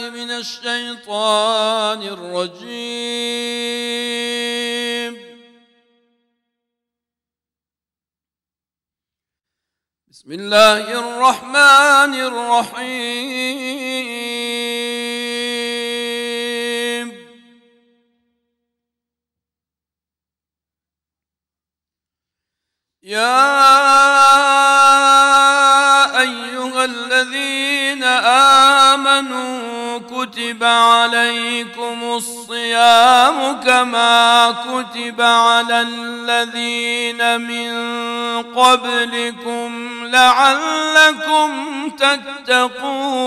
من الشيطان الرجيم. بسم الله الرحمن الرحيم. يا أيها الذين آمنوا كتب عليكم الصيام كما كتب على الذين من قبلكم لعلكم تتقون.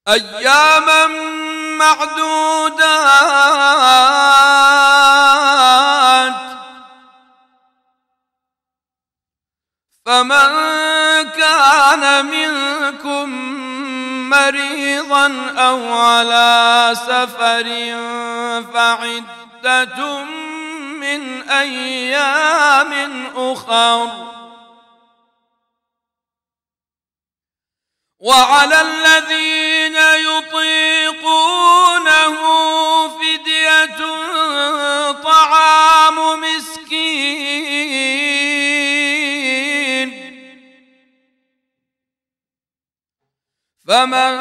أياما معدودات، فمن كان منكم مريضا أو على سفر فعدة من أيام أخر، وعلى الذين يطيقونه فدية طعام مسكين، فمن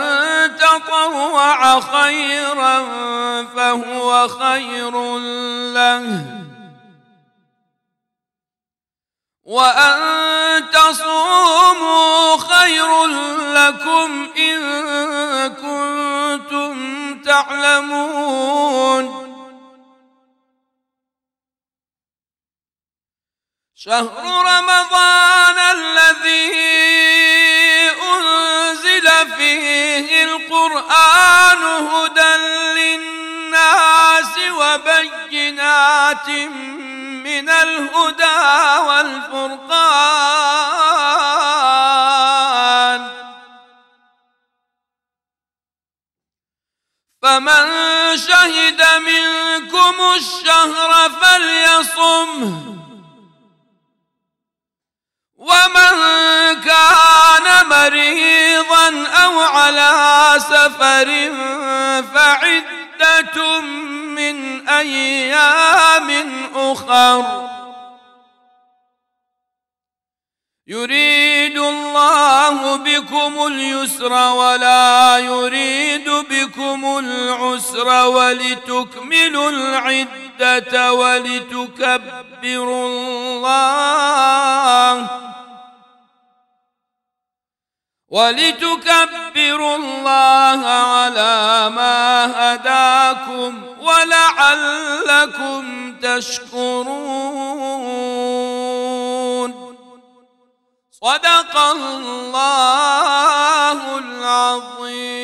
تطوع خيرا فهو خير له، وأن تصوموا خير لكم إن كنتم تعلمون. شهر رمضان الذي أنزل فيه القرآن هدى للناس وبينات من الهدى والفرقان، فمن شهد منكم الشهر فليصمه، ومن كان مريضا أو على سفر فعدة من أيام أخر. يريد الله بكم اليسر ولا يريد بكم العسر ولتكملوا العدة ولتكبروا الله على ما هداكم ولعلكم تشكرون. صدق الله العظيم.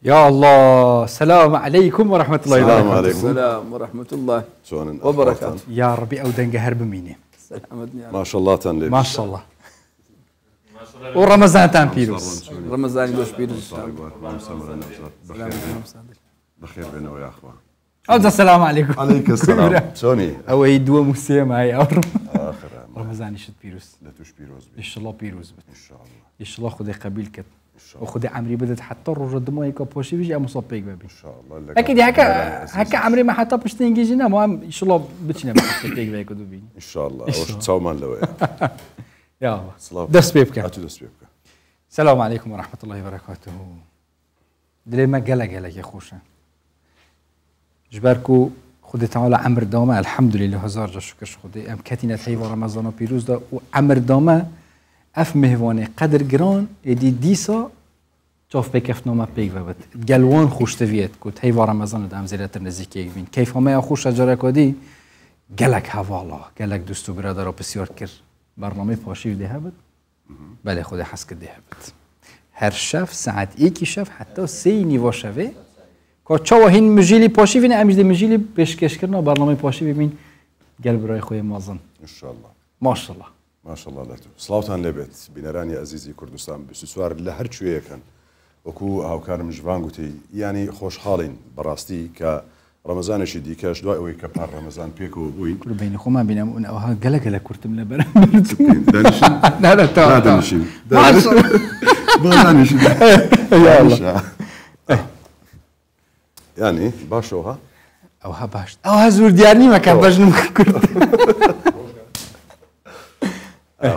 يا الله. السلام عليكم ورحمة الله وبركاته. السلام ورحمة الله وبركاته. يا ربي أو دنجهر بميني. ما شاء الله تنلي. ما شاء الله. ورمضان تام بيروز. رمضان يدوش بيروز. بخير بينا ويا أخوان. السلام عليكم. عليك السلام. شوني؟ أو يدوا مسيم هاي آخر. رمضان يشد بيروز. لا توش بيروز. إن شاء الله بيروز. إن شاء الله. إن شاء الله خذي قبيل كت. وخذي عمري بدت حتى الرجل دموعي كابوشي بيجي مصابيك بابي. إن شاء الله. أكيد هكا عمري ما حتى بشتين جينا ما إن شاء الله بتشينا مصابيك بابي كدوبين. إن شاء الله. وش تساومان لو يا الله. دس بيبك. دس بيبك. السلام عليكم ورحمة الله وبركاته. دلي ما جلا يا خوشة. جبركو خدي تعالى عمر دامه الحمد لله هزار جا شكر خدي ام كتينة هيوا رمضان بيروز دا وعمر دامه اف مهوانه قدر جران ادي ديسا شوف بكف نوما بيك وبت جلوان خوش تفيت كنت هيوا رمضان دا امزيلات نزدیکی بین کیف همه خوش اجاره کدی گلک حوالا گلک دوستو برادر بسیار کر برنامه پاشی ده هبت بله خود حس کده هبت هر شف ساعت یکی شف حتی 3 نیوا شوه که چاو هین مجیلی پاشی وین امید مجیلی پیشکش کردن برنامه پاشی ببین گل برای خوی مازن ان شاء الله ما شاء الله ما شاء الله لاتو صلاوتان لبيت بنراني عزيزي كردستان بسوار لهر شويه كان وكو هاو كان مجبان قوتي يعني خوش حالين براستي ك ڕەمەزانێکی دیکەش دوای ئەوەی کە پار ڕەمەزان پێکەوە بووین بینی خۆمان بینم اون ئەوها گەلە کورتم لە بەرەم دانیشین ینی باشەوە ئەوها باش ئەوها زۆر دیار نیمەکە بەژنم کورت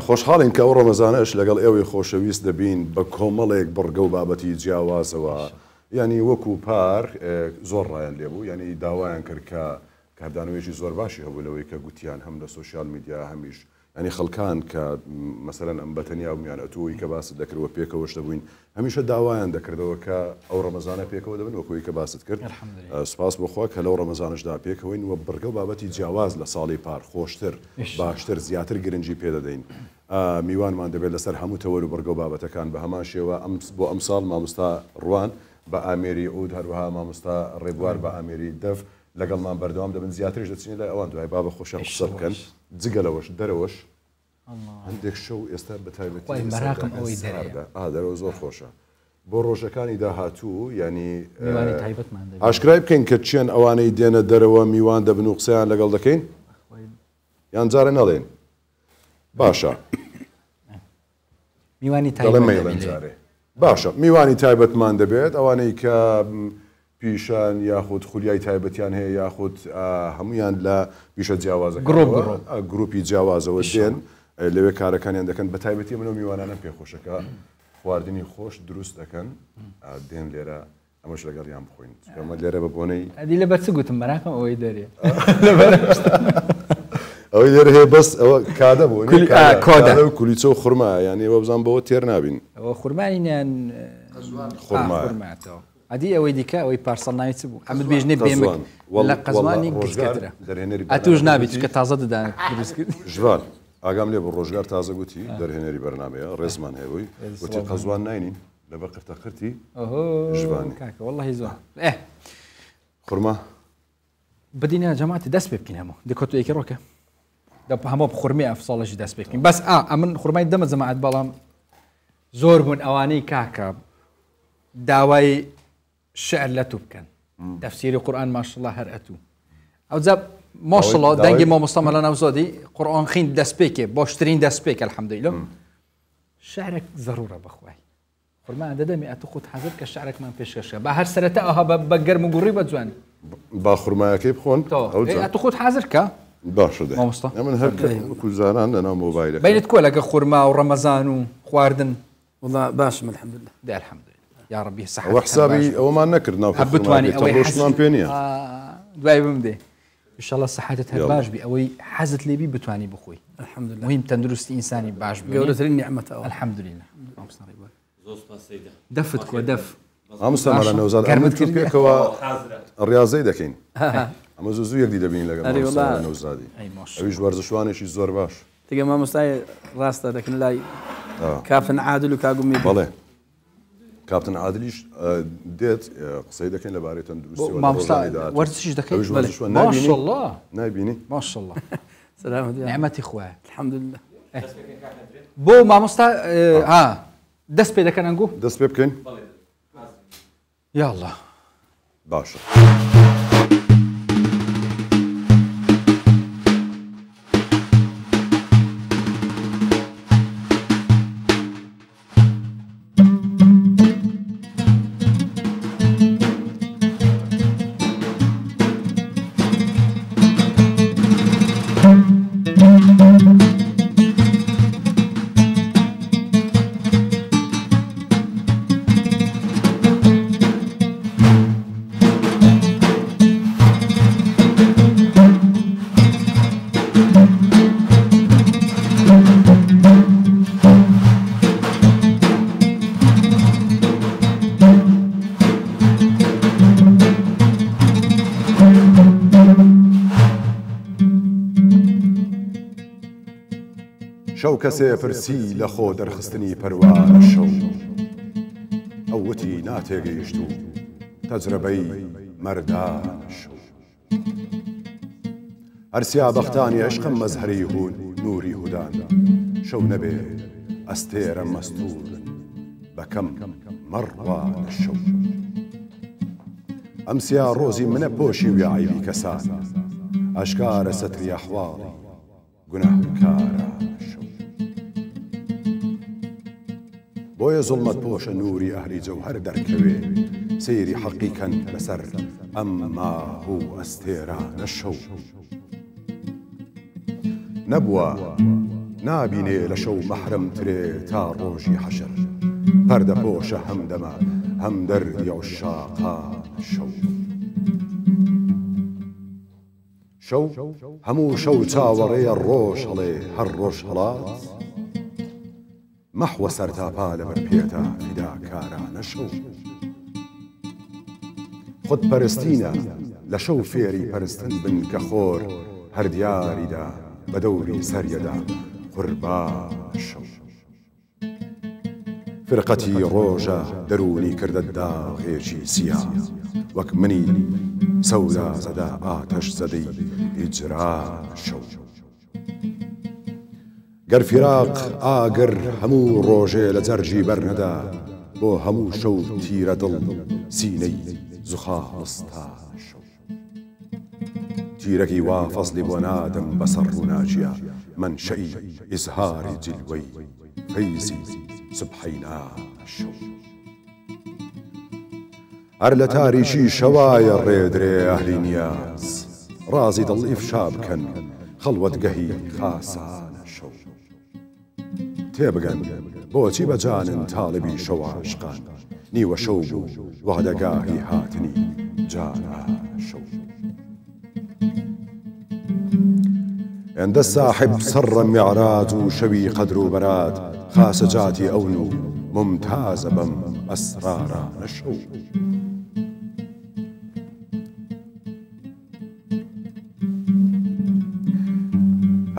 خۆشحاڵین کە ئەو ڕەمەزانەش لەگەڵ ئێوەی خۆشەویست دەبین بە کۆمەڵێک بڕگە و بابەتی جیاوازەوە ینی وەکو پار زۆر ڕایان لێبوو ینی داوایان کرد کە کاردانەوەیەکی زۆر باشی هەبوو لەوەی کە گوتیان هەم لە سوۆسیال میدیا هەمیش ینی خەڵکان کە مەسەرەن ئەم بەتەنیا و میان ئەتووی کە باست دەکردەوە پێکەوەش دەبووین هەمیشە داوایان دەکردەوە کە ئەو ڕەمەزانە پێکەوە دەبن وەکوی کە باست کرد سپاس بخوا کە لەو ڕەمەزانشدا پێکەوەین وە بڕگە و بابەتی جیاواز لە ساڵی پار خۆشتر باشتر زیاتر گرنگی پێدەدەین میوانمان دەبێت لەسەر هەموو تەوەر و بڕگە و بابەتەکان بە هەمان شێوە بۆ ئەم ساڵ مامۆستا ڕوان بە ئامێری عود هەروەها مامۆستا ڕێبوار بە ئامێری دەف لەگەڵمان بەردەوام دەبن زیاترش دەچینە لای ئەوان دوای بابە خۆشیان قسە بکەن جگەلەوەش دەرەوەش هەندێک شەو ئێستا بە تایبەتی دەرەوە زۆر خۆشە بۆ ڕۆژەکانی داهاتوو ینی ئاشکرای بکەین کە چێن ئەوانەی دێنە دەرەوە میوان دەبن و قسەیان لەگەڵ دەکەین یان جارە نەڵێن باشە میوانی جارێ باشە میوانی تایبەتمان دەبێت ئەوانەی کە پیشان یاخود خولیای تایبەتیان هەیە یاخود هەمویان لە پیشە جیاوازە گروپی جیاوازەوە دێن لەوێ کارەکانیان دەکەن بە تایبەتی منەوە میوانانە پێخۆشەکە خواردنی خۆش دروست دەکەن دێن لێرە ئەمەش لەگەڵیان بخۆین ئەمە لێرە بە بۆنەی ئەدی لە بەرچ گوتم بەراکەم ئەوەی دەرێ ئەوەی دەرە هەیە بەس ئەوە کادە بوو کۆدە کولیچە و خورما یعنی ئەوە بزان بەوە تێر نابین ئەوە خورمانیان خورماتەوە ئەدی ئەوەی دیکە ئەوەی پارسەڵ ناوی چ بوو ئەمە بێژنێ بێمە لە قەزمانی گشتکەترە ئەتوش نابیت کە تازە دەدان دروست کرد ژوان ئاگام لێ بۆ ڕۆژگار تازە گوتی دەرهێنەری بەرنمەیە ڕێزمان هەیەبووی گوتی قەزوان ناینین لەبەر قرتەقرتی ژوانی کاکە وەڵڵەهی زۆر خورما بدینە جەماعەتی دەست پێ بکەین هەموو دەکەوتویەکی ڕۆکە هەموو خورمی ئەفساڵەشی دەست پێ بکەین بەس ئەمن خورمای دەمە جەماعەت بەڵام زۆر بوون ئەوانەی کاکە داوای شعر لە تو بکەن تەفسیری قورئان ماشەڵڵا هەر ئەتوو ئەوجا ماشەڵڵا دەنگی مامۆستا مەلەنا زۆدی قورئان خوێند دەست پێکێ باشترین دەست پێکە الحەمدوللیلا شعرێک زەرورە بەخوای خورمان دەدەمی ئەتو خۆت حەزر کە شعرێکمان پێشکەشە بە هەر سەرەتا ئەوها بە گەرم و گوڕی بەجوانی با خورمایەکەی بخۆن ئەتو خۆت حەزر کە باشە مامۆستا من هەر کوزانان لەناو مۆبایلەکە بینت کۆ لەگە خورما و ڕەمەزان و خواردن والله باشم الحمدلله دە الحەمدوللیلا یا ڕەبی سەحەت وەحسابی ئەوەمان نەکرد ناو بتوانی ڕۆژمان پێ نییە دوای بمدێ انشاءالله سەحەتت هەر باش بی ئەوەی حەزت لێبی بتوانی بخۆی الحمدلله مهم تەندروستی ئینسانی باش بی گەورەترین نیعمەتە ئەوە الحەمدوللیلا دەفت کۆ دەف ئامۆستا مەلا نەوزاد ئەمت کرد پێکەوە ڕاضەی دەکەین ئەمە زوو یەکدی دەبین لەگەڵ نەوزادی ئەویش وەرزشوانێکی زۆر باش تێگە مامۆستای ڕاستە دەکەن لای کاپتن عادل و کاگومی بەڵێ کاپتن عادلیش دێت قسەی دەکەین لەبارەی تەندروستی مامۆستا وەرزشیش دەکەین ماشەڵڵا نایبینی ماشەڵڵا سلامت نیعمەتی خوایە الحەمدلله بۆ مامۆستا دەست پێ دەکەن ئەنگوو دەست پێ بکەین یا الله باشە شەو کەسێ پرسی لە خۆ دەرخستنی پەروانە شەو ئەوەتی ناتێگەیشت و تەجربەی مەردان شەو هەرسیا بەختانی عشقم مەزهەری هون نوری هودان شەو نەبێ ئەستێرە مەستور بەکەم مەڕوانە شەو ئەمسیا ڕۆزی منە پۆشی وی عیبی کەسان ئاشکارە سەتری ئەحواڵی گوناهکارە شەو بۆیە زوڵمەت پۆشە نووری ئەهلی جەوهەر دەرکەوێ سەیری حەقیکەن لەسەر ئەم ماه و ئەستێرانە شەو نەبووە نابینێ لە شەو مەحرەمترێ تا ڕۆژی حەشر پەردە پۆشە هەم دەمە هەم دەردی عوشاقانە شەو شەو هەموو شەو چاوەڕێیە ڕۆژ هەڵێ هەر ڕۆژ هەڵات مەحوە سەرتاپا لەبەر پێدا فیداکارانە شەو خودپەرستینە لە شەو فێری پەرستن بن کە خۆر هەر دیاریدا بە دەوری سەریەدا قوربان شەو فرقەتی ڕۆژە دەرونی کردە داغێکی سیا وەک منی سەودا زەدا ئاتەش زەدەی ئیجران شەو گەر فیراق ئاگر هەموو ڕۆژێ لە جەرجی بەرنەدا بۆ هەموو شەو تیرە دڵ سینەی زوخاڵستا شەو تیرەکی وا فەزلی بۆ نادەم بەسەر ڕووناچیە منشەی ئیزهاری جلوەی فەیزی سبحەینا شەو هەر لە تاریکی شەوایە ڕێدرێ ئەهلی نیاز ڕازی دڵ ئیفشا بکەن خەڵوەتگەهی خاسانە شەو تێبگەن بۆچی بەجانن تاڵبی شەو عاشقان نیوە شەو بوو وەعدەگاهی هاتنی جانانە شەو ئەندە ساحب سەڕە میعراج و شەوی قەدر و بەرات خاسە جاتی ئەون و ممتازە بەم ئەسرارانە شەو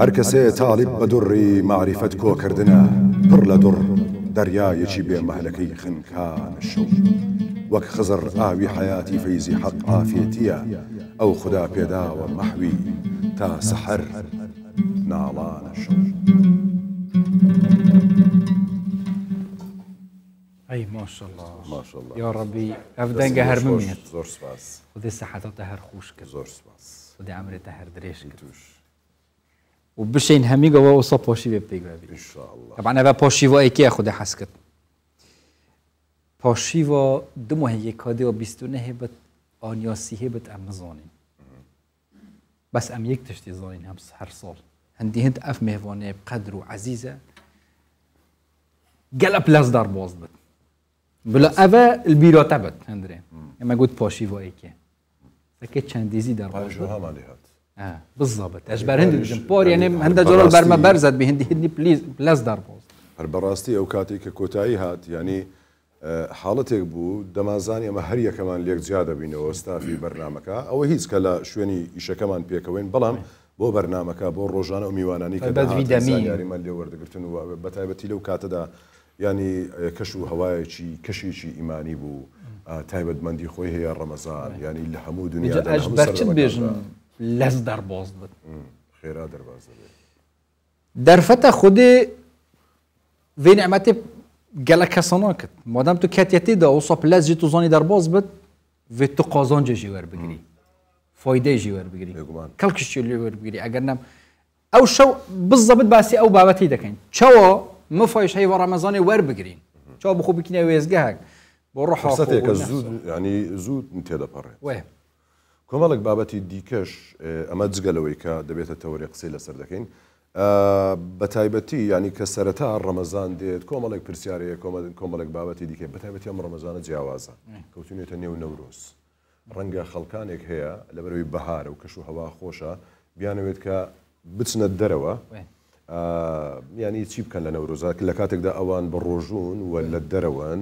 هەر کەسێ تاڵب بە دوڕی معریفەت کۆکردنە پڕ لە دوڕ دەریایەکی بێ مەهلەکەی خنکانە شەو وەک خزر ئاوی حیاتی فەیزی حەق ئافێتیە ئەو خوددا پێداوە مەحوی تا سەحەر ناڵانە شەو ئەی ماشەڵڵا ماشەڵڵا یا ڕەبی ئەف دەنگە هەر بمێت زۆر سپاس خودی سەحەتەتە هەر خوش کرد زۆر سپاس خودی ئەمرێتە هەر درێژ کرد توش و بشین هەمیگەوە وسە پۆشی بێ پێیگوابی ئینشاءالله طبعا ئەvە پۆشیڤەیەکیە خودی حەز کرد پۆشیڤە دمە یەکادێەوە بیستونە هێبت ئانیاسی هێبت ئەم نزانین بەس ئەم یەک تشتی زانین هەر ساڵ هەندی هەند ئەف مێڤانەیە قەدر و عەزیزە گەلە پلەسدار باز بێت بلا ئەvە البیرۆتە بێت هەندرێ ئەمە گوت پۆشیڤەیەکێ سەکێ چەندیزی دەڕۆژ هەمانی هات بالضبط اجبر هندي جمبور يعني هندا جرى البرمه برزت بهندي هندي بليز داربوز هەر بەڕاستی ئەو کاتی کە کۆتایی هات ینی حاڵەتێک بوو دەمازانی ئەمە هەر یەکەمان لێک جیا دەبینەوە ستافی بەرنمەکە ئەوە هیچ کە لە شوێنی ئیشەکەمان پێکەوەین بەڵام بۆ بەرنمەکە بۆ ڕۆژانە و میوانانی کە یاریمان لێ وەردەگرتن و بەتایبەتی لەو کاتەدا ینی کەش و هەوایەکی کەشێکی ئیمانی بوو تایبەتمەندی خۆی هەیە ڕەمەزان ینی لە هەموو دنیادا بێژن لەز دەرباز بێت خێرا دەرباز دەبێت دەرفەتە خودێ vê نعمەتێ gelek kesana kir madem tu ketiyetê de wisa pilez jî tu zanî derbas bit vê tu qazancê jî werbigirî faydê jî werbigirî kelkiş jî lê werbigirî eger nem ew şew bizabit basî ew babetî dekin çawa mifayş heyva remezanê werbigirîn çawa bixwe bikîne wêzgehek bo riha فرصتێکە زوود ینی زوود تێدەپەڕێت wê کۆمەڵێک بابەتی دیکەش ئەمە جگەلەوەی کە دەبێتە تەوەری قسەی لەسەر دەکەین بە تایبەتی ینی کە سەرەتا ڕەمەزان دێت کۆمەڵێک پرسیارەیە کۆمەڵێک بابەتی دیکە بە تایبەتی ئەم ڕەمەزانە جیاوازە کەوتونێتە نێو نەورۆز ڕەنگە خەڵکانێک هەیە لەبەرەوەی بەهارە و کەش و هەوا خۆشە بیانەوێت کە بچنە دەرەوە ینی چی بکەن لە نەورۆزە لە کاتێکدا ئەوان بە ڕۆژوون و لە دەرەوەن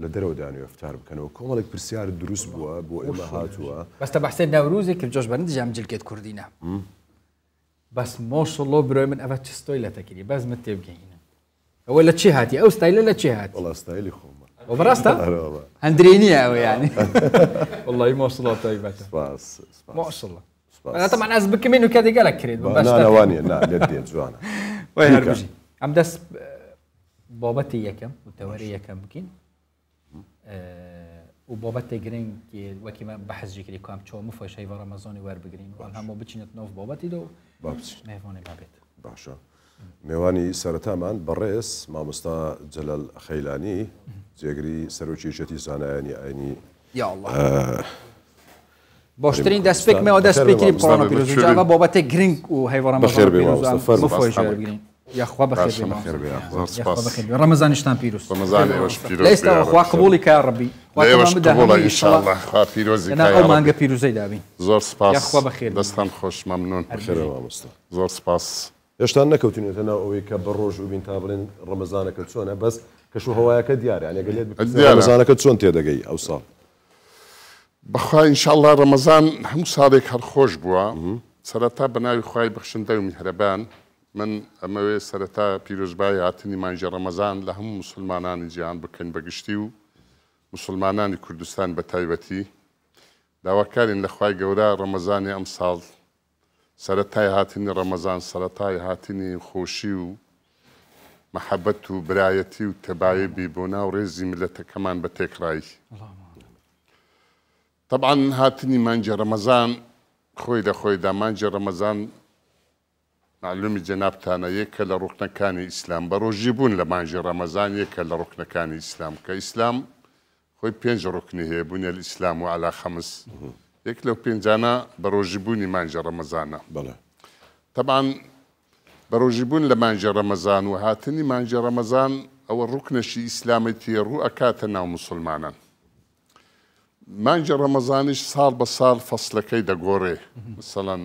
لە دەرەوە دانوێ فتار بکەنەوە کۆمەڵێک پرسیار دروست بووە بۆ ئێمە هاتووە بەستە بەحسێ نەورۆزێ کرد جۆش بەرن دژام جلکێت کوردینە بەس ماشەڵڵا برۆی من ئەوە چ ستۆیلەتە کردی بەس من تێبگەینە ئەوە لە چی هاتی ئەو ستایلە لە چی هاتی وەڵا ستایلی خۆمە وبڕاستە هەندرێنیە ئەوە یعنی وەڵی ماشەڵڵا تایبەتە ماشەڵڵا طبعا ئەس بکەمێن و کاتێک گەلێک کرێت نانەوانیە نا لێت دێت جوانە وای هەربژی ئەم دەست بابەتی یەکەم و تەوەری یەکەم بکەین وبابەتی گرنگ وەکی بەحەزی کردی کام چۆ مفۆی شەیڤ ڕەمەزانی وەربگرین و هەموو بچینێت نۆف بابەتی دۆ مێڤۆنێ بابێت باشە میێوانی سەرەتامان بەڕێز مامۆستا جەلال خەیلانی جێگری سەرۆکیەتی زانایانی ئاینی یا الله باشترین دەستپێکمەوە دەستپێکی قڕۆنە پیرۆزجاوە بابەتی گرنگ و هەیڤ ڕەمەزان مفۆی شەوەربگرین یاخوا بەخێر ڕەمەزانیشتان پیرۆز لەئێستا خوا قبوڵی کا ڕەبی ئەو مانگە پیرۆزەی دابین زۆر سپاس یاخوا بەخێر دەستان خۆش مەمنون زۆر سپاس هێشتا نەکەوتونێتە ناو ئەوەی کە بەڕۆژ و بین تا بڵێن ڕەمەزانەکە چۆنە بەس کەش و هەوایەکە دیارە یانێگەلێت ڕەمەزانەکە چۆن تێدەگەی ئەو ساڵ بەخوا ئینشاءڵڵا ڕەمەزان هەموو ساڵێک هەر خۆش بووە سەرەتا بە ناوی خوای بەخشندە و میهرەبان من ئەمەوێ سەرەتا پیرۆزبای هاتنی مانگی ڕەمەزان لە هەموو موسڵمانانی جیهان بکەین بەگشتی و موسڵمانانی کوردستان بە تایبەتی داواکارین لە خوای گەورە ڕەمەزانی ئەم ساڵ سەرەتای هاتنی ڕەمەزان سەرەتای هاتنی خۆشی و مەحەبەت و برایەتی و تەبایەبی بۆ ناو ڕێزی ملەتەکەمان بە تێکڕایی طبعا هاتنی مانگی ڕەمەزان خۆی لە خۆیدا مانگی ڕەمەزان معلومی جەنابتانە یەکە لە ڕوکنەکانی ئیسلام بە ڕۆژی بوون لە مانگی ڕەمەزان یەکە لە ڕوکنەکانی ئیسلام کە ئیسلام خۆی 5 ڕوکنی هەیە بوونە ئیسلام و عەلا خەمس یەک لەو پێنجانە بە ڕۆژی بوونی مانگی ڕەمەزانە طبعا بە ڕۆژی بوون لە مانگی ڕەمەزان و هاتنی مانگی ڕەمەزان ئەوە ڕوکنەشی ئیسلامەتی ڕوو ئەکاتە ناو موسڵمانان مانگی ڕەمەزانیش ساڵ بە ساڵ فەسلەکەی دەگۆڕێ مثەڵەن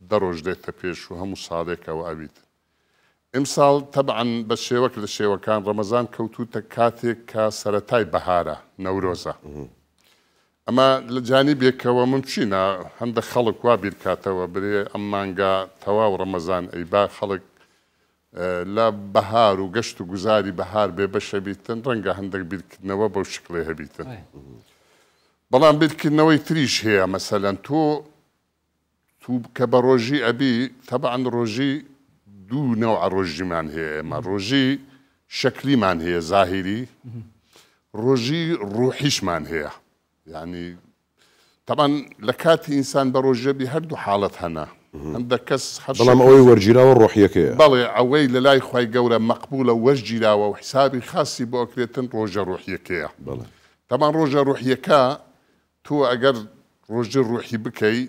دەڕۆژ دێتە پێش و هەموو ساڵێکەوە ئەویت ئیمساڵ تەبعەن بە شێوەک لە شێوەکان ڕەمەزان کەوتوتە کاتێک کە سەرەتای بەهارە نەورۆزە ئەمە لە جانیبێکەوە ممچینە هەندێک خەڵک وا بیرکاتەوە برێ ئەم مانگا تەواو ڕەمەزان ئەی با خەڵک لە بەهار و گەشت و گوزاری بەهار بێ بەشە بیتن ڕەنگە هەندێک بیرکردنەوە بەو شکڵێ هەبیتن بەڵام بیرکردنەوەی تریش هەیە مەسەلەن تۆ کە بە ڕۆژی ئەبی تەبعەن ڕۆژی دوو نەوع ڕۆژیمان هەیە ئێمە ڕۆژی شەکلیمان هەیە زاهیری ڕۆژی ڕوحیشمان هەیە یعنی طبعا لە کاتی ئینسان بە ڕۆژەبی هەردوو حاڵەت هەنا هەندێک کەس بەڵام ئەوەی وەرگیراوە ڕۆحیەکەیە بەڵێ ئەوەی لە لای خوای گەورە مەقبوولە وەرگیراوە و حسابی خاصی بۆ ئەکرێتن ڕۆژە ڕوحیەکەیە طبعا ڕۆژە ڕوحیەکە تۆ ئەگەر ڕۆژی ڕوحی بکەی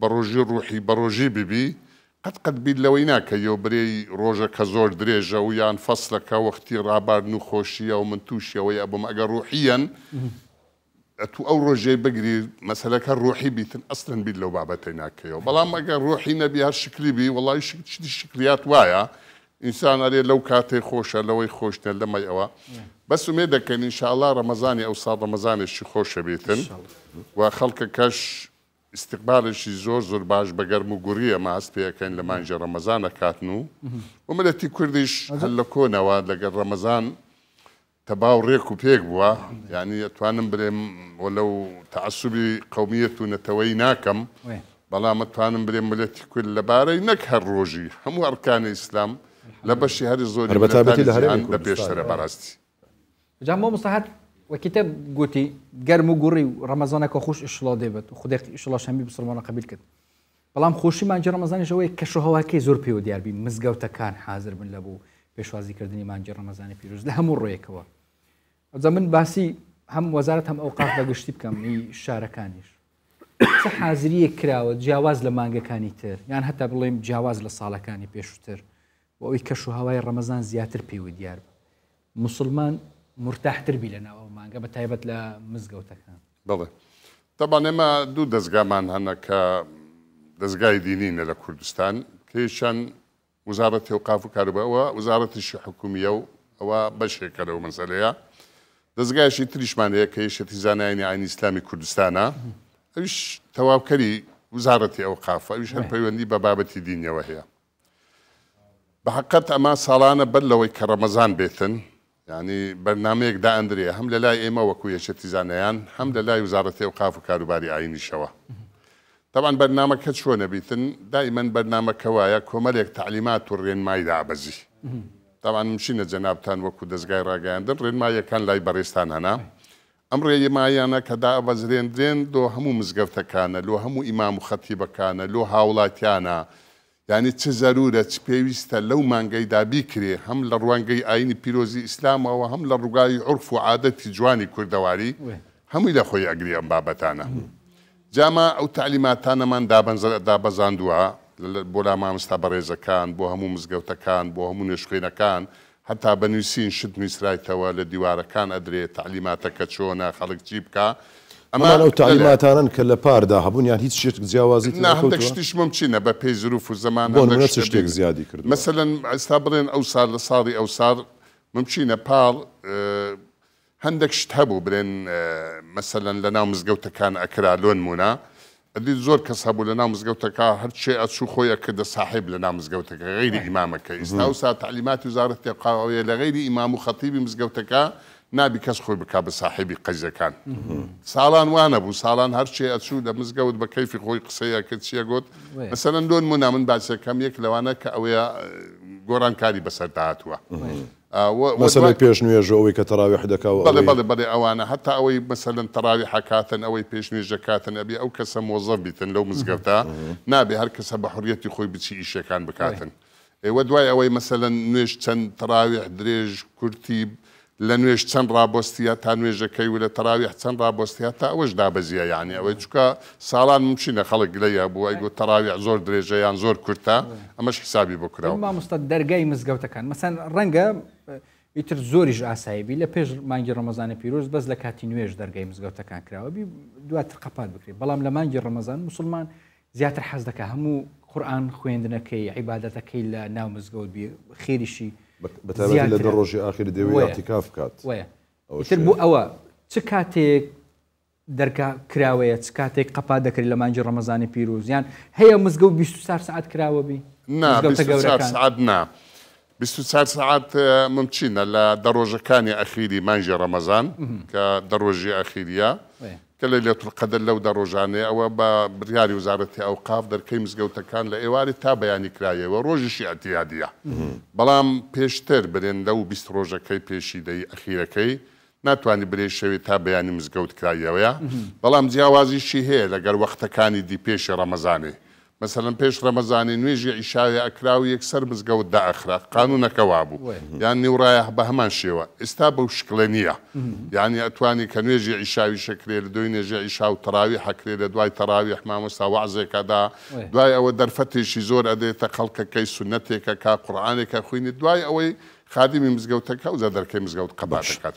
بە ڕۆژی ڕوحی بە ڕۆژی ببی قەت بیر لەوەی ناکەیەوە برێی ڕۆژە کە زۆر درێژە و یان فەسلەکە وەختی ڕاباردن و خۆشیە و من تووشیەوەی ئەبم ئەگەر ڕوحیەن تو ئەو ڕۆژەی بگری مەسەلەکە ڕوحی بیتن ئەسڵەن بیر لەو بابەتەی ناکەیەوە بەڵام ئەگەر ڕوحی نەبی هەر شکلی بی وەڵی شکلیات وایە ئینسان ئەرێ لەو کاتێ خۆشە لەوەی خۆشتە لەمەی ئەوە بەس ومێ دەکەین ئینشاءڵڵا ڕەمەزانی ئەو ساڵ ڕەمەزانێکی خۆشە بیتن و خەڵکەکەش استقبالشی زۆر باش بە گەرم و گوڕیە ماس پێەکەین لە مانگی ڕەمەزانە کاتن و ومەلەتی کوردیش هەر لە کۆنەوە لەگەر ڕەمەزان تەباو ڕێک و پێک بووە یعنی ئەتوانم برێم وەلەو تەعەسوبی قەومیەت و نەتەوەی ناکەم بەڵام ئەتوانم برێم ملەتی کورد لەبارەی نەک هەر ڕۆژی هەموو ئەرکانی ئیسلام لە بەشی هەری زۆری لە پێشترە بەڕاستی جا مامۆستا هەر وەکیتە گوتی گەرم و گوڕی و ڕەمەزانەکە خۆش ئیشڵا دێبێت و خودێک ئیشڵا شەمی بسڵمانە قبیل کرد بەڵام خۆشی مانگی ڕەمەزانیش ئەوەیە کەش و هەواکەی زۆر پێوە دیاربی مزگەوتەکان حازر بن لە بوو پێشوازیکردنی مانگی ڕەمەزانی پیرۆز لە هەموو ڕۆیەکەوە ئەوجا من باسی هەم وەزارەت هەم ئەوقاف بەگشتی بکەم شارەکانیش چه حازریەک کراوە جیاواز لە مانگەکانی تر یان هەتا بڵێم جیاواز لە ساڵەکانی پێشووتر بۆ ئەوەی کەش و هەوای ڕەمەزان زیاتر پێوە دیار مسلمان مرتاحتر بی لە ناوە مانگە بە تایبەت لە مزگەوتەکان بەڵێ طبعا ئێمە دوو دەستگامان هەنە کە دەستگای دینینە لە کوردستان کەیشان وزارەتی ئەوقاف و کارەباوە وزارەتیشی حکومیە و ئەوە بەشێکە لەو مەسەلەیە دەستگایشی تریشمان هەیە کە یەشێتی زانایانی ئاینی ئیسلامی کوردستانە ئەویش تەواوکەری وزارەتی ئەوقافە ئەویش هەر پەیوەندی بە بابەتی دینیەوە هەیە بە حەقەت ئەمە ساڵانە بەر لەوەی کە ڕەمەزان بێتن یعنی بەرنامەیەک دائەندرێ هەم لە لای ئێمە وەکو یەشێتی زانایان هەم لە لای وزارەتی ئەوقاف و کاروباری ئاینیشەوە طبعا بەرنامەکە چۆنە بیتن دائیمەن بەرنامەکە وایە کۆمەلێک تعلیمات و ڕێنمای دابەزی طبعا مشینە جەنابتان وەکو دەستگای ڕاگەیاندن ڕێنماییەکان لای بەڕێستان هەنا ئەم ڕێیەمایانە کە دابەزرێنرێن لۆ هەموو مزگەوتەکانە لۆ هەموو ئیمام و خەتیبەکانە لۆ هاوڵاتیانە یعنی چ زەرورە چ پێویستە لەو مانگەیدا بیکرێ هەم لە ڕوانگەی ئاینی پیرۆزی ئیسلامەوە هەم لە ڕووگای عورف و عادەتی جوانی کوردەواری هەمووی لە خۆی ئەگری ئەم بابەتانە جاما ئەو تعلیماتانەمان دابەزاندووە بۆ لا مامۆستا بەڕێزەکان بۆ هەموو مزگەوتەکان بۆ هەموو نوێژخوێنەکان هەتا بەنووسین شت نووسرایتەوە لە دیوارەکان ئەدرێت تعلیماتەکە چۆنە خەڵک چی بکە ئەمان ئەو تعلیماتانن کە لە پاردا هەبوون یان هیچ شتێک جیاوازی هەندێک شتیش ممچینە بە پێی ظروف و زەمان شتێک زیادی کرد مەسەلەن ئێستا بڵێن ئەو ساڵ لە ساڵی ئەو ساڵ ممچینە پاڵ هەندێک شت هەبوو برێن مەسەلەن لە ناو مزگەوتەکان ئەکرا لۆ نمونە ئەدی زۆر کەس هەبوو لە ناو مزگەوتەکە هەرچێ ئەچوو خۆی ئەکردە ساحب لە ناو مزگەوتەکە غەیری ئیمامەکە ئێستا وسا تعلیماتی وزارەتی قاوەیە لە غەیری ئیمام و خەتیبی مزگەوتەکە نابی کەس خۆی بک بە ساحبی قەزەکان ساڵان وانە بوو ساڵان هەرچێ ئەچوو لە مزگەوت بە کەیفی خۆی قسەیە کرد چیە گوت مەسەلەن لۆن منا من باسەکەم یەک لەوانە کە ئەوەیە گۆڕانکاری بەسەردا هاتووە مەسەلەی پێش نوێژەوەی کە تەراویح دەکاوە بەڵێ ئەوانە هەتا ئەوەی مەسەلەن تەراویح حکاتن ئەوەی پێش نوێژەکاتن ئەبێ ئەو کەسە مۆزەف بیتن لەو مزگەوتە نابێ هەر کەسە بە حوریەتی خۆی بچی ئیشەکان بکاتن ئێوە دوای ئەوەی مەسەلەن نوێژ چەند تەراویح درێژ کورتی لە نوێژ چەند ڕابۆستیە تا نوێژەکەی و لە تەراویح چەند ڕابۆستیە تا ئەوەش دابەزیە یعنی ئەوەی چکە ساڵان ممچینە خەڵک لەیە بوو ئەیگو تەراویح زۆر درێژە یان زۆر کورتە ئەمەش حسابی بۆ کراوە مامۆستا دەرگای مزگەوتەکان مەسەن ڕەنگە ئیتر زۆریش ئاسایبی لە پێش مانگی ڕەمەزانی پیرۆز بەس لە کاتی نوێژ دەرگای مزگەوتەکان کراوەبی دواتر قەپات بکرێت بەڵام لە مانگی ڕەمەزان موسڵمان زیاتر حەز دەکە هەموو قورئان خوێندنەکەی عیبادەتەکەی لە ناو مزگەوت بی خێریشی بەتابەتی لە دە ڕۆژی ئاخری دەوێت ئەعتیکاف بکات ئیتر بوو ئەوە چ کاتێک دەرگا کراوەیە چ کاتێک قەپات دەکرێت لە مانگی ڕەمەزانی پیرۆز یان هەیە مزگەوت 24 ساعت کراوەبی نا 24 ساعت نا 24 ساعت ممچینە لە دەڕۆژەکانی ئەخیری مانگی ڕەمەزان کە دەڕۆژی ئەخیریە کە لەیلەتول قەدر لەو دەڕۆژانەیە ئەوە بە بڕیاری وزارەتی ئەوقاف دەرکەی مزگەوتەکان لە ئێواری تا بەیانی کرایەوە ڕۆژیشی ئەتیادیە بەڵام پێشتر برێن لەو 20 ڕۆژەکەی پێشی دەی ئەخیرەکەی ناتوانانی برێ شەوی تا بەیانی مزگەوت کرایەوەیە بەڵام جیاوازیشی هەیە لەگەر وەختەکانی دی پێشی ڕەمەزانێ مثلا پێش ڕەمەزانی نوێژی ئیشاوی ئەکراوی یەکسەر مزگەوت دائەخرا قانونەکەوا بوو یان نیوڕایە بە هەمان شێوە ئێستا بەو شکڵە نییە یعنی ئەتوانی کە نوێژی ئیشاوی شەکرێ لە دوای نوێژی ئیشا و تەراوی حەکرێ لە دوای تەراوی مامۆستا وەعزێکەدا دوای ئەوە دەرفەتێکی زۆر ئەدێتە خەڵکەکەی سونەتێکە کا قورئانێکە خوێنی دوای ئەوەی خادمی مزگەوتەکە و دەرکەی مزگەوت قەبات دەکات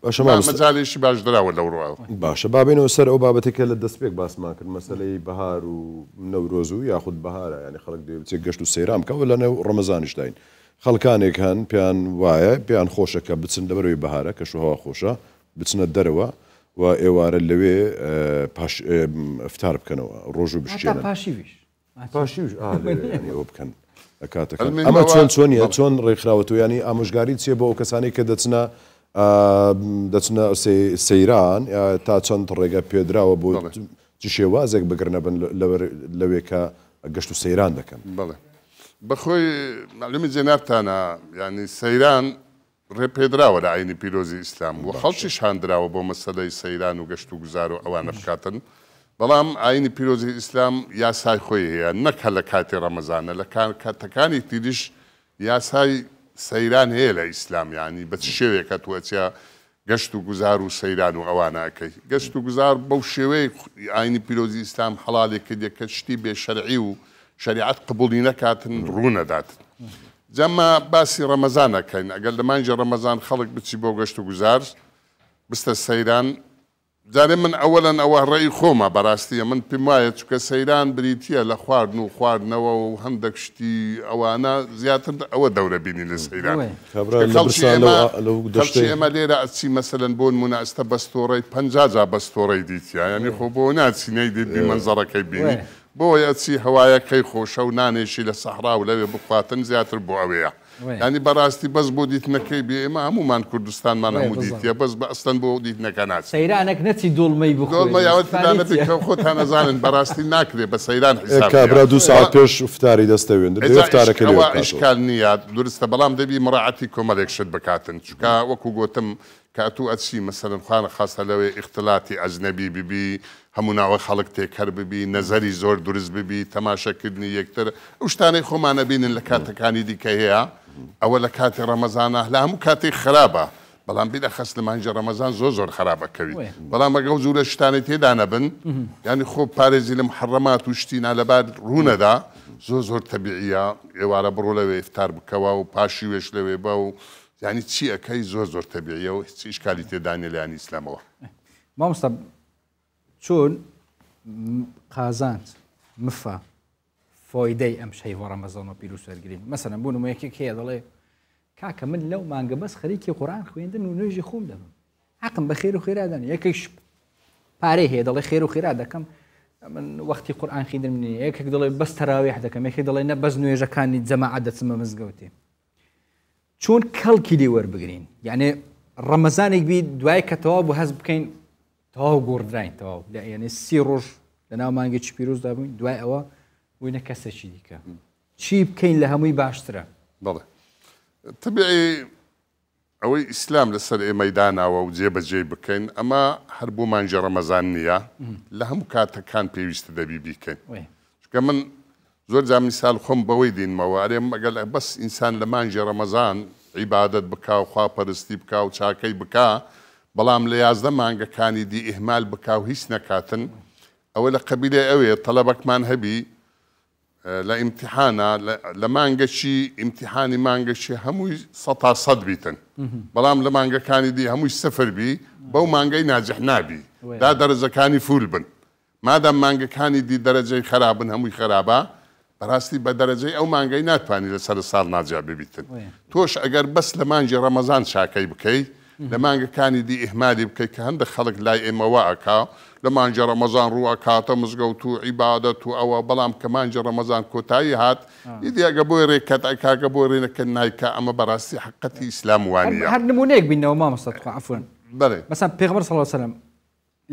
مەجاالێکی باش دراوە لەو ڕواوە باشە بابێنەوە سەر ئەو بابەتێکە لە دەستپێک باسمان کرد مەسەلەی بەهار و نەورۆز و یاخود بەهارە ینی خەڵک دێ بچێت گەشت و سەیران بکەوە لە نێو ڕەمەزانیشداین خەڵکانێک هەن پێیان وایە پێیان خۆشەکە بچن لەبەرەوەی بەهارە کە شوهەوە خۆشە بچنە دەرەوە و ئێوارە لەوێ ئفتار بکەنەوە ڕۆژ و بشتێنە پاشیویش ئەوە بکەن کاتەکە ئەمە چۆن چۆنیە چۆن ڕێکخراوەتەوە ینی ئامۆژگاری چیە بۆ ئەو کەسانی کە دەچنە سەیران تا چەند ڕێگە پێدراوە بۆ چ شێوازێک بگرنە بن لەوێ کە گەشت و سەیران دەکەن بڵێ بەخۆی معلومی جێنابتانە ینی سەیران ڕێپێدراوە لە ئاینی پیرۆزی ئیسلام و خەڵکیش هاندراوە بۆ مەسەلەی سەیران و گەشت و گوزار و ئەوانە بکاتن بەڵام ئاینی پیرۆزی ئیسلام یاسای خۆی هەیە نەکە لە کاتی ڕەمەزانە لە کاتەکانی تریش یاسای سەیران هەیە لە ئیسلام ینی بە شێوێکە توەچە گەشت و گوزار و سەیران و ئەوانەکەی گەشت و گوزار بەو شێوەیە ئاینی پیرۆزی ئیسلام حەڵالێک کردێک کە شتی بێ شەرعی و شریعەت قبوڵی نەکاتن ڕوونەداتن جەمما باسی ڕەمەزانەکەین ئەگەر لە مانگی ڕەمەزان خەڵک بچی بۆ گەشت و گوزار بستە سەیران جارێ من ئەوەلەن ئەوە ڕێی خۆمە بەڕاستیە من پێم وایە چکە سەیران بریتە لە خواردن و خواردنەوە و هەندێک شتی ئەوانە زیاتر ئەوە دەورە بینی لە سەیران خەڵکی ئێمە لێرە ئەچی مەسەلەن بۆ نمونە ئەستە بەستۆڕەی 50 جا بەستۆڕەی دیتە ینی خۆ بۆ ناچینەی دیدی مەنزەڕەکەی بینی بۆیە چی هەوایەکەی خۆشە و نانێشی لە سەحرا و لەوێ بخواتن زیاتر بۆ ئەوەیە ینی بەڕاستی بەس بۆ دیتنەکەی بێ ئێمە هەمومان کوردستانمان هەموو دیتە بەس بە ئەستەن بۆ دیتنەکە ناچێت سەیرانێک نەچی دۆڵمەی بخۆڵمەیاوەتکە خۆتان نەزانن بەڕاستی ناکرێت بە سەیران کابرا 2 ساعت پێش فتاری دەستەوێن ئەوە ئیشکال نییە درستە بەڵام دەبی مڕاعەتی کۆمەڵێک شت بکاتن چکە وەکو گوتم کاتو ئەچی مەسەرن خوانە خاستە لەوێ ئیختلاتی ئەجنەبی ببی هەموو ناوە خەڵک تێکەر ببی نەزەری زۆر دروست ببی تەماشەکردنی یەکتر ئەو شتانەی خۆمانە بینن لە کاتەکانی دیکە هەیە ئەوە لە کاتی ڕەمەزانە لە هەموو کاتێک خراپە بەڵام بیرە خەست لە مانجی ڕەمەزان زۆر خراپەکەوی بەڵام ئەگەڵ زوورە شتانی تێدا نەبن ینی خۆ پارێزی لە محەڕەمات و شتینا لەبار ڕوونەدا زۆر تەبیعیە ئێوارە بڕۆ لەوێ ئیفتار بکەوە و پاشی وێش لەوێ بە و ینی چی ئەەکەی زۆر تەبیعیە و هیچ ئیشکالی تێدانێ لە ینی ئیسلامەوە مامۆستا چۆن قازانج مفە فۆیدەی ئەم شەیوە ڕەمەزان و پیرۆز وەرگرین مەسەلەن بوون یەکێک هەیە دەڵێ کاکە من لەو مانگە بەس خەریکی قورئان خوێندن و نوێژی خۆم دەبم حەقم بە خێر و خێرادان یەکێک پارەی هەیە دەڵێ خێر و خێرا دەکەم من وەختی قورئان خوێندن منی یەکێک دەڵێ بەس تەراویح دەکەم یەکێک دەڵێ نە بەس نوێژەکانی جەماعەت دەچمە مزگەوتێ چۆن کەڵکی لێ وەربگرین یعنی ڕەمەزانێک بی دوای کە تەواو بوو هەز بکەین تەواو گۆڕدراین تەواو یعنی 30 ڕۆژ لەناو مانگێکی پیرۆزدا بووین دوای ئەوە بووینە کەسێکی دیکە چی بکەین لە هەمووی باشترە بەڵێ تەبیعی ئەوەی ئیسلام لەسەر ئێمەی داناوە و جێبەجێ بکەین ئەمە هەر بۆ مانجە ڕەمەزان نییە لە هەموو کاتەکان پێویستە دەبی بیکەین چکە من زۆر جا میسال خۆم بەوەی دینمەوە ئەرێم ئەگەر بەس ئینسان لە مانجی ڕەمەزان عیبادەت بکا و خواپەرستی بکا و چاکەی بکا بەڵام لە 11 مانگەکانی دی ئیهمال بکا و هیچ نەکاتن ئەوە لە قەبیلێ ئەوێ تەڵەبەکمان هەبی لە ئیمتیحانە لە مانگەشی ئیمتیحانی مانگەشی هەمووی 100% بیتن بەڵام لە مانگەکانی دی هەمووی سەفر بی بەو مانگەی ناجح نابی دا دەرەجەکانی فول بن مادام مانگەکانی دی دەرەجەی خراپن هەمووی خراپە بەڕاستی بە دەرەجەی ئەو مانگەی ناتوانانی لەسەر ساڵ ناجا ببیتن تۆش ئەگەر بەس لە مانجی ڕەمەزان چاکەی بکەیت لە مانگەکانی دی ئیهمالی بکەیت کە هەندێک خەڵک لای ئێمەوە ئەکا لە مانجە ڕەمەزان ڕووە کاتە مزگەوت و عیبادەت و ئەوە بەڵام کە مانجە ڕەمەزان کۆتایی هات ئیدی ئەگە بۆی ڕێکەت ئەکاگە بۆ ڕێنەکە نایکە ئەمە بەڕاستی حقەتی ئیسلام وانیە هەر نمونەیەک بینەوە مامۆستا عەفوان بەڵێ مەسەڵەن پێغەمبەر صلی الله علیه وسلم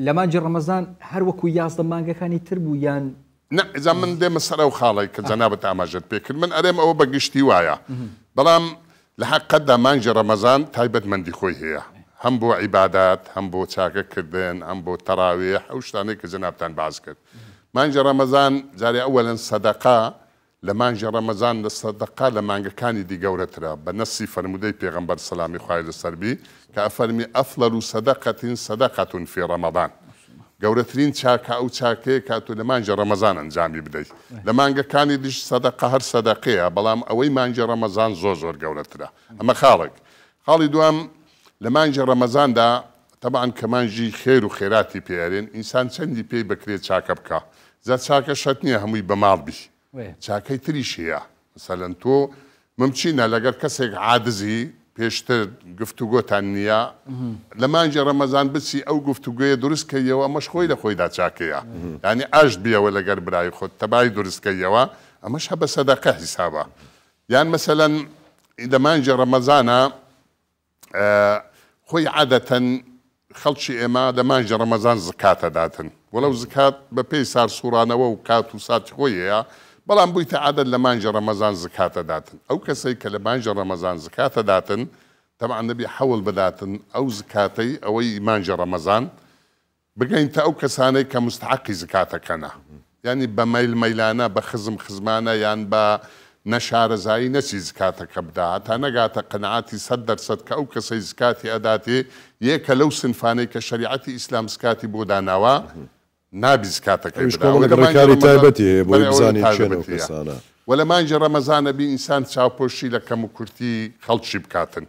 لە مانجی ڕەمەزان هەر وەکو 11 مانگەکانی تر بوو یان نە ئەجا من دێمە سەر ئەو خاڵی کە جەنابەت ئاماژەت پێکرد من ئەرێم ئەوە بەگشتی وایە بەڵام لە حەقەتدا مانجی ڕەمەزان تایبەتمەندی خۆی هەیە هەم بۆ عیبادات هەم بۆ چاکەکردن ئەم بۆ تەراویح ئەو شتانەی کە جەنابتان باز کرد مانجی ڕەمەزان جارێ ئەوەلەن سەدەقا لە مانجی ڕەمەزان لە سەدەقا لە مانگەکانی دی گەورەترە بە نەسی فەرمودەی پێغەمبەر سەلامی خوای لەسەر بی کە ئەفەرمی ئەفڵەل سەدەقەتین سەدەقەتون فی ڕەمەضان گەورەترین چاکە ئەو چاکەیە کاتو لە مانجی ڕەمەزان ئەنجامی بدەیت لە مانگەکانی دیش سەدەقە هەر سەدەقەیە بەڵام ئەوەی مانجی ڕەمەزان زۆر گەورەترە ئەمە خاڵێک خاڵی دوام لە مانجی ڕەمەزاندا تەبعاً کە مانجی خێر و خێراتی پێیارێن ئینسان چەندی پێی بکرێت چاکە بکە زە چاکە شەت نییە هەمووی بەماڵ بی چاکەی تریش هەیە مەسەلەن تۆ ممچینە لەگەر کەسێک عادزی پێشتر گفتوگۆتان نییە لە مانجی ڕەمەزان بچی ئەو گفتوگوۆیە دروستکەیەوە ئەمەش خۆی لە خۆیدا چاکەیە یعنی ئاشت بیەوە لەگەر برای خۆت تەبای دروستکەیەوە ئەمەش هە بە سەدەقە حیسابە یان مەسەلەن لە مانجی ڕەمەزانە خۆی عادەتەن خەڵکی ئێمە لە مانجی ڕەمەزان زکاتە داتن وەڵەو زکات بە پێی سار سوورانەوە و کات و ساتی خۆی هەیە بەڵام بوویتە عادەت لە مانجی ڕەمەزان زکاتە داتن ئەو کەسەی کە لە مانجی ڕەمەزان زکاتە داتن تەبعاً نەبی حەوڵ بداتن ئەو زکاتەی ئەوەی مانجی ڕەمەزان بگەینتە ئەو کەسانەی کە مستحقی زکاتەکەنە یعنی بە مەیل مەیلانە بە خزمانە یان بە نەشارەزایی نەچی زکاتەکە بدا تا نەگاتە قەنەعاتی 100% کە ئەو کەسەی زکاتی ئەداتێ یەکە لەو سنفانەی کە شەریعەتی ئیسلام زکاتی بۆ داناوە نابی زکاتەکەی ڕێکاری تایبەتی هەیە بۆی بزانین چێنەوە کەسانە وە لە مانجی ڕەمەزانە بی ئینسان چاوپۆشی لە کەم و کورتی خەڵکی بکاتن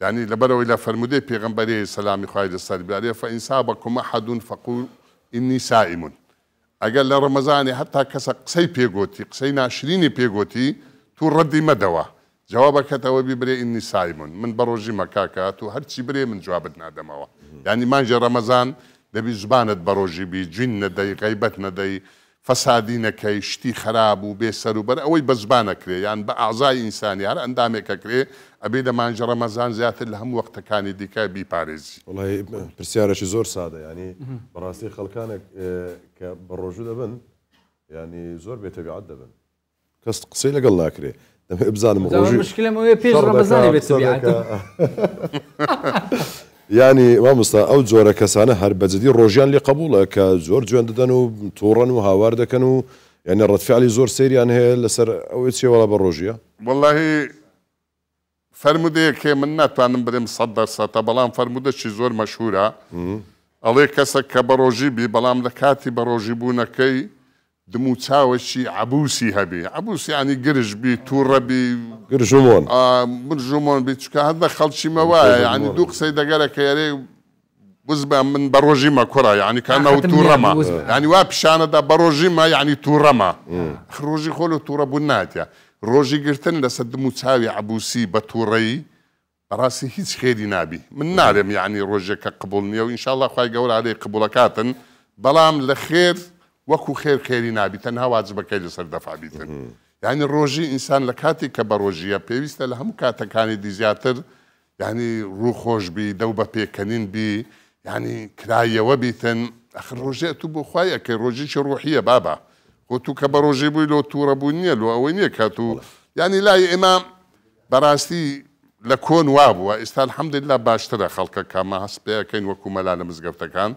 یعنی لەبەرەوەی لە فەرمودەی پێغەمبەری سەلامی خوای لەسەر بێ فەئین سابەکم ئەحەدون فەقول ئینی سائیمون ئەگەر لە ڕەمەزانێ هەتا کەسە قسەی پێگوتی قسەی ناشرینی پێگوتی تو ڕەدی مەدەوە جوابەکەتەوە بیبرێ ئینی سایمون من بە ڕۆژی مەکاکات و هەرچی برێ من جوابت نادەمەوە یعنی مانجی ڕەمەزان دەبی زبانت بە ڕۆژی بی جوین نەدەی غەیبەت نەدەی فەسادی نەکەی شتی خراپ و بێسەر و بەر ئەوەی بە زبانەکرێ یان بە ئاعزای ئینسانی هەر ئەندامێکەکرێ ئەبێ لە مانجە ڕەمەزان زیاتر لە هەموو وەختەکانی دیکە بیپارێزی. وڵی پرسیارەشی زۆر سادە ینی بەڕاستی خەڵکانێک کە بە ڕۆژوو دەبن ینی زۆر بێتەبیعەت دەبن کەس قسەی لەگەڵ ناکرێ دەمێ بزانم ڕۆژی مشکلەوەی پێش ڕەمەزانی بێت ینی مامۆستا ئەو جۆرە کەسانە هەر بەجددی ڕۆژیان لێ قبوڵە کە زۆر جوێن دەدەن و تووڕەن و هاوار دەکەن و یعنی ڕەتفعلی زۆر سریان هەیە لەسەر ئەوەی چێوەڵە بە ڕۆژیە واللهی فرمودەیەکێ من ناتوانم برێم 100% بەڵام فرمودەی زۆر مەشهورە ئەڵێ کەسێک کە بە ڕۆژی بی بەڵام لە کاتی بە ڕۆژی بوونەکەی دم و چاوەشی عبوسی هەبی عبوسی ینی گرژ بی تووڕەبی گرژمۆن برژمۆن بی چکە هەندە خەڵکیمە وایە ینی دوو قسەی دەگەرەکە یارێ بزبە من بە ڕۆژیمە کوڕە ینی کانەوە تووڕەمە ینی وا پیشانەدا بە ڕۆژیمە ینی تووڕەمە ڕۆژی خۆل و تووڕە بوون ناتە ڕۆژی گرتن لەسەر دم و چاوی عبوسی بە تووڕەیی بەڕاستی هیچ خێری نابی من نارێم یعنی ڕۆژێکە قبول نییە و ئینشاءالله خوای گەورە هەرێ قبولەکاتن بەڵام لە خێر وەکو خێر خێری نابی تەنها واجبەکەی لەسەر دەفع بیتن یعنی ڕۆژی ئینسان لە کاتی کە بە ڕۆژیە پێویستە لە هەموو کاتەکانی دی زیاتر یعنی ڕوو خۆش بی دەو بە پێکەنین بی یعنی کرایەوە بیتن ئەخر ڕۆژێ تو بۆ خوای ئەکەی ڕۆژیشی ڕوحیە بابە خۆ تو کە بە ڕۆژی بووی لۆ تووڕە بوو نییە لۆ ئەوەی نییە کە تو یعنی لای ئێمە بەڕاستی لە کۆن وابووە ئێستا الحەمدلله باشترە خەڵکە کامە هەست پێەکەین وەکو مەلا لە مزگەفتەکان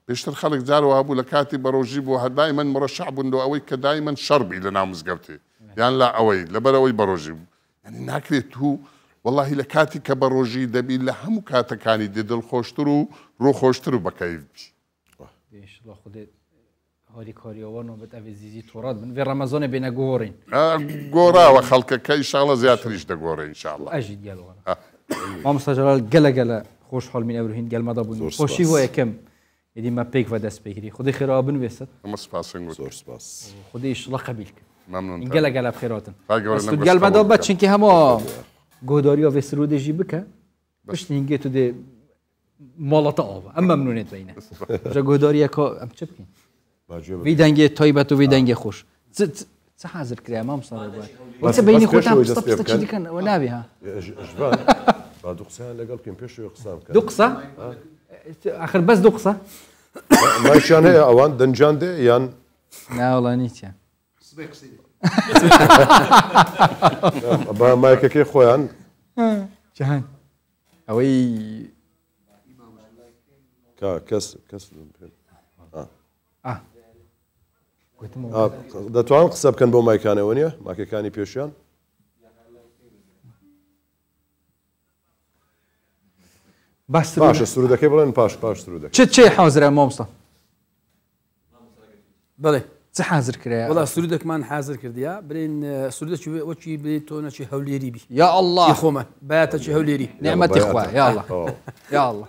پێشتر خەڵک جارەوە هەبوو لە کاتی بە ڕۆژی بوو هەر دایمەن مڕەشەع بوون لۆ ئەوەی کە دایمەن شەڕبی لە ناو مزگەوتێ یان لا ئەوەی لەبەرەوەی بە ڕۆژی بوو ینی ناکرێت تو واللهی لە کاتی کە بە ڕۆژی دەبی لە هەموو کاتەکانی دی دڵخۆشتر و ڕووخۆشتر و بەکەیف بی هاری کاریەوە نۆبەت ئەوێ زیزی تۆڕات بن وێ ڕەمەزانە بێنە گۆڕین گۆڕاوە خەڵکەکە ئینشاءڵڵە زیاتریش دەگۆڕێ ئینشاءڵڵە ئەژی دیالۆوە مامۆستا جەلال گەلە خۆشحاڵمین ئەوروهین گەلمەدا بوون خۆشی وە یەکەم یدی ما پێک بە دەست پێگیری خودی خێراوە بنوێست ئەمە سپاسن زۆر سپاس خودی ئیشڵە قەبیل کرد ممنون گەلە بخێراتن گەلمەدا بە چونکی هەموو گۆداریە وێ سرودێژی بکە پشتی هینگێت و دێ ماڵەتە ئاوە ئەم مەمنونێت بینە جا گۆداریەکە ئەم چ بکەین وی دەنگێ تایبەت و وی دەنگێ خۆش چ حازر کرا مامۆستا وەچە بینی خۆتان قسە چی دیکەن ئەوە نابێ ها با دوو قسەیان لەگەڵ بکەین پێشەوەی قسام بکەن دوو قسە ئاخر بەس دوو قسە مایشیان هەیە ئەوان دەنجان دێ یان ناوەڵانی چیان بە مایکەکەی خۆیان جەهان ئەوەی کەس دەتوان قسە بکەن بۆ مایکانەوە نیە ماکەکانی پێشیان باشە سرودەکەی بڵێن پاش سرودەکەی چێ حازرە مامۆستا بەڵێ چ حازر کرا وڵا سرودێکمان حازر کردیا برین سرودێکی وەکی بێ تۆ نەچی هەولێری بی یا الله خۆمە بایەتەچی هەولێری نعمەتی خوا یا الله یا الله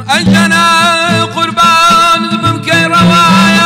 أجنا قربان ذبم كي روايا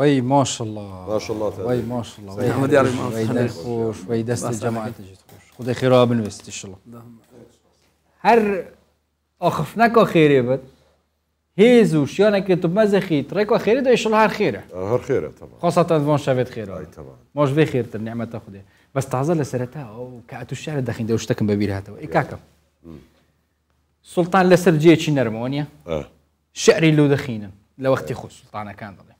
وي ما شاء الله ما شاء الله وي ما شاء الله محمد يا رب وي دل خوش وي دست الجماعة تجي خوش خدي خيرها بنوست إن شاء الله هر أخفناك خيري بد هيزو شيانك تبمز خير ريكو خيري ده إن شاء الله هر خيره هر خيره طبعا خاصة فون شافت خيره اي طبعا ماش في خير النعمة تاخذها بس تعزل لسرتها أو كأتو الشعر داخل ده وشتكم ببير هاتو إيه كاكا سلطان لسرجية شي نرمونيا شعري لو دخينا لو اختي خو سلطانه كان ضلي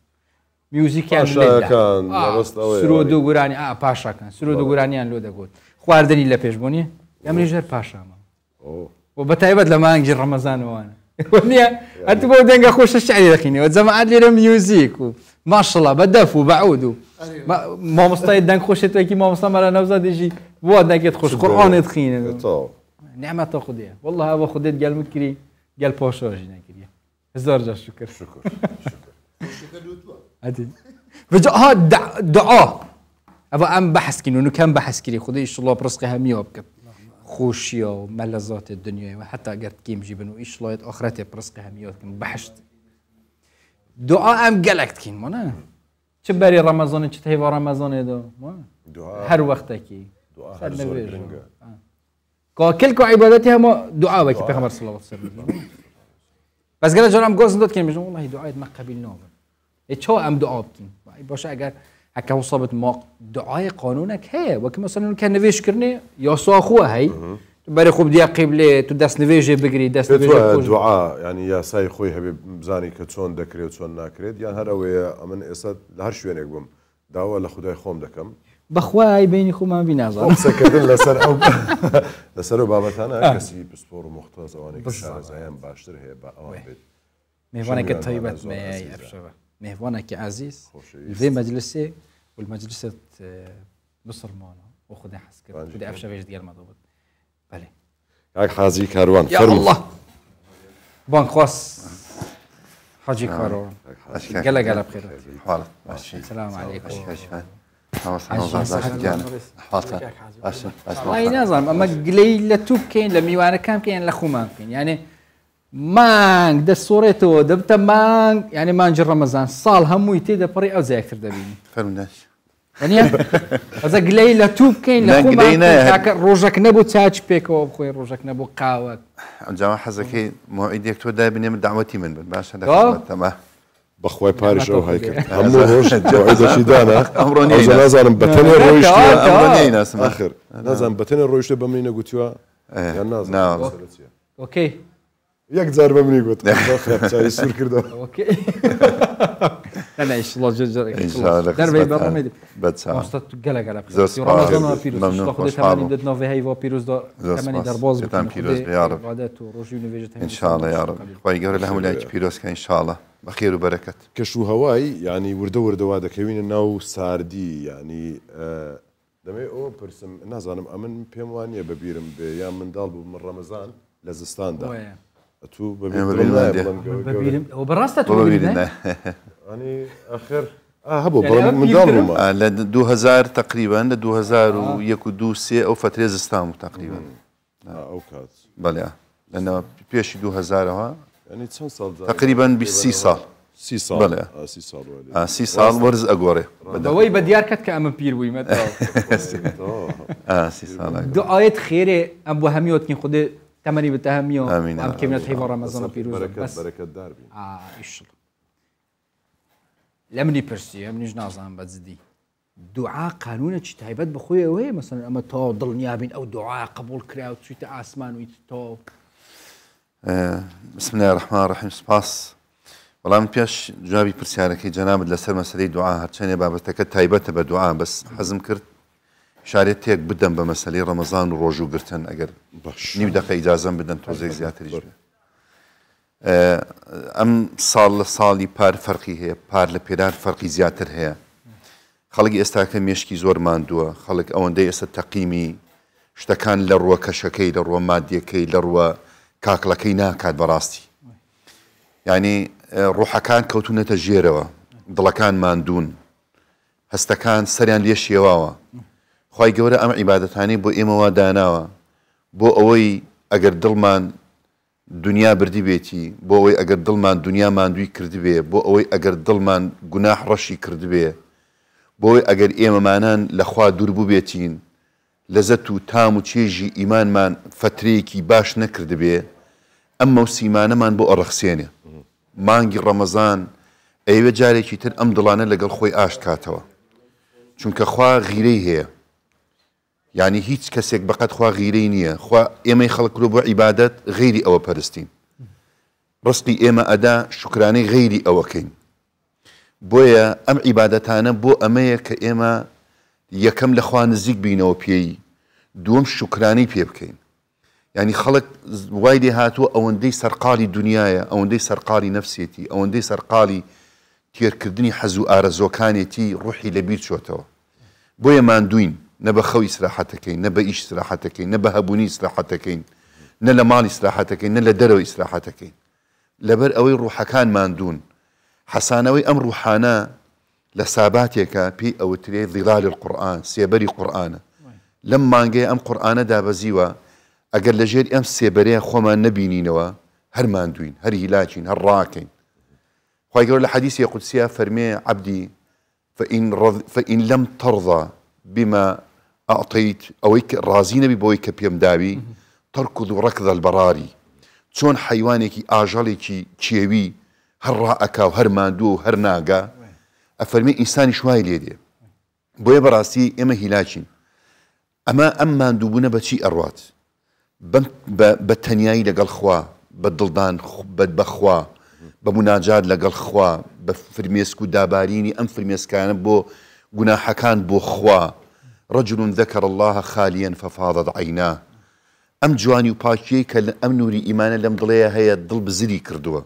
ميوزيك كان باشا كان سرودو غوراني باشا كان سرودو غورانيان لو دغوت خواردني لبيش بوني يامري جر باشا ما وبتايبد لما نجي رمضان وانا ونيا انت بو دنگا خوش الشعري دخيني وزما عاد لي ميوزيك ما شاء الله بدف وبعود ما مستعد دنگ خوش توكي ما مستمر نوزاد يجي بو دنگ تخش قران دخيني نعمه تاخذها والله ابو خديت قال مكري قال باشا جينا كريا هزار جا شكر عادي فجأة دعاء أبغى أم بحث كني إنه كم بحث كني خدي إن شاء الله برزقها همية وبكت خوشية وملذات الدنيا وحتى قرت كيم جيبنو إيش الله آخرتي برزقها همية وكم بحثت دعاء أم قلقت كين مانا شباري رمضان شتهي رمضان ده ما دعاء هر وقتكي دعاء هر زور كلكو عبادتها ما دعاء بكي بيغمر صلى الله عليه وسلم بس قال جرام جوز ندت كلمة والله دعاء ما قبلناه شو أم دعاء بكين باش أجر هكا وصبت ما دعاء قانونك هي وكما مثلا كان نفيش كرني يا أخوه هي بري خوب ديا قبلة تدرس نفيجي بقري درس نفيجي دعاء يعني يا ساي خوي حبيب مزاني كتشون دكري وتشون ناكريد يعني هذا هو من إصد لهر شو يعني يقوم دعوة لخداي خوم دكم بخواي بيني خو ما بين أزار سكتن لسر أو لسر بابتنا كسي بسبور مختص أواني كشار زين باشتر هي بأوان بيت مهوانك طيبت معي أبشرة مهوانك عزيز في مجلسي والمجلسة مصر مانا وخدي حسكر خدي أبشرة فيش ديال ما ضبط بله هاك حاجي كاروان يا الله بان خاص حاجي كاروان قلا بخير حالك السلام عليكم الله ينظم اما قليله توب كاين لميوانا كام كاين لخومان كاين يعني مانك ده صورته دبت مانك يعني ما نجر رمضان صال همو يتيدا بري او زي اكثر دبيني فهمناش يعني هذا قليله توب كاين لخومان روجك نبو تاج بيكو بخوي روجك نبو قاوك جماعه حزكي موعدك تو دابني من دعوتي من باش هذا تمام بخوي باريش او هيك همو روش موعده شيدانا امروني لازم بتني رويش امروني ناس اخر لازم بتني رويش بمني قلتوا يا ناس نعم اوكي ياك زار بمني قلت اخر تاعي سور كردو اوكي انا ان شاء الله جزر ان شاء الله دربي برميد بتسامح مستط قلق رمضان بيروز تاخذ 80 دنا في هاي بيروز 80 درباز بيروز يا رب ان شاء الله يا رب خوي يقول لهم لا بيروز ان شاء الله بخير وبركه كشو هواي يعني ورده هذا كوين ناو ساردي يعني دمي او برسم نازانم امن بيموانيه ببيرم بيا من دال من رمضان لزستان دا تو ببيرم وبراسته تو يعني اخر هبو من دالهم ل 2000 تقريبا ل 2001 او فتره زستان تقريبا اوكات بله لانه بيش 2000 ها يعني كم صار تقريبا بالسي صار 6 صار بله 6 صار 6 صار ورز اقوري دوي بديار كت كام بير وي متى 6 صار دعاية خير ابو هميوت كي خد تمني بتهميو امين ام كيمنا تحيف رمضان بيروز بس بركه داربي ان شاء الله لمني برسي امني جنازان بزدي دعاء قانون تهيبت بخويا وهي مثلا اما تو ضل نيابين او دعاء قبول كراوت شويه اسمان ويتو بسم الله الرحمن الرحيم سباس والله من بيش جوابي برسيارك جناب لسر مسألة دعاء هرشاني بابتك تايبت بدعاء بس حزم كرت شاريتك بدن بمسألة رمضان وروجو قرتن اگر نيو دقيقة اجازة بدن توزيق زيادة رجل ام صالي بار فرقي هي بار لبيران فرقي زيادة هي خلق استاك ميشكي زور ماندوه خلق اون دي است تقييمي اشتكان لروا كشكي لروا ماديكي لروا كاكلكي ناكاد براستي يعني روحكان كوتونة تجيروا ضلكان ماندون هستكان سريان ليش يواوا خواهي قورا ام عبادتاني بو ايما وداناوا بو اوي اگر دلمان دنیا بردی بێتی بۆ ئەوەی ئەگەر دڵمان دنیا ماندووی کردبێ بۆ ئەوەی ئەگەر دڵمان گوناح ڕەشی کردبێ بۆ ئەوەی ئەگەر ئێمەمانان لەخوا دوور بوو بێتین لەزەت و تام و چێژی ئیمانمان فترەیەکی باش نەکردبێ ئەم مەوسیمانەمان بۆ ئەڕەخسێنێ مانگی ڕەمەزان ئەوێ جارێکی تر ئەم دڵانە لەگەڵ خۆی ئاشت کاتەوە چونکە خوا غیرەی هەیە یعنی هیچ کەسێک بەقەت خوا غیرەی نییە خوا ئێمەی خەڵکرۆ بۆ عیبادەت غیری ئەوە پەرستین ڕستی ئێمە ئەدا شکرانەی غیری ئەوەکەین بۆیە ئەم عیبادەتانە بۆ ئەمەیە کە ئێمە یەکەم لە خوا نزیک بینەوە پێی دووەم شکرانەی پێ بکەین یعنی خەڵک وای لێ هاتووە ئەوەندەی سەرقاڵی دنیاە ئەوەندەی سەرقاڵی نەفسێتی ئەوەندەی سەرقاڵی تێرکردنی حەز و ئارەزۆکانێتی ڕوحی لەبیر چۆتەوە بۆیە ماندوین نە بە خەوی ئیسراحەتەکەین نە بە ئیش ئیسراحەتەکەین نە بە هەبوونی ئیسراحەتەکەین نە لە ماڵی ئیسراحەتەکەین نە لە دەرەوەی ئیسراحەتەکەین لەبەر ئەوەی ڕوحەکان ماندوون حەسانەوەی ئەم ڕوحانە لە ساباتێکە پێی ئەوترێ ظیلال القورئان سێبەری قورئانە لەم مانگەیە ئەم قورئانە دابەزیوە ئەگەر لەژێر ئەم سێبەرەیە خۆمان نەبینینەوە هەر ماندوین هەر هیلاکین هەر ڕاکەین خوای گەورە لە حەدیثی قودسیە فەرمێ عەبدی فإن لم ترضى بما أعطيت أو رازين ببوي كبيم داوي تركض ركض البراري چون حيوانك آجالك تشيوي هر رأكا وهر ماندو هر ناقا أفرمي إنسان شوي ليدي بوي براسي إما هلاكين أما ماندو بنا بشي أروات بتنياي لقل خوا بدلدان بخوا بمناجات لقل خوا بفرميسكو داباريني أم فرميسكان بو گوناحەکان بۆ خوا رجل ذكر الله خاليا ففاضت عيناه ئەم جوانی و پاکیەی کە ئەم نوری ئیمانە لەم دڵەیە هەیە دڵ بزری کردووە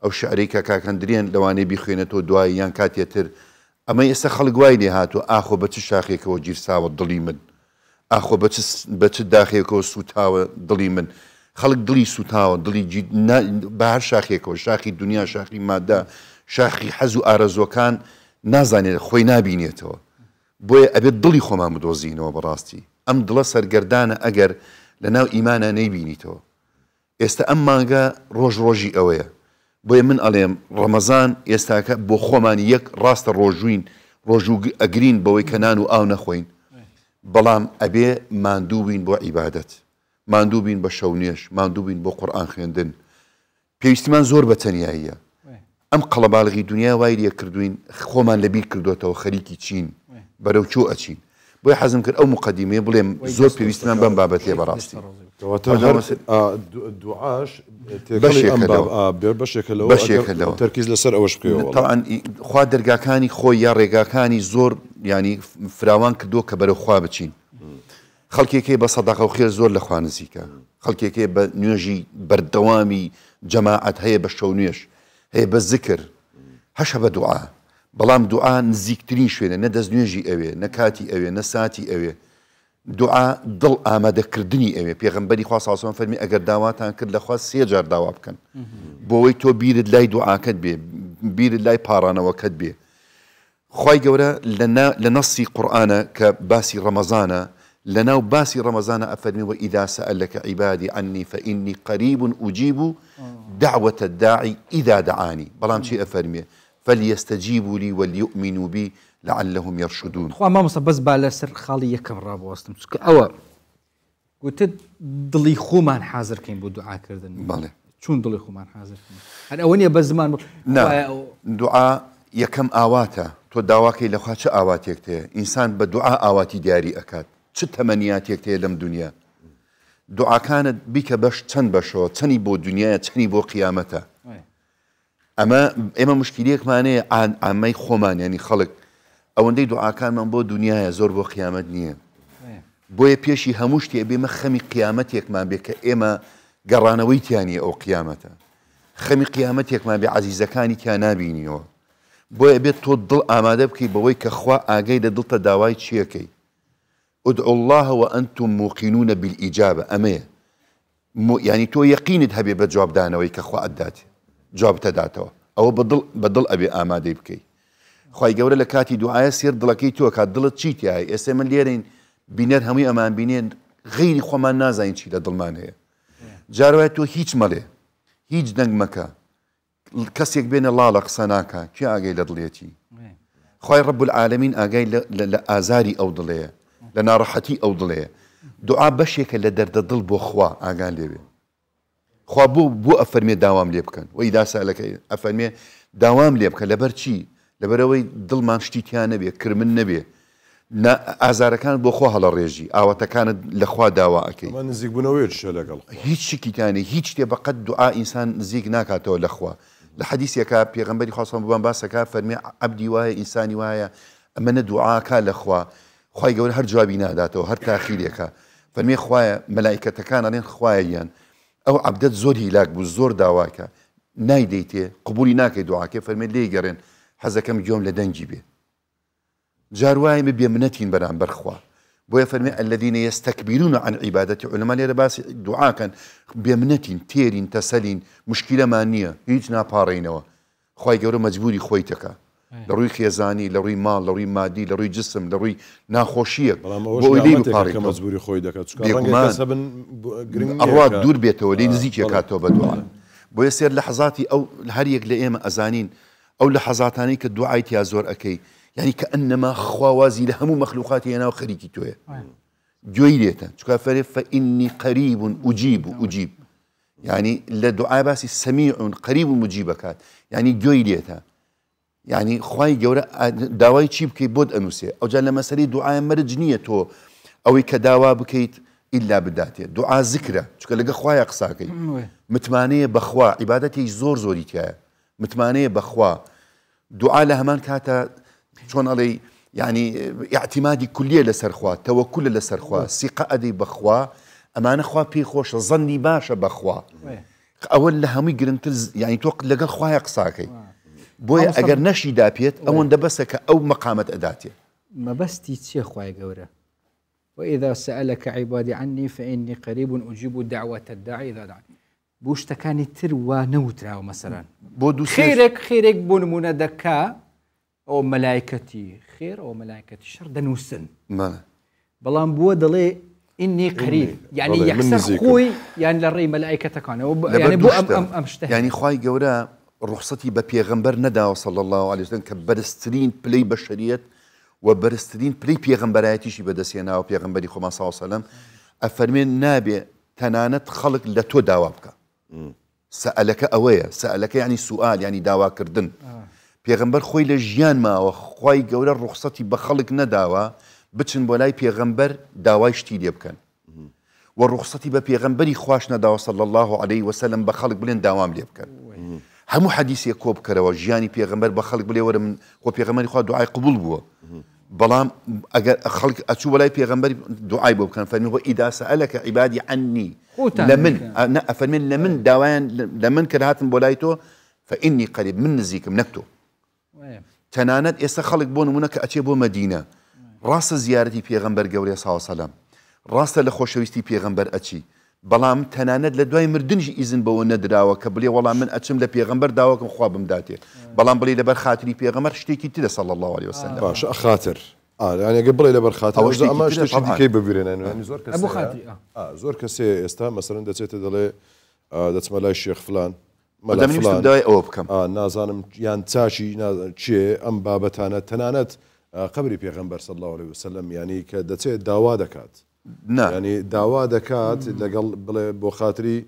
ئەو شعرەی کە کاکەندرێن لەوانەیە بیخوێنێتەوە دوای یان کاتێتر ئەمە ئێستا خەڵک وای لێ هاتووە ئاخۆ بە چ شاخێکەوە گیرساوە دڵی من ئاخۆ بە چ داخێکەوە سوتاوە دڵی من خەڵک دڵی سوتاوە دڵی بە هەر شاخێکەوە شاخی دنیا شاخی مادە شاخی حەز و ئارەزۆکان نازانێت خۆی نابینێتەوە بۆیە ئەبێت دڵی خۆمان بدۆزینەوە بەڕاستی ئەم دڵە سەرگەردانە ئەگەر لە ناو ئیمانە نەیبینیتەوە ئێستا ئەم مانگە ڕۆژی ئەوەیە بۆیە من ئەڵێم ڕەمەزان ئێستاکە بۆ خۆمان یەک ڕاستە ڕۆژوین ڕۆژوو ئەگرین بەوەی کە نان و ئاو نەخۆین بەڵام ئەبێ ماندوو بین بۆ عیبادەت ماندوو بین بە شەو نوێژ ماندوو بین بۆ قورئان خوێندن پێویستیمان زۆر بە تەنیاییە ئەم قەڵەباڵغی دنیا وای لێ کردوین خۆمان لەبیر کردوێتەوە خەریکی چین بەرەو چۆ ئەچین بۆیە حەزم کرد ئەو مقەدیمەیە بڵێم زۆر پێویستمان بەم بابەت لێ بەڕاستی دوعاش بەشێکەوە تەرکیز لەسەر ئەوەش بکەوە تەعاً خوا دەرگاکانی خۆی یا ڕێگاکانی زۆر ینی فراوان کردووە کە بەرەو خوا بچین خەڵکێکی بە سەداقە و خێر زۆر لە خوا نزیکە خەڵکێکی بە نوێژی بەردەوامی جەماعەت هەیە بە شەو نوێژ هەیە بە زکر هەشە بە دوعا بەڵام دوعا نزیکترین شوێنە نە دەست نوێژی ئەوێ نە کاتی ئەوێ نە ساتی ئەوێ دوعا دڵ ئامادەکردنی ئەوێ پێغەمبەری خوا صلی الله علیه و سلم فەرمی ئەگەر داواتان کرد لەخوا 3 جار داوا بکەن بۆەوەی تۆ بیرت لای دوعاکەت بێ بیرت لای پاڕانەوەکەت بێ خوای گەورە لە نەسی قورئانە کە باسی ڕەمەزانە لەناو باسی ڕەمەزانە ئەفەرمی وإذا سألك عبادي عني فإني قريب أجيب دعوة الداعي إذا دعاني بەڵام چی ئەفەرمێ فليستجيبوا لي وليؤمنوا بي لعلهم يرشدون خوا مامۆستا بەس با لەسەر خاڵی یەکەم ڕابوەستم چونکە ئەوە گوتت دڵی خۆمان حازرکەین بۆ دوعاکردن بەڵێ چون دڵی خۆمان حازرکەین هەر ئەوە نییە بە زمان دوعا یەکەم ئاواتە تۆ داواکەی لەخوا چه ئاواتێک هەیە ئینسان بە دوعا ئاواتی دیاری ئەکات چ تەمەنیاتێک هەیە لەم دنیا دوعاکانت بیکە بەش چەند بەشەوە چەندی بۆ دنیاە چەندی بۆ قیامەتە ئەمە ئێمە مشکلەیەکمانەیە ئامەی خۆمان ینی خەڵک ئەوەندەی دوعاکانمان بۆ دنیاە زۆر بۆ قیامەت نییە بۆیە پێشی هەموو شتێ بێمە خەمی قیامەتێکمان بێ کە ئێمە گەڕانەوەی تیانی ئەو قیامەتە خەمی قیامەتێکمان بێ عەزیزەکانی تیا نابینیەوە بۆیە بێت تۆ دڵ ئامادە بکەی بەوەی کە خوا ئاگەی لە دڵتە داوای چیەکەی ادعوا الله وأنتم موقنون بالإجابة أمية يعني تو يقينت هبي بجواب دانوي كخوا أداتي جواب تداتوا أو بدل أبي آمادة بكي خواهي قولة لكاتي دعاية سير دلكي تو كات دلت شيتي هاي اسمن ليرين بينر همي أمان بينين غير خو ما نازاين شي لدلمان هي جاروای تۆ هیچ مەڵێ هیچ دەنگ مەکە کەسێک بێنە لاڵە قسە ناکە کێ ئاگەی لە دڵێتی خی ڕب العالمین ئاگای لە ئازاری ئەو دڵەیە لە ناڕەحەتی ئەو دڵەیە دوعا بەشێکە لە دەردە دڵ بۆ خوا ئاگان لێوێ خوا بۆ ئەفەرمێ داوام لێ بکەن وەیدا سەلەکە ئەفەرمێ داوام لێ بکە لەبەر چی لەبەرەوەی دڵمان شتیتیان نەبێ کرمن نەبێ ئازارەکان بۆ خۆ هەڵە ڕێژی ئاواتەکانت لەخوا داوا ئەەکەی نزیک بوونەوەی لەگەڵ هیچ شکیتانێ هیچ شتێ بەقەت دوعا ئینسان نزیک ناکاتەوە لەخوا لە حەدیثێکە پێغەمبەری خۆسەڵ بووان باسەکە فەرمێ عەبدی وایە ئینسانی وایە ئەمەنە دوعاکە لەخوا خوای گەورە هەر جوابی ناداتەوە هەر تاخیرێکە فەرمێ خوایە مەلایکەتەکان ئەڵێن خوایەیان ئەو عەبدەت زۆر هیلاک بوو زۆر داواکە نایدەیتێ قبولی ناکەی دوعاکێ فەرمێ لێی گەڕێن حەزەکەم گوێم لە دەنگی بێ جاروایە بێمنەتین بەرامبەر خوا بۆیە فەرمێ الذين يستكبرون عن عبادتي علەما لێرە باسی دوعاکەن بێمنەتین تێرین تەسەلین مشکلەمان نییە هیچ ناپاڕێنەوە خوای گەورە مەجبوری خۆی تەکە لە ڕووی خێزانی لە ڕووی ماڵ لە ڕووی مادی لە ڕووی جسم لە ڕووی ناخۆشیەک مەجبوری خۆی دەکات ئەڕوا دوور بێتەوە لێ نزیکێ کاتەوە بە دوعا بۆیە سێر لە حەزاتی ئەو هەر یەک لە ئێمە ئەزانین ئەو لە حەزاتانی کە دوعای تیا زۆر ئەەکەی يعني كأنما خوازي لهم مخلوقاتي أنا وخريكي تويا جويليتا شكا فريق فإني قريب أجيب يعني لدعاء باسي سميع قريب مجيبكات يعني جويليتا يعني خواي جورا داواي تشيب كي بود أنوسي أو جال لما سري دعاء مرجنيته أو كداوا بكيت إلا بداتي دعاء ذكرى شكا لقى خواي أقصاكي متمانية بخوا عبادتي زور زوريتيا متمانية بخوا دعاء لهمان كاتا شلون علي يعني اعتمادي كلية لسرخوا توكل لسرخوا ثقة أدي بخوا أمانة خوا بي خوش ظني باشا بخوا أول لها ميقرن يعني توقع لقى خوا يقصاكي بويا أجر نشي دابيت أو اندبسك أو مقامة أداتي ما بس تيتشي خواي قورة وإذا سألك عبادي عني فإني قريب أجيب دعوة الداعي إذا دعاني بوش تكاني تروى نوتراو مثلا خيرك بون دكا أو ملائكتي خير أو ملائكتي شر دنوسن بلان بو دلي إني قريب يعني يكسر خوي يعني للري ملائكتك أنا يعني بو أمشتهي يعني خواي جورا رخصتي ببيغمبر ندى صلى الله عليه وسلم كبرسترين بلي بشرية وبرسترين بلي بيغمبراتي شي بدسينا وبيغمبري خما صلى الله عليه وسلم أفرمين نابي تنانت خلق لتو داوابك سألك أويا سألك يعني سؤال يعني داوا كردن پێغەمبەر خۆی لە ژیان ماوە خوای گەورە ڕوخسەتی بە خەڵک نەداوە بچن بۆ لای پێغەمبەر داوای شتی لێ بکەن و ڕوخسەتی بە پێغەمبەری خوش نەداوە صلی الله عليه وسلم بە خەڵک بڵێن داوام لێ بکەن هەموو حەدیثێک کۆ بکەرەوە ژیانی پێغەمبەر بە خەڵک بڵێ وەرە من خۆ پێغەمبەری خوا دوعای قبول بووە بەڵام ئەگەر خەڵک ئەچوو بە لای پێغەمبەری دوعای بۆ بکەن فەرمی وإذا سألك عبادي عني لمن ئەفەرمێن لە من داوایان لە من کە هاتن بۆ لای تۆ فإني قريب من نزيكم نكتو تنانت ئێستا خەڵک بۆ نمونە کە ئەچێ بۆ مەدینە ڕاستە زیارەتی پێغەمبەر گەورەی صلی الله علیه وسلم ڕاستە لە خۆشەویستی پێغەمبەر ئەچی بەڵام تەنانەت لە دوای مردنیش ئیزن بەوە نەدراوە کە بڵێ وەڵام من ئەچم لە پێغەمبەر داواکەم خوا بمداتێ بەڵام بڵێ لەبەر خاتری پێغەمبەر شتێکی ترە صلی الله عليه وسلم باش خاتر يعني ئەگەر بڵێ لەبەر خاتر ئەمە شتێکی دیکەی ببیرێنن يعني زۆر کەسێ ئێستا مەسەڵەن دەچێتە دەڵێ دەچمە لای شێخ فلان داوای ئەوە بکەم نازانم یان چاچی چێ ئەم بابەتانە تەنانەت قبری پێغەمبەر صلی الله عليه وسلم يعني کە دەچێت داوا دەکات يعني داوا دەکات لەگەڵ بڵێ بۆ خاتری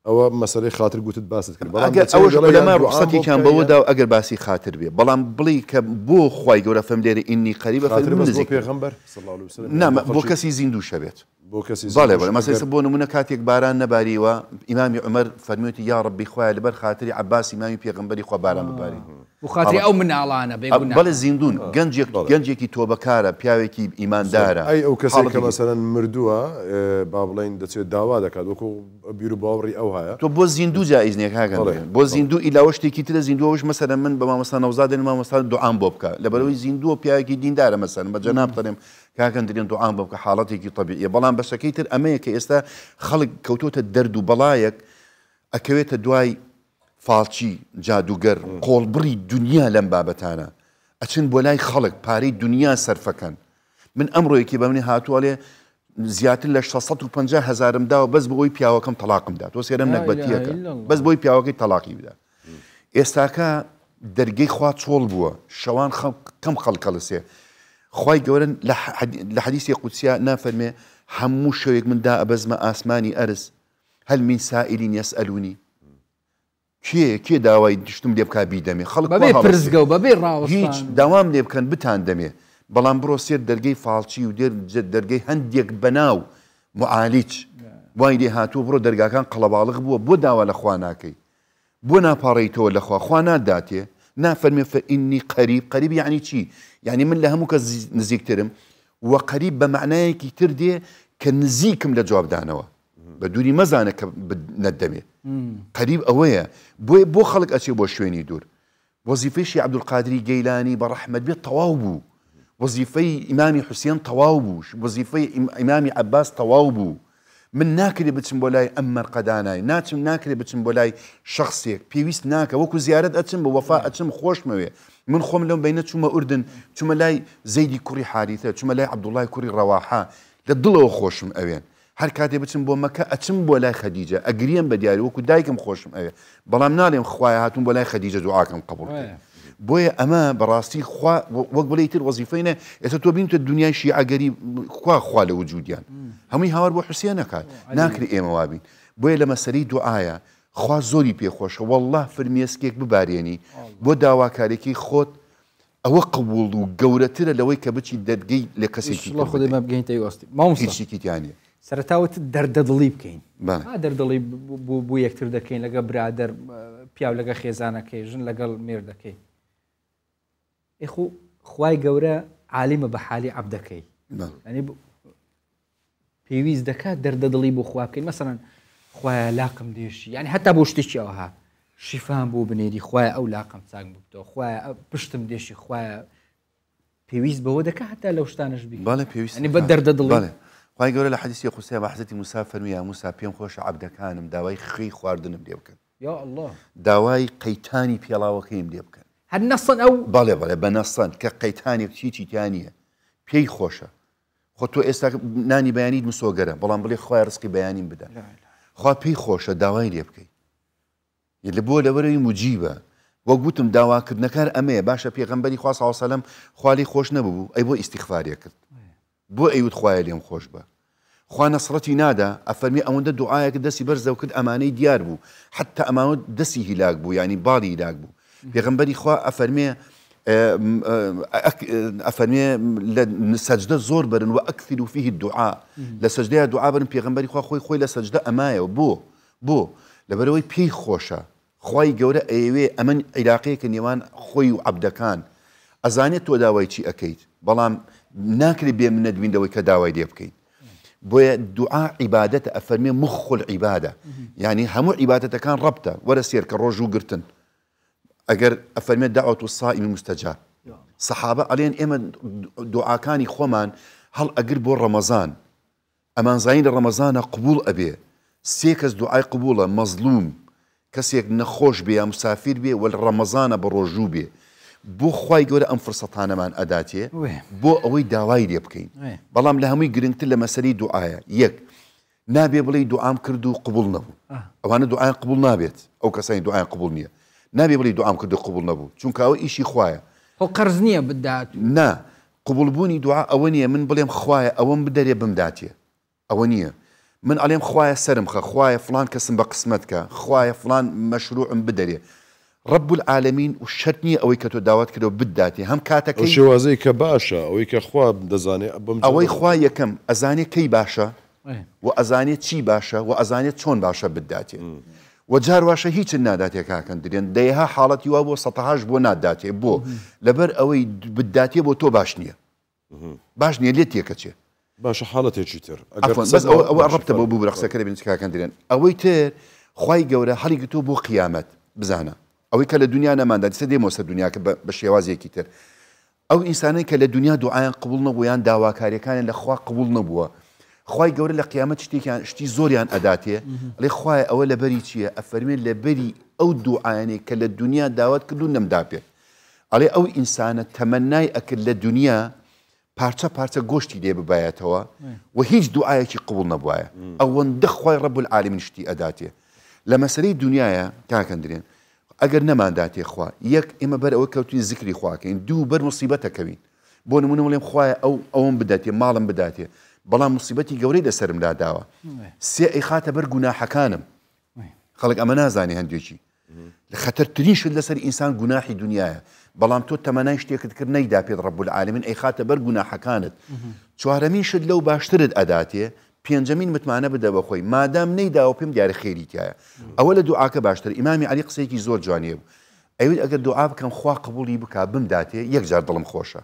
ئەوە مەسەلەی خاتر گوتت باست کرد ئەوەش لەما ڕوخسەتێکیان بەوەدا ئەگەر باسی خاتر بێ بەڵام بڵێ کە بۆ خوای گەورە فەرم لێرە ئینی قەریبە بۆ پێغەمبەر صلی الله عليه وسلم بۆ کەسی زیندوو شەبێت بەڵێ مەسەلە بۆ نمونە کاتێک باران نەباریوە ئیمامی عومەر فەرموویەتی یا ڕەبی خوایە لەبەر خاتری عەباس ئیمامی پێغەمبەری خوا باران بباری وخاتری ئەو مناڵانە بێگوناه بەڵێ زیندوون گەنجێکی تۆبەکارە پیاوێکی ئیماندارە ئەی ئەو کەسێک کە مەسەلەن مردووە با بڵێن دەچێت داوا دەکات وەکو بیر و باوەڕی ئەو هەیە تۆ بۆ زیندوو جائز نییە کاکەن بۆ زیندوو ئیلاوە شتێکی ترە زیندووەش مەسەلەن من بە مامۆستا نەوزادێن مامۆستا دوعام بۆ بکە لەبەرەوەی زیندووە پیاوێکی دیندارە مەسەلەن بە جەناب دەڵێم کاکەن دەرێن دوعام بۆ بکە حاڵەتێکی طەبیعیە بەڵام بەشەکەی تر ئەمەیە کە ئێستا خەڵک کەوتۆتە دەرد و بەڵایەک ئەکەوێتە دوای فالچی جادوگەر قۆڵبڕی دنیا لەم بابەتانە ئەچن بۆ لای خەڵک پارەی دنیا سەرفەکەن من ئەمڕۆیەکی بە منی هاتووەڵێ زیاتر لە 650,000 داوە بەس بۆی پیاوەکەم تەلاقم دا تۆ سێرەم نەکبەتیەکە بەس بۆی پیاوەکەی تەلاقی بدا ئێستاکە دەرگەی خوا چۆڵ بووە شەوان کەم خەڵکەڵسێ خوای گەورە لە حەدیثی قودسیە نافەرمێ هەموو شەوێک من دا ئەبەزمە ئاسمانی ئەرز هەل من سائلین یەسئەلونی کێ داوای شتم لێ بکا بیدەمێ خەڵک بەبێ پرزگە و بەبێ ڕاوەستان هیچ داوام لێ بکەن بتان دەمێ بەڵام بڕۆ سێر دەرگەی فاڵچی و دەرگەی هەندێک بەناو معالیج وای لێ هاتووە بڕۆ دەرگاکان قەڵەباڵغ بووە بۆ داوا لە خوا ناکەی بۆ ناپاڕێیتەوە لەخوا خوا ناداتێ نافەرمێ فەئینی قەریب یعنی چی یعنی من لە هەموو کەس نزیکترم وە قەریب بە معنایەکی تر دێ کە نزیکم لە جوابدانەوە بە دووری مەزانە کە نەدەمێ قەریب ئەوەیە بۆ خەڵک ئەچێ بۆ شوێنی دوور وەزیفەی شێخ عەبدولقادری گەیلانی بە ڕەحمەت بێت تەواو بوو وەزیفەی ئیمامی حوسێن تەواو بوو وەزیفەی ئیمامی عەباس تەواو بوو من ناکرێ بچم بۆ لای ئەم مەرقەدانای ناکرێ بچم بۆ لای شخصێک پێویست ناکە وەکو زیارەت ئەچم بە وەفا ئەچم خۆشمەوێ من خۆم لەم بینە چوومە ئوردن چوومە لای زەیدی کوڕی حاریثە چوومە لای عەبدوڵای کوڕی ڕەواحا لە دڵەوە خۆشم ئەوێن هەر کاتێ بچم بۆ مەکە ئەچم بۆ لای خەدیجە ئەگریم بە دیاری وەکو دایکم خۆشم ئەوێ بەڵام ناڵێم خوایە هاتووم بۆ لای خەدیجە دوعاکەم قبوڵ بۆیە ئەمە بەڕاستی وەک بڵێ تر وەزیفەینە ئێستا تۆ بینتە دنیای شیعەگەری خوا لە وجودیان هەمووی هاوار بۆ حوسێن نەکات ناکرێ ئێمە وابین بۆیە لە مەسەلەی دوعایە خوا زۆری پێخۆشە وەڵڵاه فرمێسکێک ببارێنی بۆ داواکارێکی خۆت ئەوە قبوڵ و گەورەترە لەوەی کە بچی دەرگەی لە کەسێکی خودمە بگەینتەی وەستی ماوەستێکی تیانە سەرەتاوت دەردەدڵی بکەین دەردڵی بۆ یەکتر دەکەین لەگە برادەر پیاو لەگە خێزانەکەی ژن لەگەڵ مێردەکەی ئێخۆ خوای گەورە عالیمە بە حالی عەبدەکەی ینی پێویست دەکات دەردەدڵی بۆ خوا بکەین مەسەڵەن خوایە لاقم دێشی یعنی هەتا بۆ شتێکی ئەوها شیفام بۆ بنێری خوایە ئەو لاقم چاک بکتەوە خوایە پشتم دێشی خوایە پێویست بەوە دەکات هەتا لەو شتانەش بی بەڵێ پێویست ینی بە دەردەدڵی خوای گەورە لە حەدیثی قودسی بە حەزرەتی موسا فەرموویە موسا پێم خۆشە عەبدەکانم داوای خی خواردنم لێ بکەن یا الله داوای قەیتانی پێڵاوەکەیم لێ بکەن هەر نەسەن ئەو بەڵێ بە نەسەن کە قەیتانێک چیتی تیانە پێی خۆشە خۆ تۆ ئێستا نانی بەیانیت مسۆگەرە بەڵام بڵێ خوای ڕزقی بەیانیم بدە خوا پێی خۆشە داوای لێ بکەیت لە بۆ لەوەرەوەی موجیبە وەک گوتم داواکردنەکار ئەمەیە باشە پێغەمبەری خوا صلی الله علیه و سلم خوا خۆش نەبوو ئەی بۆ ئیستیغفارێ کرد بۆ ئەیوت خوایە لێم خۆش بە خوا نەسڕەتی نادا ئەفەرمی ئەوەندە دوعایەک دەستی بەرزەو کرد ئەمانەی دیار بوو حتا ئەمانە دەستی هیلاک بوو ینی باڵی هیلاک بوو پێغەمبەری خوا ئەفەرمێ لە سەجدە زۆر برن و ئەکثروا فیه الدعاء لە سەجدەیە دوعا برن پێغەمبەری خوا خۆی لە سەجدە ئەمایەوە بۆ لەبەرەوەی پێی خۆشە خوای گەورە ئەیەوێ ئەمن عیلاقەیەکە نێوان خۆی و عەبدەکان ئەزانێت تۆ داوای چی ئەەکەیت بەڵام ناکرێت بێ منەت بینەوەی کە داوای لێ بکەیت بۆیە دوعا عیبادەتە ئەفەرمێ مخ العیبادە یعنی هەموو عیبادەتەکان ڕەبتە وەرە سێر کە ڕۆژ و گرتن ئەگەر ئەفەرمێ دعوة الصائم مستجاب سەحابە ئەڵێن ئێمە دوعاکانی خۆمان هەڵ ئەگر بۆ ڕەمەزان ئەمان زاین لە ڕەمەزانە قبول ئەبێ سێ کەس دوعای قبولە مەزلوم کەسێک نەخۆش بێ یا مسافر بێ و لە ڕەمەزانە بە ڕۆژوو بێ بۆ خوای گەورە ئەم فرسەتانەمان ئەداتێ بۆ ئەوەی داوای لێ بکەین بەڵام لە هەمووی گرنگتر لە مەسەلەی دوعایە یەک نابێ بڵێ دوعام کرد و قبول نەبوو ئەوانە دوعای قبول نابێت ئەو کەسانی دوعای قبول نییە نابێ بڵێ دوعام کرد و قبول نەبوو چونکە ئەوە ئیشی خوایە خۆ قەرز نییە بدات نا قبولبوونی دوعا ئەوە نییە من بڵێم خوایە ئەوەم بدەرێ بمداتێ ئەوە نییە من ئەڵێم خوایە سرم خە خوایە فلان کەسم بە قسمەتکە خوایە فلان مەشروعم بدەرێ رب العالمین و شەرت نییە ئەوەی کە تۆ داوات کردەوە بداتێ هەم کاتەکەی شێوازەی کە باشە ئەوەی کە خوا دەزانێت ئەوەی خوا یەکەم ئەزانێت کەی باشە و ئەزانێت چی باشە و ئەزانێت چۆن باشە بداتێ و جار واشە هیچ ناداتێ کاکەن درێن دەیها حاڵەتی وا بۆ سەتەهاش بۆ ناداتێ بۆ لەبەر ئەوەی بداتێ بۆ تۆ باش نییە باش نییە لێ تێکەچێ باشە حاڵەتێکی تر ئەوە ڕەبتە بۆ بوو ڕقسەکە بێن کاکەن درێن ئەوەی تر خوای گەورە هەڵی تۆ بۆ قیامەت بزانە ئەوەی کە لە دنیا نەماندا دیسە دێمەوەسە دنیاکە بە شێوازێکی تر ئەو ئینسانەی کە لە دنیا دوعایان قبول نەبوو یان داواکاریەکانیان لە خوا قبول نەبووە خوای گەورە لە قیامەت شتی زۆریان ئەداتێ ئەڵێ خوایە ئەوە لەبەری چییە ئەفەرمێن لەبەری ئەو دوعایانەی کە لە دنیا داوات کرد و نەمدا پێ ئەڵێ ئەو ئینسانە تەمەنای ئەکرد لە دنیا پارچە پارچە گۆشتی لێ ببایەتەوە و هیچ دوعایەکی قبول نەبووایە ئەوەندە خوای ڕەب العالمین شتی ئەداتێ لە مەسەلەی دنیاە کاکەندرێن ئەگەر نەمانداتێ خوا یەک ئێمە بەر ئەوە کەوتین زیکری خواکەین دوو بەر مصیبەتەکەوین بۆ نمونە بڵێم خوایە ئەوم بداتێ ماڵم بداتێ بەڵام مصیبەتی گەورەی لەسرمدا داوە سێ ئەی خاتە بەر گوناحەکانم خەڵک ئەمە نازانێ هەندێکی لە خەتەرترین شت لەسەر ئینسان گوناحی دنیاە بەڵام تۆ تەمەنای شتێکت کرد نەیدا پێت ڕەب العالمین ئەی خاتە بەر گوناحەکانت چوارەمین شت لەو باشترت ئەداتێ پێنجەمین متمانە بدە بە خۆی مادام نەیداوە پێم دیارە خێریتایە ئەوە لە دوعاکە باشتر ئیمامی عەلی قسەیەکی زۆر جوانیە بوو ئەوێت ئەگەر دوعا بکەم خوا قبوڵی بکا بمداتێ یەک جار دڵم خۆشە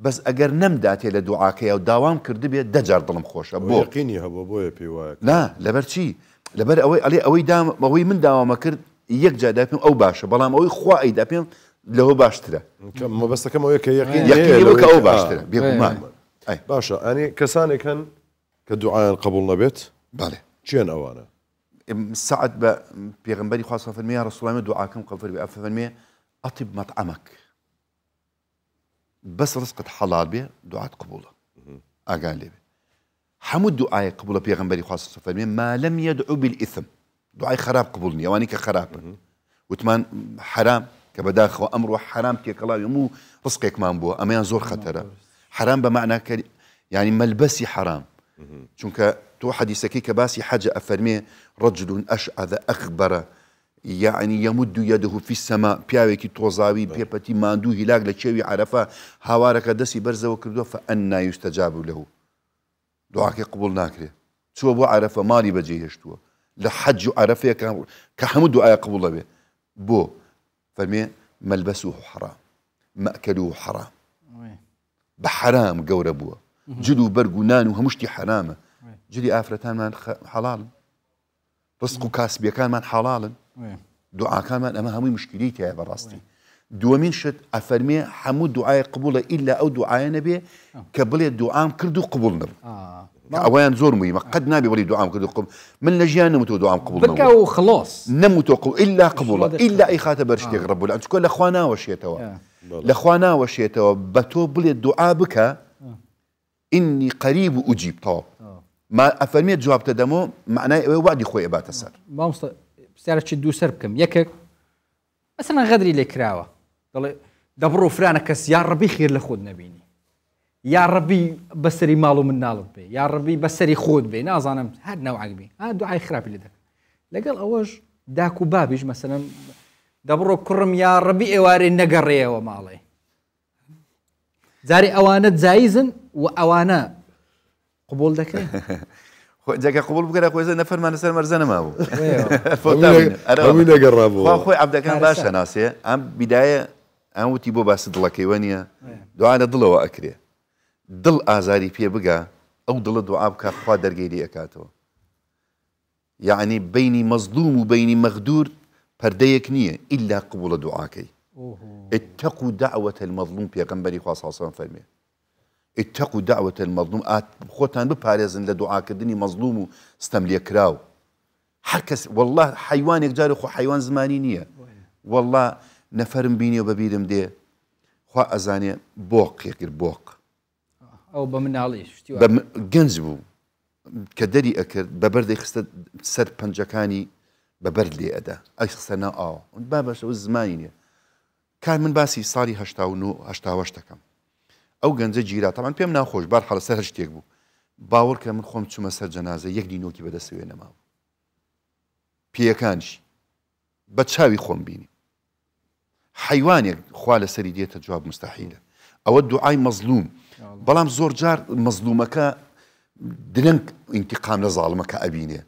بەس ئەگەر نەمداتێ لە دوعاکەیە و داوام کردبێت دە جار دڵم خۆشە بۆ یەقینی هەبوو بۆیە پێی وایە نا لەبەر چی لەبەر ئەوەی ئەڵێ ئەوەی من داوامە کرد یەک جادا پێم ئەو باشە بەڵام ئەوەی خوا ئەیدا پێم لەوە باشترە مەبەستەکەم ئەوەیە کە یەقینی بکە ئەو باشترە بێگومان باشە ئەنی کەسانێک هەن کە دوعایان قبول نەبێت بەڵێ چیان ئەوانە سعد بە پێغمبەری خوا صلی الله علیه و سلم دوعاکەم قبول بێ ئەفەرمێ ئەطب مەطعەمەک بەس ڕزقت حەڵال بێ دوعات قبوڵە ئاگان لێ بێ هەموو دوعای قبولە پێغمبەری خوا صلی الله علیه و سلم ما لم يدعو بالإثم دوعای خراپ قبول نییە ئەوانەی کە خراپن وتمان حرام کە بەداخەوە ئەمڕۆ حرام تێکەڵاوی هەموو ڕزقێکمان بووە ئەمەیان زۆر خەتەرە حرام بە معنى کە يعني مەلبەسی حرام چونکە تۆ حەدیثەکەی کە باسی حەجە ئەفەرمێ رجل أشعث أخبر يعني يمد يده في السماء پیاوێکی تۆزاوی پێپەتی ماندوو هیلاک لە کێوی عەرەفە هاوارەکە دەستی بەرزەوە کردووە فأنى يستجاب له دوعاکەی قبول ناکرێ چووە بۆ عەرەفە ماڵی بەجێ هێشتووە لە حەج و عەرەفەیە کە هەموو دوعای قبوڵە بێ بۆ فەرمێ مەلبەسوه حرام مەئکەلوه حرام بە حرام گەورە بووە جل و بەرگ و نان و هەموو شتی حرامە جلی ئافرەتانمان حەڵاڵن ڕزق و کاسبیەکانمان حەڵاڵن دوعاکانمان ئەمە هەمووی مشکلی تایە بەڕاستی دووەمین شت ئەفەرمێ هەموو دوعای قبوڵە ئیلا ئەو دوعایە نەبێ کە بڵێ دوعام کرد و قبول نەبوو ئەویان زۆر مهمە قەت نابێ بڵێ دوعام کرد و قبول من لە ژیان نەموتەوە دوعام قبول بکە و خلاص نەموتەوە قبول ئیلا قبوڵە ئیلا ئەی خاتە بەر شتێک ڕەب العالمین چونکە لەخوا ناوەشێتەوە لەخوا ناوەشێتەوە بە تۆ بڵێ دوعا بکە إني قريب أجيب طاب ما أفرميت جواب تدمو معناه وعدي خوي بات السر ما مست سعر شي دو سر بكم يكك مثلا غدري لك راوة دبرو فرانا كس يا ربي خير لخود نبيني يا ربي بسري مالو من نالط بي يا ربي بسري خود بي نازانم هاد نوع عقبي هاد دعاء خرابي لدك لقال أوج داكو بابيج مثلا دبرو كرم يا ربي إواري نقريه ومالي زاري أوانت زايزن وأوانا قبول دكري جاك قبول بكره خويا نفر ما نسال مرزنا ما ابو امين قربوا خويا عبد كان باشا ناسي ام بدايه ام تيبو باس دلك وينيا دعاء ضل واكري ضل ازاري في بقى او ضل دعاء بك خوا درجيلي اكاتو يعني بيني مظلوم وبيني مغدور پرديك نيه الا قبول دعاكي اتقوا دعوه المظلوم پیغمبري خاص صلى فرمي اتقوا دعوة المظلوم خوتان بپارێزن لە دوعاکردنی مەظلوم و ستەملێ کراو هەر کەس والله حیوانێک جارێ خۆ حیوان زمانی نییە والله نەفەرم بینی و بەبیرم دێ خوا ئەزانێ بۆقێکرد بۆق ئەو بە مناڵیش گەنج بوو کە دەری ئەکرد بەبەر دەیخستە سەر پەنجەکانی بەبەر لێ ئەدا ئەیخستە ناو ئاوە با بەشە ئەو زمانی نییە کار من باسی ساڵی 1970 دەکەم ئەو گەنجە گیرا تامان پێم ناخۆش بار حەڵە سەر شتێک بوو باوەڕ کە من خۆم چوومە سەر جەنازە یەک دینۆکی بەدەستەوێ نەماوە پێیەکانشی بە چاوی خۆم بینی حیوانێک خوا لەسەری دێتە جواب مستەحیلە ئەوە دوعای مەظلوم بەڵام زۆر جار مەظلومەکە درەنگ ئینتیقام لە زاڵمەکە ئەبینێ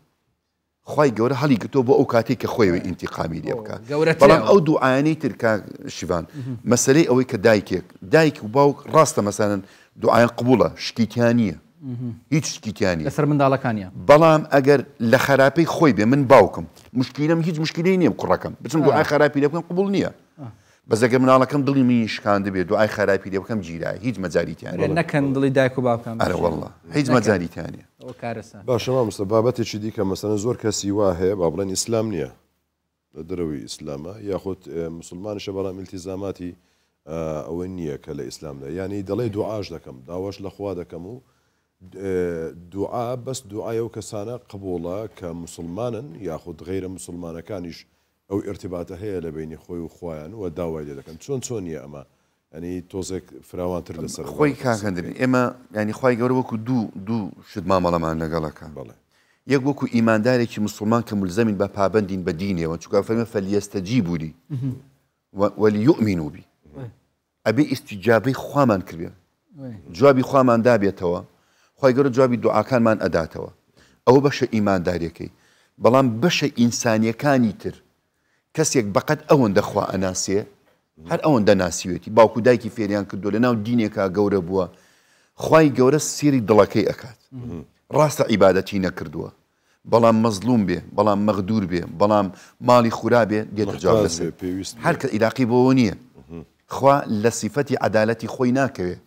خوای گەورە هەڵی گرتۆ بۆ ئەو کاتێک کە خۆیەوە ئینتیقامی لێ بکات بەڵام ئەو دوعایانەی ترکا شیوان مەسەلەی ئەوەی کە دایک و باوک ڕاستە مەسەلەن دوعایان قبوڵە شکیتیان نییە هیچ شکیتیان نییە لەسەر منداڵەکانیان بەڵام ئەگەر لە خراپەی خۆی بێ من باوکم مشکلەم هیچ مشکلەی نییە کوڕەکەم بچم دوعای خراپی لێ بکەم قبول نییە بەس ئەگەر مناڵەکەم دڵی منی شکاند بێت دوعای خراپی لێ بکەم گیرای هیچ مەجاریتیان نەکەن دڵی دایک و باوکم ئەرە وەڵڵا هیچ مەجاریتیان نییە باشە مامۆستا بابەتێکی دیکە مەسەلەن زۆر کەسی وا هەیە با بڵێن ئیسلام نییە لە دەرەوەی ئیسلامە یاخود مسلمانشە بەڵام ئیلتیزاماتی ئەوە نییە کە لە ئیسلامدا ینی دەڵێ دوعاش دەکەم داواش لە خوا دەکەم و دوعا بەس دوعای ئەو کەسانە قبوڵە کە مسلمانن یاخود غیرە مسلمانەکانیش ئەو ئرتیباتە هەیە لە بینی خۆی و خۆیان و داوای لێ دەکەن چۆن نییە ئەمە ینی تۆزێک فراوانتر لەسەر خۆی کاکەندرین ئێمە ینی خی گەورە وەکو دوو شت مامەڵەمان لەگەڵەکە بەڵێ یەک وەکو ئیماندارێکی مسلمان کە ملزەمین بە پابندین بە دینێەوە چونکە فەرمێ فەلیەستەجیبوا لی وەلیؤمنوا بی ئەبێ ئیستیجابەی خوامان کردێ جوابی خوامان دابێتەوە خی گەورە جوابی دوعاکانمان ئەداتەوە ئەوە بەشە ئیمانداریەکەی بەڵام بەشە ئینسانیەکانی تر کەسێک بەقەت ئەوەندە خوا ئەناسێ هەر ئەوەندە ناسیوێتی باوکو دایکی فێریان کردو لە ناو دینێکا گەورە بووە خی گەورە سیری دڵەکەی ئەکات ڕاستە عیبادەتی نەکردووە بەڵام مەزلوم بێ بەڵام مەغدور بێ بەڵام ماڵی خورا بێ دێتە جواب لەسەر هەر کە عیراقی بۆەوە نییە خوا لە سیفەتی عەدالەتی خۆی ناکەوێ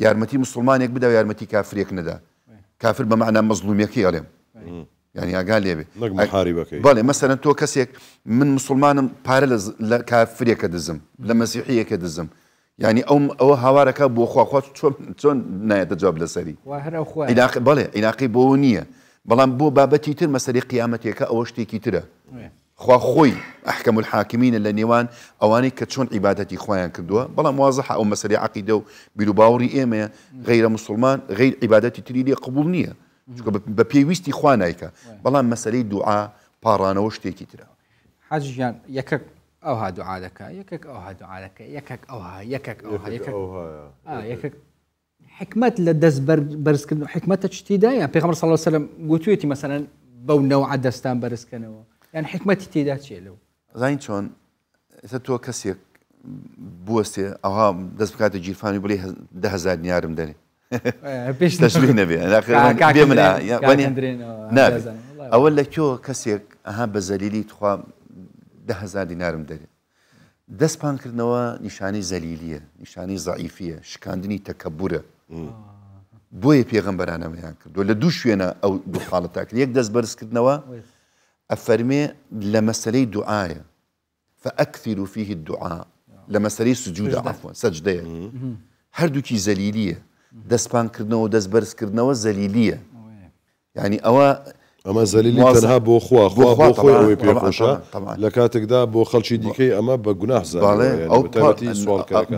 یارمەتی مسلمانێک بدە و یارمەتی کافرێک نەدا کافر بە مەعنا مەزلومیەکەی ئەڵێم يعني ئاگا لێبێ بەڵێ مەسەرەن تۆ کەسێک من مسلمانم پارە لە کافرێکە دزم لە مەسیحیەکە دزم يعني ئەوە هاوارەکە بۆ خواخوا چۆن نایەتە جواب لەسەری بەڵێ عیناقی بۆ نییە بەڵام بۆ بابەتی تر مەسەری قیامەتێکە ئەوە شتێکی ترە خوا خۆی ئەحکەم الحاکمینە لە نێوان ئەوانەی کە چۆن عیبادەتی خۆیان کردووە بەڵام واضح ئەو مەسەری عەقیدە و بیر و باوەڕی ئێمەیە غیرە مسلمان غیر عیبادەتی تری لێ قبول نییە بە پێویستی خوا نایکە بەڵام مەسەلەی دوعا پاڕانەوە شتێکی ترە حاجیان یەکێک ئەوها دوعا دەکە یەکێک ئەوها دوعا دەکە یەکێک ئەوها یەکێک ئەوها یەکێک حکمت لە دەست بەرزکردن و حکمەتە چتیدا یان پێغەمبەر صلی الله علیه و سلم گوتوێتی مەسەلەن بەو نەوعە دەستان بەرزکەنەوە یان حکمەتی تێدا چیە لەو زین چۆن ئێستا تۆ کەسێک بوەستێ ئەوها دەست بکاتە گیرفانی بڵێ 10,000 دیارم دەرێ تەشبیه نەبێ ئەوە لە کێوە کەسێک ئەها بە زەلیلی تخوا 10,000 دینارم دەرێت دەستپانکردنەوە نیشانی زەلیلیە نیشانی زەعیفیە شکاندنی تەکەبورە بۆیە پێغەمبەرانەوەیان کردو لە دوو شوێنە ئەو دوو حاڵەتا کرد یەک دەست بەرزکردنەوە ئەفەرمێ لە مەسەلەی دوعایە فەئەکثروا فیه الدعاء لە مەسەلەی سجودە عەفوەن سەجدەیە هەردووکی زەلیلیە دەستپانکردنەوە و دەست بەرزکردنەوە زەلیلیە یعنی ئەمە زەلیلی تەنها بۆ خوا بۆ خۆی ئەوەی پێخۆشە لە کاتێکدا بۆ خەڵکی دیکەی ئەمە بە گوناح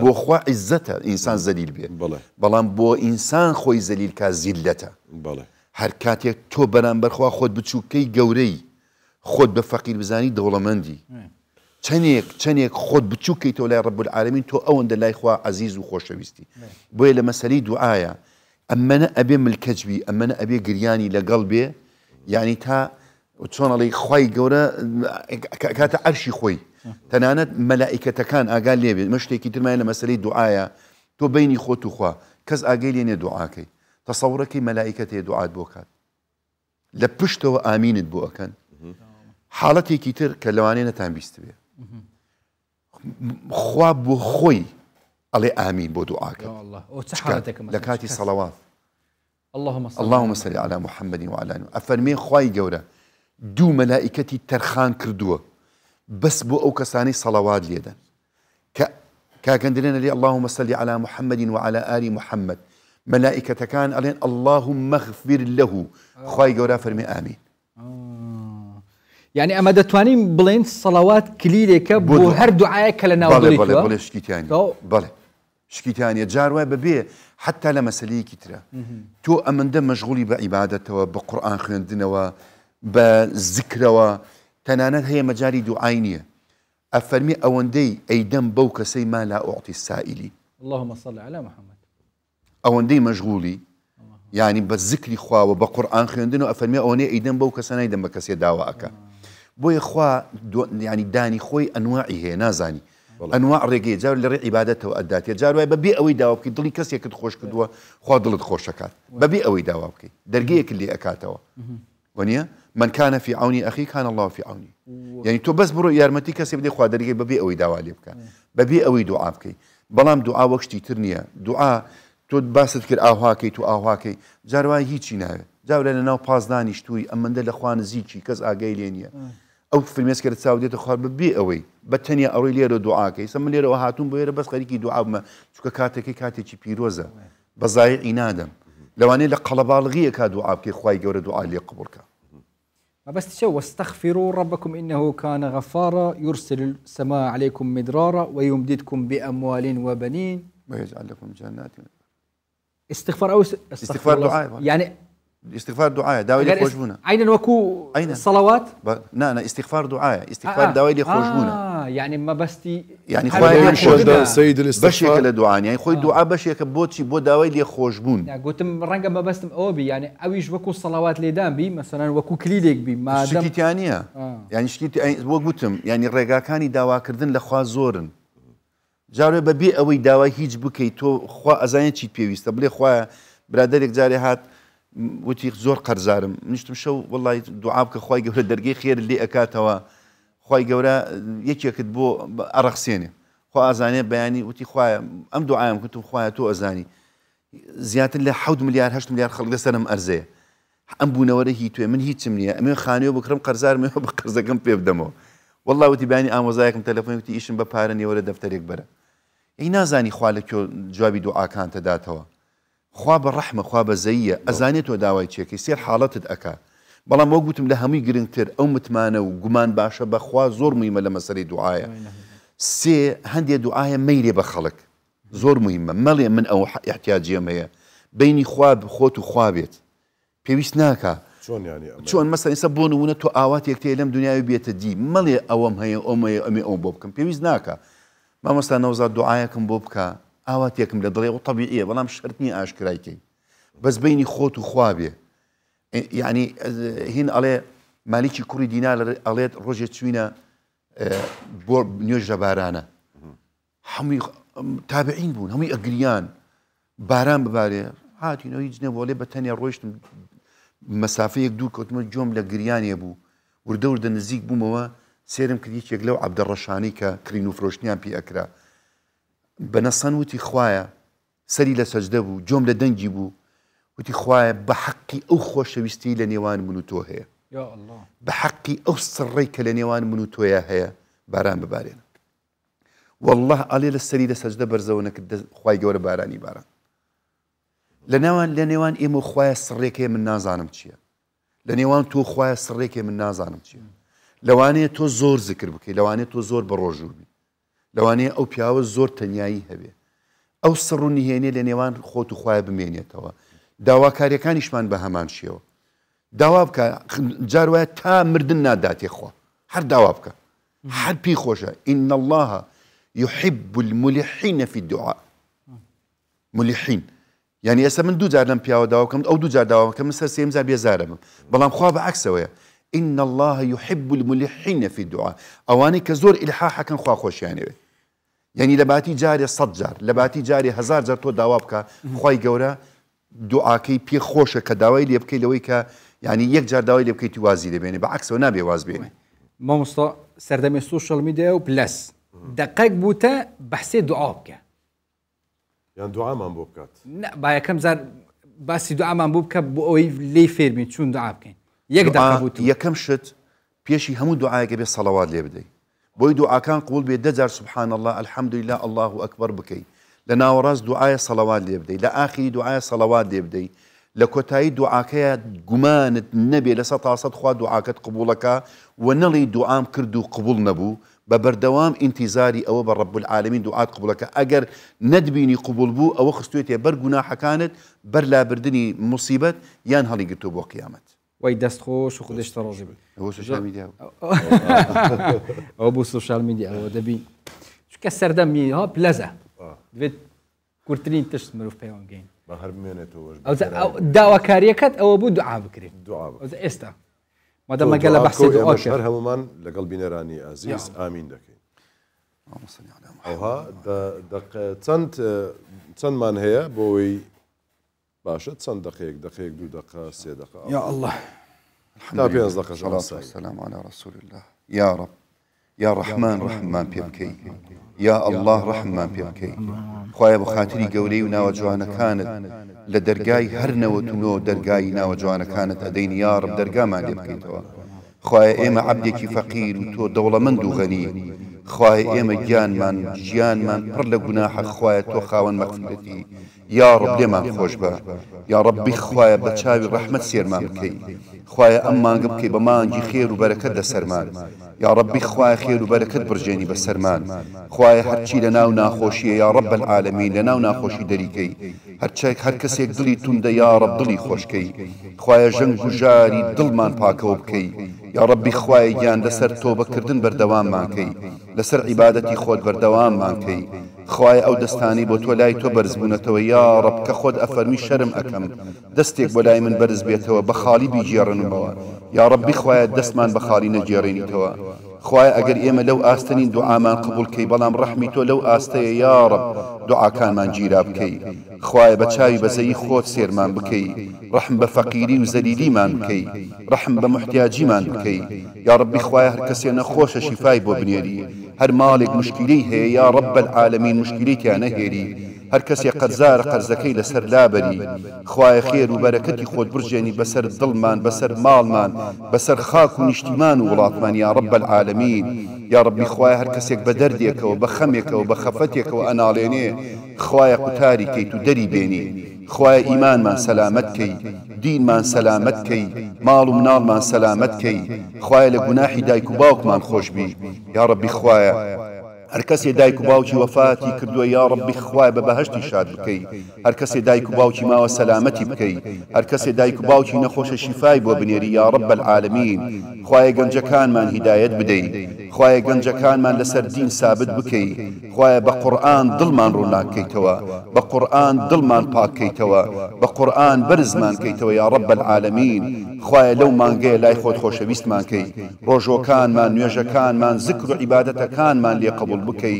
بۆ خوا عیزەتە ئینسان زەلیل بێت بەڵام بۆ ئینسان خۆی زەلیل کا زیلەتە هەر کاتێک تۆ بەرامبەر خوا خۆت بچووکەی گەورەی خۆت بە فەقیر بزانی دەوڵەمەندی چەندێک خۆت بچووکەیتەوە لای ڕەب العالەمین تۆ ئەوەندە لای خوا عەزیز و خۆشەویستی بۆیە لە مەسەلەی دوعایە ئەمەنە ئەبێ ملکەجبی ئەمەنە ئەبێ گریانی لەگەڵ بێ یعنی تا چۆن ئەڵێ خوای گەورە کاتە عەرشی خۆی تەنانەت مەلائیکەتەکان ئاگا لێبێت مە شتێکی ترمایە لە مەسەلەی دوعایە تۆ بینی خۆت و خوا کەس ئاگای لێنێ دوعاکەی تەسەوڕەکەی مەلائیکەت هەیە دوعات بۆ کات لە پشتەوە ئامینت بۆ ئەکەن حاڵەتێکی تر کە لەوانەیە نەتان بیست بێ خوا بۆ خۆی ئەڵێ ئامین بۆ دوعاکە لە کاتی سەڵەوات اللهم صل على محمد وعلى آله ئەفەرمێ خوای گەورە دوو مەلائیکەتی تەرخان کردووە بەس بۆ ئەو کەسانی سەڵەوات لێدەن کە کاگەندرێنە لێ اللهم صل على محمد وعلى آل محمد مەلائیکەتەکان ئەڵێن اللهم اغفر له خوای گەورە فەرمێ ئامین يعني ئەمە دەتوانین بڵێن سەڵەوات کلیلێکە بۆ هەر دوعایە کە لە ناوڵێتەوە بڵێ شکیتیانی بڵێ شکیتیانە جاروای بەبێ حتا لە مەسەلەیەکی ترە تۆ ئەمەندە مەشغوڵی بە عیبادەتەوە بە قورئان خوێندنەوە بە زیکرەوە تەنانەت هەیە مەجاری دوعای نییە ئەفەرمی ئەوەندەی ئەیدەم بەو کەسەی ما لا ئوعطی السائلی اللهم صل على محمد ئەوەندەی مەشغوڵی یعنی بە زیکری خواوە بە قورئان خوێندن و ئەفەرمی ئەوەنەی ئەیدەم بەو کەسە نایدەم بە کەسێ داوا ئەکە بۆیە خوا ینی دانی خۆی ئەنواعی هەیە نازانی ئەنواع ڕێگەی جار لە ڕێ عیبادەتەوە ئەداتێ جاروای بەبێ ئەوەی داوا بکەیت دڵی کەسێکت خۆش کردووە خوا دڵت خۆشەکات بەبێ ئەوەی داوا بکەیت دەرگەیەک لێ ئەکاتەوە وەنیە من كان في عون أخي كان الله في عوني يعني تو بس برو يارمتي كسي بدي خوا دەرگەی بەبێ ئەوەی داوا لێ بکە بەبێ ئەوەی دوعا بکەیت بەڵام دوعا وەک شتی تر نییە دوعا تۆ باست کرد ئاهواکەیت و ئاهواکەی جاروای هیچی ناوێت جاورە لە ناو پازدانیشتووی ئەمەندە لە خوا نزیکی کەس ئاگای لێ نییە ئەو فرمێسکە چاودێتە خوار ببێ ئەوەی بە تەنیا ئەوەی لێرە دوعاکەی سە من لێرەوە هاتوون بۆ ئێرە بەس خەریکی دوعا بمە چونکە کاتێکی کاتێکی پیرۆزە بەزایعی نادەم لەوانەیە لە قەڵەباڵغیە کا دوعا بکەی خوای گەورە دوعا لێ قبولکە. بس تشو واستغفروا ربكم إنه كان غفارا يرسل السماء عليكم مدرارا ويمددكم بأموال وبنين ويجعل لكم جنات. استغفار أو استغفار دعاء يعني استغفار دعاء داوي لي خوشبونا عينا وكو الصلوات لا استغفار دعاء استغفار داوي لي خوشبونا يعني ما بستي يعني خوي سيد الاستغفار بشيك لدعاء يعني خوي دعاء بشيك بوتشي بو داوي لي خوشبون يعني قلت رنقه ما بستم اوبي يعني اويش وكو الصلوات اللي دام بي مثلا وكو كليليك بي ما دام شكيت يعني يعني شكيت بو قلتم يعني الرقا كاني داوا كردن لخوا زورن جاري ببي اوي داوي هيج بكي تو خوا ازاين تشي بيويست بلي خوا برادرك جاري هات وتي زور قرزارم نشتم شو والله دعابك خوي جورا درجي خير اللي اكاتوا خوي جورا يكيك بو ارخسيني خو ازاني بياني وتي خويا ام دعايم كنت خويا تو ازاني زياده ل 1 مليار 8 مليار خلق سنه مارزيه ام بو نوري هي تو من هي تمنيه من خانيو بكرم قرزار ما بقرزه كم بيبدمو والله وتي بياني ام وزايكم تليفون وتي ايش ببارني ولا دفترك برا اي نازاني خوالك جوابي دعاء كانت داتوا خوا بالرحمة خوا بزية أزانيت وداوي تشيكي سير حالات أكا بلا ما قلتم لها مي جرينتر أو متمانة وجمان باشا بخوا زور مهمة لما سري دعاية سي هندي دعاية ميري بخلق زور مهمة ملي من أو احتياجية هي بيني خواب خوت وخوابيت بيويس ناكا شلون يعني شلون مثلا يسبون ونتو آوات يكتي لم دنيا بيت دي ملي أوم هي أمي أو بوبكم بيويس ناكا ما مثلا نوزاد دعايكم بوبكا ئاواتێکم لە دڵێ و طبیعیە بەڵام شرتنی ئاشکرایکەی بەس بینی خۆت و خوابێ یعنی هین ئەڵێ مالیکی کوڕی دینار ئەڵێت ڕۆژێ چوینە بۆ نوێژە بارانە هەمووی تابعین بوون هەمووی ئەگریان باران ببارێ هاتینەوە هیچ نەبووە لێ بە تەنیا ڕۆیشتم مەسافەیەک دوور کەوتمە جۆم لە گریانێ بوو وردە وردە نزیک بوومەوە سێرم کردیچێک لەو عەبدەڕەشانی کە کرین و فرۆشتنیان پێ ئەکرا بنصن وتي خوايا سري لسجده بو جوم لدنجي بو وتي خوايا بحقي او خوشويستي لنيوان منو تو هي يا الله بحقي او سريك لنيوان منو تو هي باران ببارين والله علي للسري لسجده برزونك خواي جور باراني باران لنيوان ايمو خوايا سريك من نازانم تشيا لنيوان تو خوايا سريك من نازانم تشيا لواني تو زور ذكر بكي لواني تو زور بروجوبي لەوانەیە ئەو پیاوە زۆر تەنیایی هەبێ ئەو سڕ و نهێنێ لە نێوان خۆت و خوای بمێنێتەوە داواکاریەکانیشمان بە هەمان شێوە داوا بکە جار وایە تا مردن ناداتێ خوا هەر داوا بکە هەر پێی خۆشە ئین الله يحب الملحين في الدعاء ملحين يعني ئێستا من دوو جار لەم پیاوە داوا بکەم ئەو دوو جار داوا بکەم سەر سێم جار بێزارەم بەڵام خوا بەعەکسەوەیە إن الله يحب الملحين في الدعاء أواني كزور إلحاحا كان خوا خوش يعني لباتي جاري 100 جار لباتي جاري 1000 جار تو داوابك خواي جورا دعاكي بي خوشة كداوي اللي يبكي لويك يعني يك جار داوي اللي يبكي توازي لبيني بعكس ونابي واز بيني ما مصطفى سردمي السوشيال ميديا وبلس دقيق بوتا بحسي دعابك يعني دعاء ما بوبكات لا بايا كم زار بس دعاء ما بوبك بوي لي فيرمي شون دعابك يكم شت بيشي همو دعاء بي الصلوات لي بدي بوي دعاء كان قبول بيدجر سبحان الله الحمد لله الله اكبر بكي لنا وراس دعاء صلوات لي بدي لاخر دعاء صلوات لي بدي لكوتاي دعاء كيا جمان النبي لسطا صد خوا دعاء قبولك ونلي دعاء كردو قبول نبو ببردوام انتظاري او برب العالمين دعاء قبولك اجر ندبيني قبول بو او خستويتي بر جناح كانت بر لا بردني مصيبه ينهلي قلتو بو قيامت وي دست خوش وخدش ترازي هو سوشيال ميديا هو بو سوشيال ميديا هو دبي شو كسر دمي ها بلزه دفيت كورترين تشتمرو في بيوان جين ما هرب منته او دعوة كاريكات او بو دعاء بكري دعاء استا ما دام قال بحث دعاء شهر هممان لقلبي نراني عزيز امين دكي اللهم صل على محمد اوها دق تسند من هي بوي باشا تسند دقيق 2 دقائق 3 دقائق يا الله الحمد لله والصلاة والسلام على رسول الله يا رب يا رحمن رحمان بيبكي يا الله رحمان بيبكي خويا بخاطري قولي وناوى جوانا كانت لدرقاي هرنا وتنو درقاي ناوى جوانا كانت أدين يا رب درقا ما بيبكي توا خوای ئێمە عەبدێکی فەقیر و تۆ دەوڵەمەند و غەنی خوای ئێمە گیانمان پڕ لە گوناحە خوایە تۆ خاوەن مەغفرەتی یا ڕب لێمان خۆش بە یا ڕەبی خوایە بە چاوی ڕەحمەت سێرمان بکەی خوایە ئەم مانگە بکەی بە مانگی خێر و بەرەکەت لەسەرمان یا ڕەبی خوایە خێر و بەرەکەت برژێنی بەسەرمان خوایە هەرچی لە ناو ناخۆشیە یا ڕەب العالەمین لە ناو ناخۆشی دەریکەی هەر کەسێک دڵی توندە یا ڕەب دڵی خۆشکەی خوایە ژەنگ و ژاری دڵمان پاکەوە بکەی یا ڕەبی خوایە گیان لەسەر تۆبەکردن بەردەواممان کەی لەسەر عیبادەتی خۆت بەردەواممان کەی خوایە ئەو دەستانی بۆ تۆ لای تۆ بەرزبوونەتەوە یا ڕەب کە خۆت ئەفەرمی شەرم ئەکەم دەستێک بۆ لای من بەرز بێتەوە بە خاڵی بیجێڕنمەوە یا ڕەبی خوایە دەستمان بە خاڵی نەجێڕێنیتەوە خوایە ئەگەر ئێمە لەو ئاستەنین دوعامان قبول کەی بەڵام ڕەحمی تۆ لەو ئاستەیە یا ڕەب دوعاکانمان گیرا بکەی خوایە بە چاوی بەزەیی خۆت سێرمان بکەی ڕەحم بە فەقیری و زەلیلیمان بکەی ڕەحم بە محتیاجیمان بکەی یا ڕەبی خوایە هەر کەسێ نەخۆشە شیفای بۆ بنێری هەر ماڵێک مشکلەی هەیە یا ڕەب العالەمین مشکلەیتیان نەهێری هەر کەسێ قەرزارە قەرزەکەی لەسەر لابەری خوایە خێر و بەرەکەتی خۆت برژێنی بەسەر دڵمان بەسەر ماڵمان بەسەر خاک و نیشتیمان و وڵاتمان یا ڕەب العالەمین یا ڕەبی خوایە هەر کەسێک بە دەردێکەوە بە خەمێکەوە بە خەفەتێکەوە ئەناڵێنێ خوایە قوتاری کەیت و دەری بێنی خوایە ئیمانمان سەلامەت کەی دینمان سەلامەت کەی ماڵ و مناڵمان سەلامەت کەی خوایە لە گوناحی دایک و باوکمان خۆشبی یا ڕەبی خوایە هەر کەسێ دایک و باوکی وەفاتی کردووە یا ڕەبی خوای بە بەهەشتی شاد بکەی هەر کەسێ دایک و باوکی ماوە سەلامەتی بکەی هەر کەسێ دایک و باوکی نەخۆشە شیفای بۆ بنێری یا ڕەب العالەمین خوایە گەنجەکانمان هیدایەت بدەی خوایە گەنجەکانمان لەسەر دین سابت بکەی خوایە بە قورئان دڵمان ڕووناکەیتەوە بە قورئان دڵمان پاکەیتەوە بە قورئان بەرزمان کەیتەوە یا ڕەب العالەمین خوایە لەو مانگەیە لای خۆت خۆشەویستمان کەی ڕۆژۆکانمان نوێژەکانمان زکر و عیبادەتەکانمان لێ قبول بکەی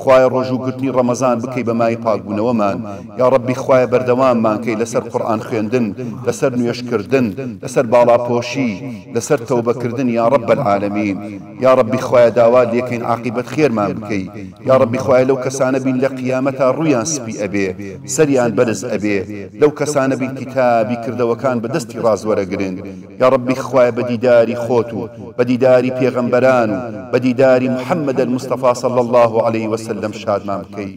خوایە ڕۆژوگرتنی ڕەمەزان بکەی بە مای پاکبوونەوەمان یا ڕەبی خوایە بەردەواممان کەی لەسەر قورئان خوێندن لەسەر نوێژکردن لەسەر باڵاپۆشی لەسەر تەوبەکردن یا ڕەب العالەمین یا ڕەبی خوایە داوا لێکەین عاقیبەت خێرمان بکەی یا ڕەبی خوایە لەو کەسانە بین لە قیامەتا ڕوویان سپی ئەبێ سەریان بەرز ئەبێ لەو کەسانە بین کتابی کردەوەکان بەدەستی ڕازوەرەگرن یا ڕەبی خوایە بە دیداری خۆت و بە دیداری پێغەمبەران و بە دیداری محەممەد المستەفا صلی الله عليه وسلم شادمان بکەی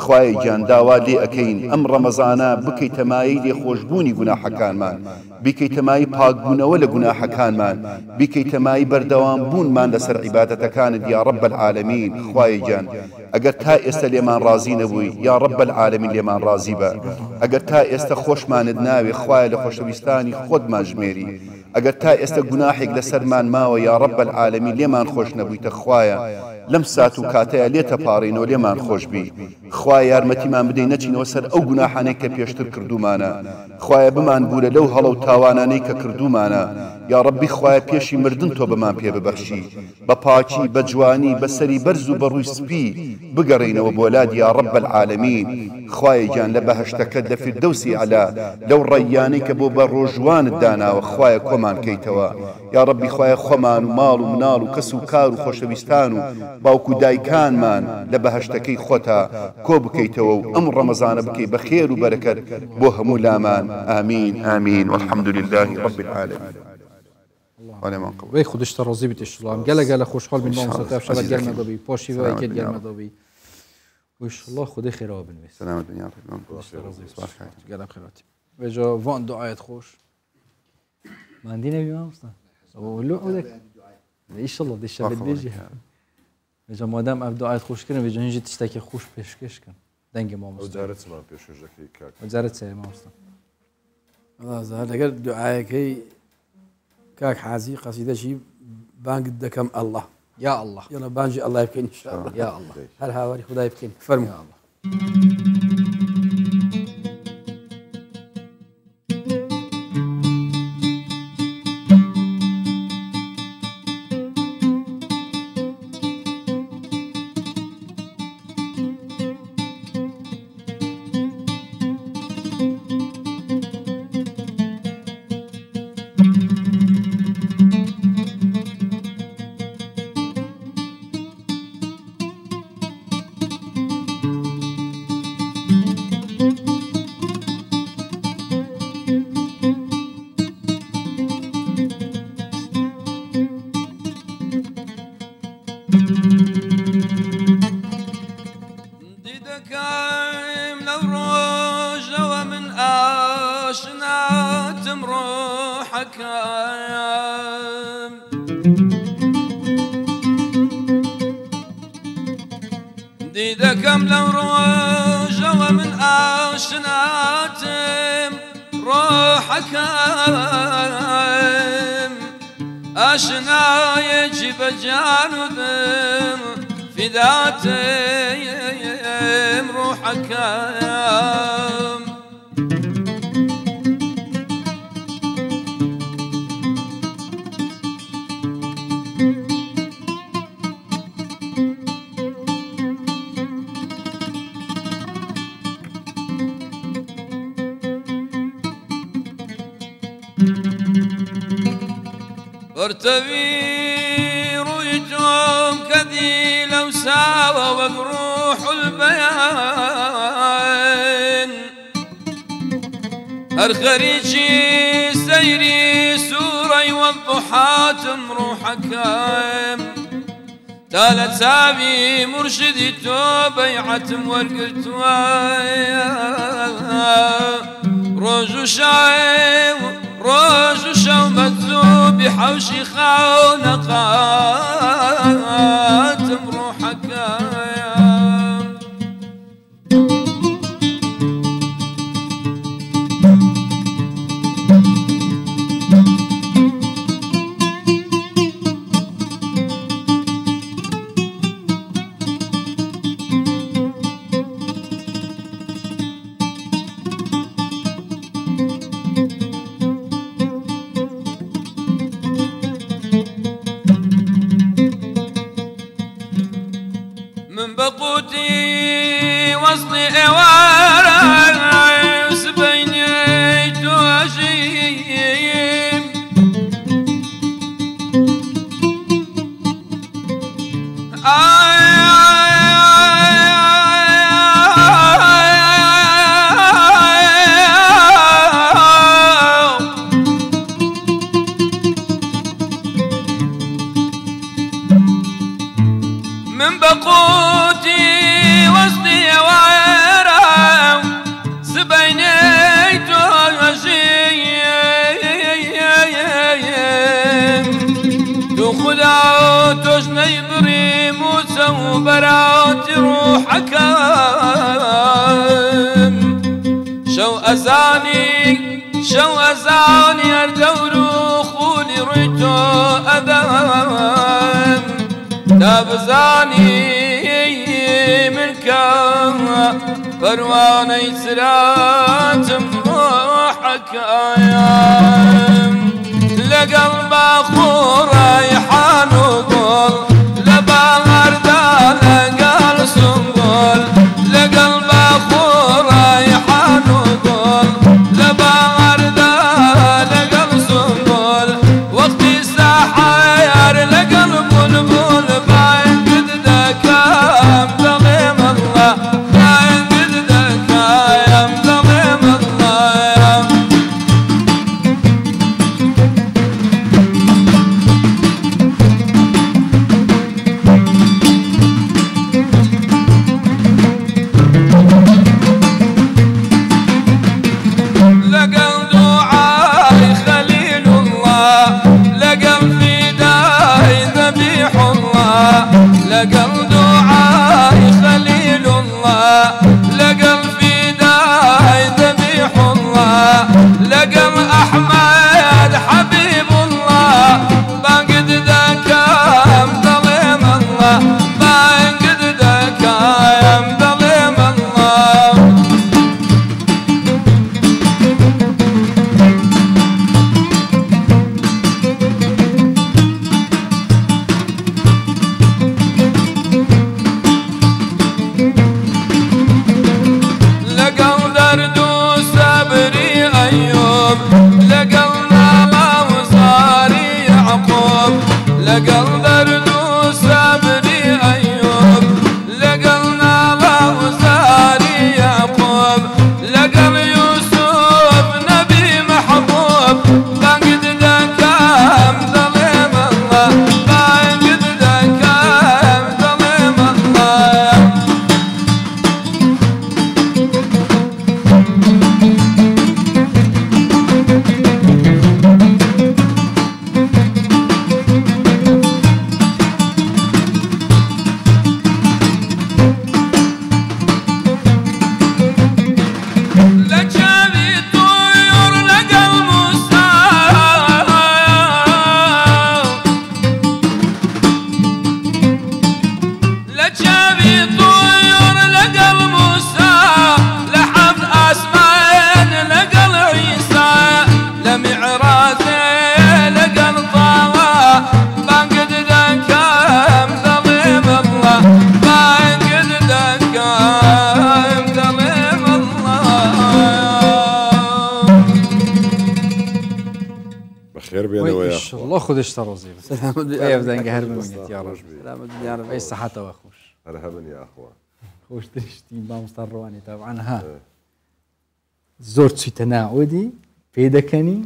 خوای گیان داوا لێ ئەەکەین ئەم ڕەمەزانە بکەی تەمایی لێخۆشبوونی گوناحەکانمان بیکەی تەمایی پاکبوونەوە لە گوناحەکانمان بیکەی تەمایی بەردەوام بوونمان لەسەر عیبادەتەکانت یا ڕەب العالەمین خوای گیان ئەگەر تا ئێستا لێمان ڕازی نەبووی یا ڕەب العالەمین لێمان ڕازی بە ئەگەر تا ئێستا خۆشمانت ناوێ خوایە لە خۆشەویستانی خۆتمان ژمێری ئەگەر تا ئێستا گوناحێک لەسەرمان ماوە یا ڕەب العالەمین لێمان خۆش نەبوویتە خوایە لەم سات و کاتەیە لێتە پاڕێنەوە لێمان خۆشبی خوای یارمەتیمان بدەی نەچینەوە سەر ئەو گوناحانەی کە پێشتر کردومانە خوایە بمان بورە لەو هەڵە و تاوانانەی کە کردومانە یا ڕەبی خوایە پێشی مردن تۆ بمان پێ ببەخشی بە پاکی بە جوانی بە سەری بەرز و بە ڕووی سپی بگەڕینەوە بۆ لاد یا ڕەب العالەمین خوای گیان لە بەهەشتەکەت لە فیردەوسی عەلا لەو ڕەیانەی کە بۆ بە ڕۆژوانت داناوە خوایە کۆمان کەیتەوە یا ڕەبی خوایە خۆمان و ماڵ و مناڵ و کەس و کار و خۆشەویستان و باوکو دایکانمان لە بەهەشتەکەی خۆتا کۆ بکەیتەوە و ئەم ڕەمەزانە بکەی بە خێر و بەرەکەت بۆ هەموو لامان ئامین ئامین والحەمد لله رب العالمین وی خودش ترازی بیت اشتلام گله خوشحال بین ما مصطفی شب گرم دابی پاشی و اکید گرم دابی و انشالله خدا خیره بنویس سلامت دنیا گرم خیراتی و جا وان دعایت خوش من دی نبی ما مصطفی ولو عودك انشالله دی شب بیجی و جا مادام اب دعایت خوش کردن و جا هنجی تشتکی خوش پیشکش کن دنگ ما مصطفی وزارت سما پیشکشی کاک وزارت سما مصطفی الله زهر اگر دعایکی كاك حازي قصيدة شي بانك دكم الله يا الله يلا بانجي الله يبكين إن شاء الله يا الله هل هاوري خدا يبكين فرموا يا الله دكايم لو روج ومن آشنا تمروحك ديدكم لو روج ومن آشنا تمروحك آشنا يجب جانب في ذاتي روحك ارتوي رؤيتهم كذي لو ساوى وقروح البيان الخريجي سيري سوري والضحى تمروحك تالت سابي مرشدي تو بيعة ورقلت روج شايم روج شو مذوب بحوشي خونقات مروحك من بقوتي وصلي اوارا سبيني تواجيم من بقوتي وصلي وعيرا سبيني توجيم تو خدا توجني بريم وبرات روحك شو أزاني أردور خولي ريتو أذان تابزاني منك فرواني سرات مروحك ايام لقلب اخو ريحان وقول لبهر لقال سنقول لقلب اخو ريحان وقول لبهر لقال سنقول وقتي ساحر لقلب البول لقل دعاي خليل الله لقل فداي ذبيح الله لقل أحمد حبيب الله باقد ذاك مظلم الله باقد ذاك مظلم الله شاء الله خودش ترازي بس يبدأ هر بمينت يا رب سلامة الدنيا رب أي صحة وخوش هرهبا يا اخوان خوش تشتين با مسترواني طبعا ها زور تسويتنا ودي بيدكني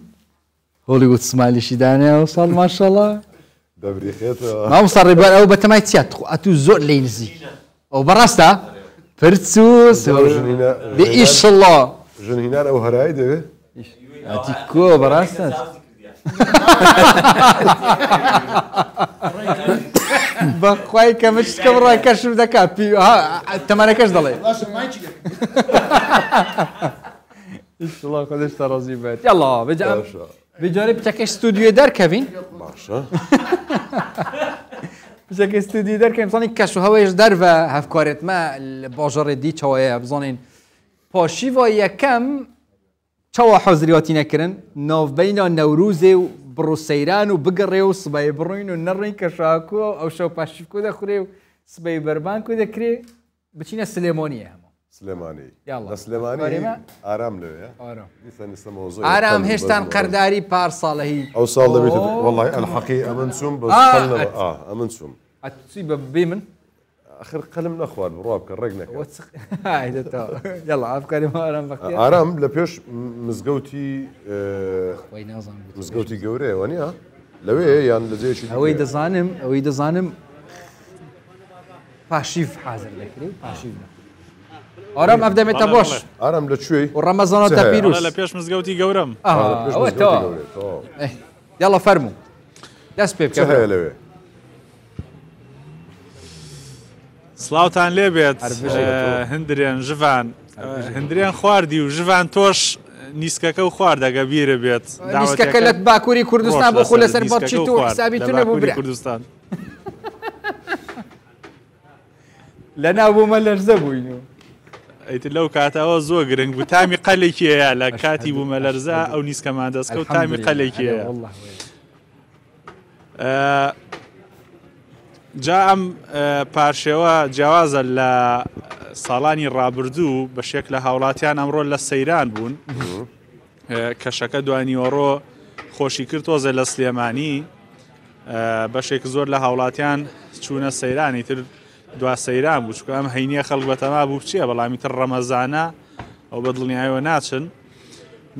هوليوود سمالي شدانه وصل ما شاء الله دبري خيطه ما مصري بقى او بتماي تيات اتو زور لينزي او براستا فرتسوس بإيش الله جنهنان او هرايده اتيكو براستا بخواي كمش كبر كشف ذكاء في ها تمانية كش ضلي ان شاء الله خدش ترازي بيت يلا بجارب بتاك استوديو دار كيفين باشا بتاك استوديو دار كيفين بزاني كشو هوايش دار و هفكارت ما الباجر دي چوایه بزانین پاشی و یکم چوا حضریاتی نکرن ناف بین نوروز و برو سیران و بگره و سبای بروین و نرین کشاکو او شو پاشی کده خوری و سبای بربان کده کری بچینه سلیمانیه هم سليماني يلا. سليماني ارام له يا آرام لسه موضوع آرام هشتان قرداري بار صالحي او صال دبيت والله الحقيقه منسوم بس امنسوم تصيب بيمن اخر قلم اخوان برواب كرقنا هاي يلا افكاري ما ارام بختي ارام لبيش مزقوتي وين اظن مزقوتي قوري وانيا لوي يعني لزي شي اوي دزانم باشيف حاضر لكري باشيف آرام افدا متى باش ارام لشوي ورمضان تبيروس والله لبيش مزقوتي قورم هو تو يلا فرمو داس بيب كيف لوي سلاوتان لێبێت هەندریان ژڤان هەندریان خواردی و ژڤان تۆش نیسکەکە و خواردەگە بیرە بێت نیسکەکە لە باکووری کوردستان بۆ خۆ لەسەر باچی تو حسابی تو نەبوو برا کوردستان لەناو بوومە لەرزە بووین ئەیتر لەو کاتەوە زۆر گرنگ بوو تامی قەلێکیەیە لە کاتی بوومە لەرزە ئەو نیسکەمان دەستکەوت تامی قەلێکیەیە جا ئەم پارشێوە جیاوازە لە ساڵانی ڕابردوو بەشێک لە هاوڵاتیان ئەمڕۆ لە سەیران بوون کەشەکە دوانیوەڕۆ خۆشی کرد تۆزە لە سلێمانی بەشێک زۆر لە هاوڵاتیان چوونە سەیرانی تر دوا سەیران بوو چکە ئەم هەینیە خەڵک بەتەما بوو بچیە بەڵامی تر ڕەمەزانە ئەو بە دڵنیایەوە ناچن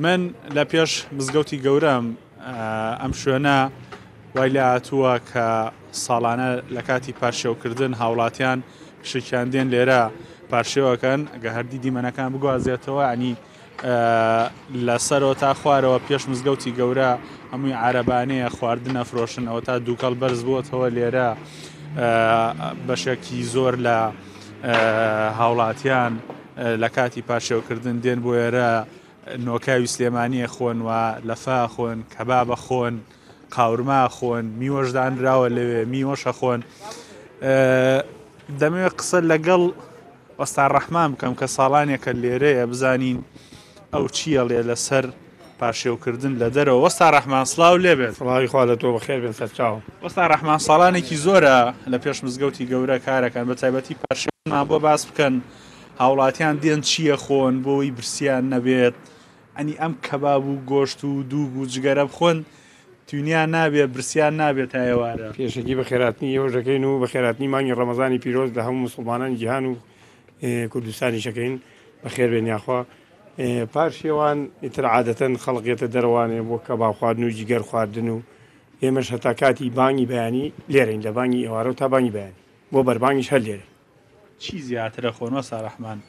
من لە پێش مزگەوتی گەورەم ئەم شوێنە وای لە هاتووە کە ساڵانە لە کاتی پارشێوکردن هاوڵاتیان شکیان دێن لێرە پارشێوەکەن ئەگە هەردی دیمەنەکان بگوازێتەوە ئەنی لەسەرەوە تا خوارەوە پێش مزگەوتی گەورە هەمووی عارەبانەیە خواردنە فرۆشن ئەوە تا دووکەڵ بەرز بووەتەوە لێرە بەشێکی زۆر لە هاوڵاتیان لە کاتی پاشێوکردن دێن بۆ ئێرە نۆکاوی سلێمانیە خۆن و لەفا خۆن کەبابە خۆن قاورما خۆن میوەشدانراوە لەوێ میوەشە خۆن دەمەوێت قسە لەگەڵ وەستان ڕەحمان بکەم کە ساڵانێکە لێرەیە بزانین ئەو چیەڵێ لەسەر پاشێوکردن لە دەرەوە وەستا ڕەحمان سڵاو لێبێت سڵاوی خوا لە تۆ بەخێر بێن سەرچاو وەستا ڕەحمان ساڵانێکی زۆرە لە پێش مزگەوتی گەورە کارەکەن بە تایبەتی پاشێوکردنمان بۆ باس بکەن هاوڵاتیان دێن چییە خۆن بۆی برسیان نەبێت ئەنی ئەم کەباب و گۆشت و دووگ و جگەرە بخۆن توانیان نابێت برسیان نابێت تا ئێوارە پێشەکی بە خێراتنی ئێوەشەکەین و بە خێراتنی مانگی ڕەمەزانی پیرۆز لە هەموو مسڵمانانی جیهان و کوردستانی شەکەین بەخێر بێن یاخوا پارشێوان ئیتر عادەتەن خەڵقێتە دەروانێ بۆ کەباب خواردن و جگەر خواردن و ئێمەش هەتا کاتی بانگی بەیانی لێرەین لە بانگی ئێوارە و تا بانگی بەیانی بۆ بەربانگیش هەر لێرە چی زیاترە خۆن وەستا ڕەحمان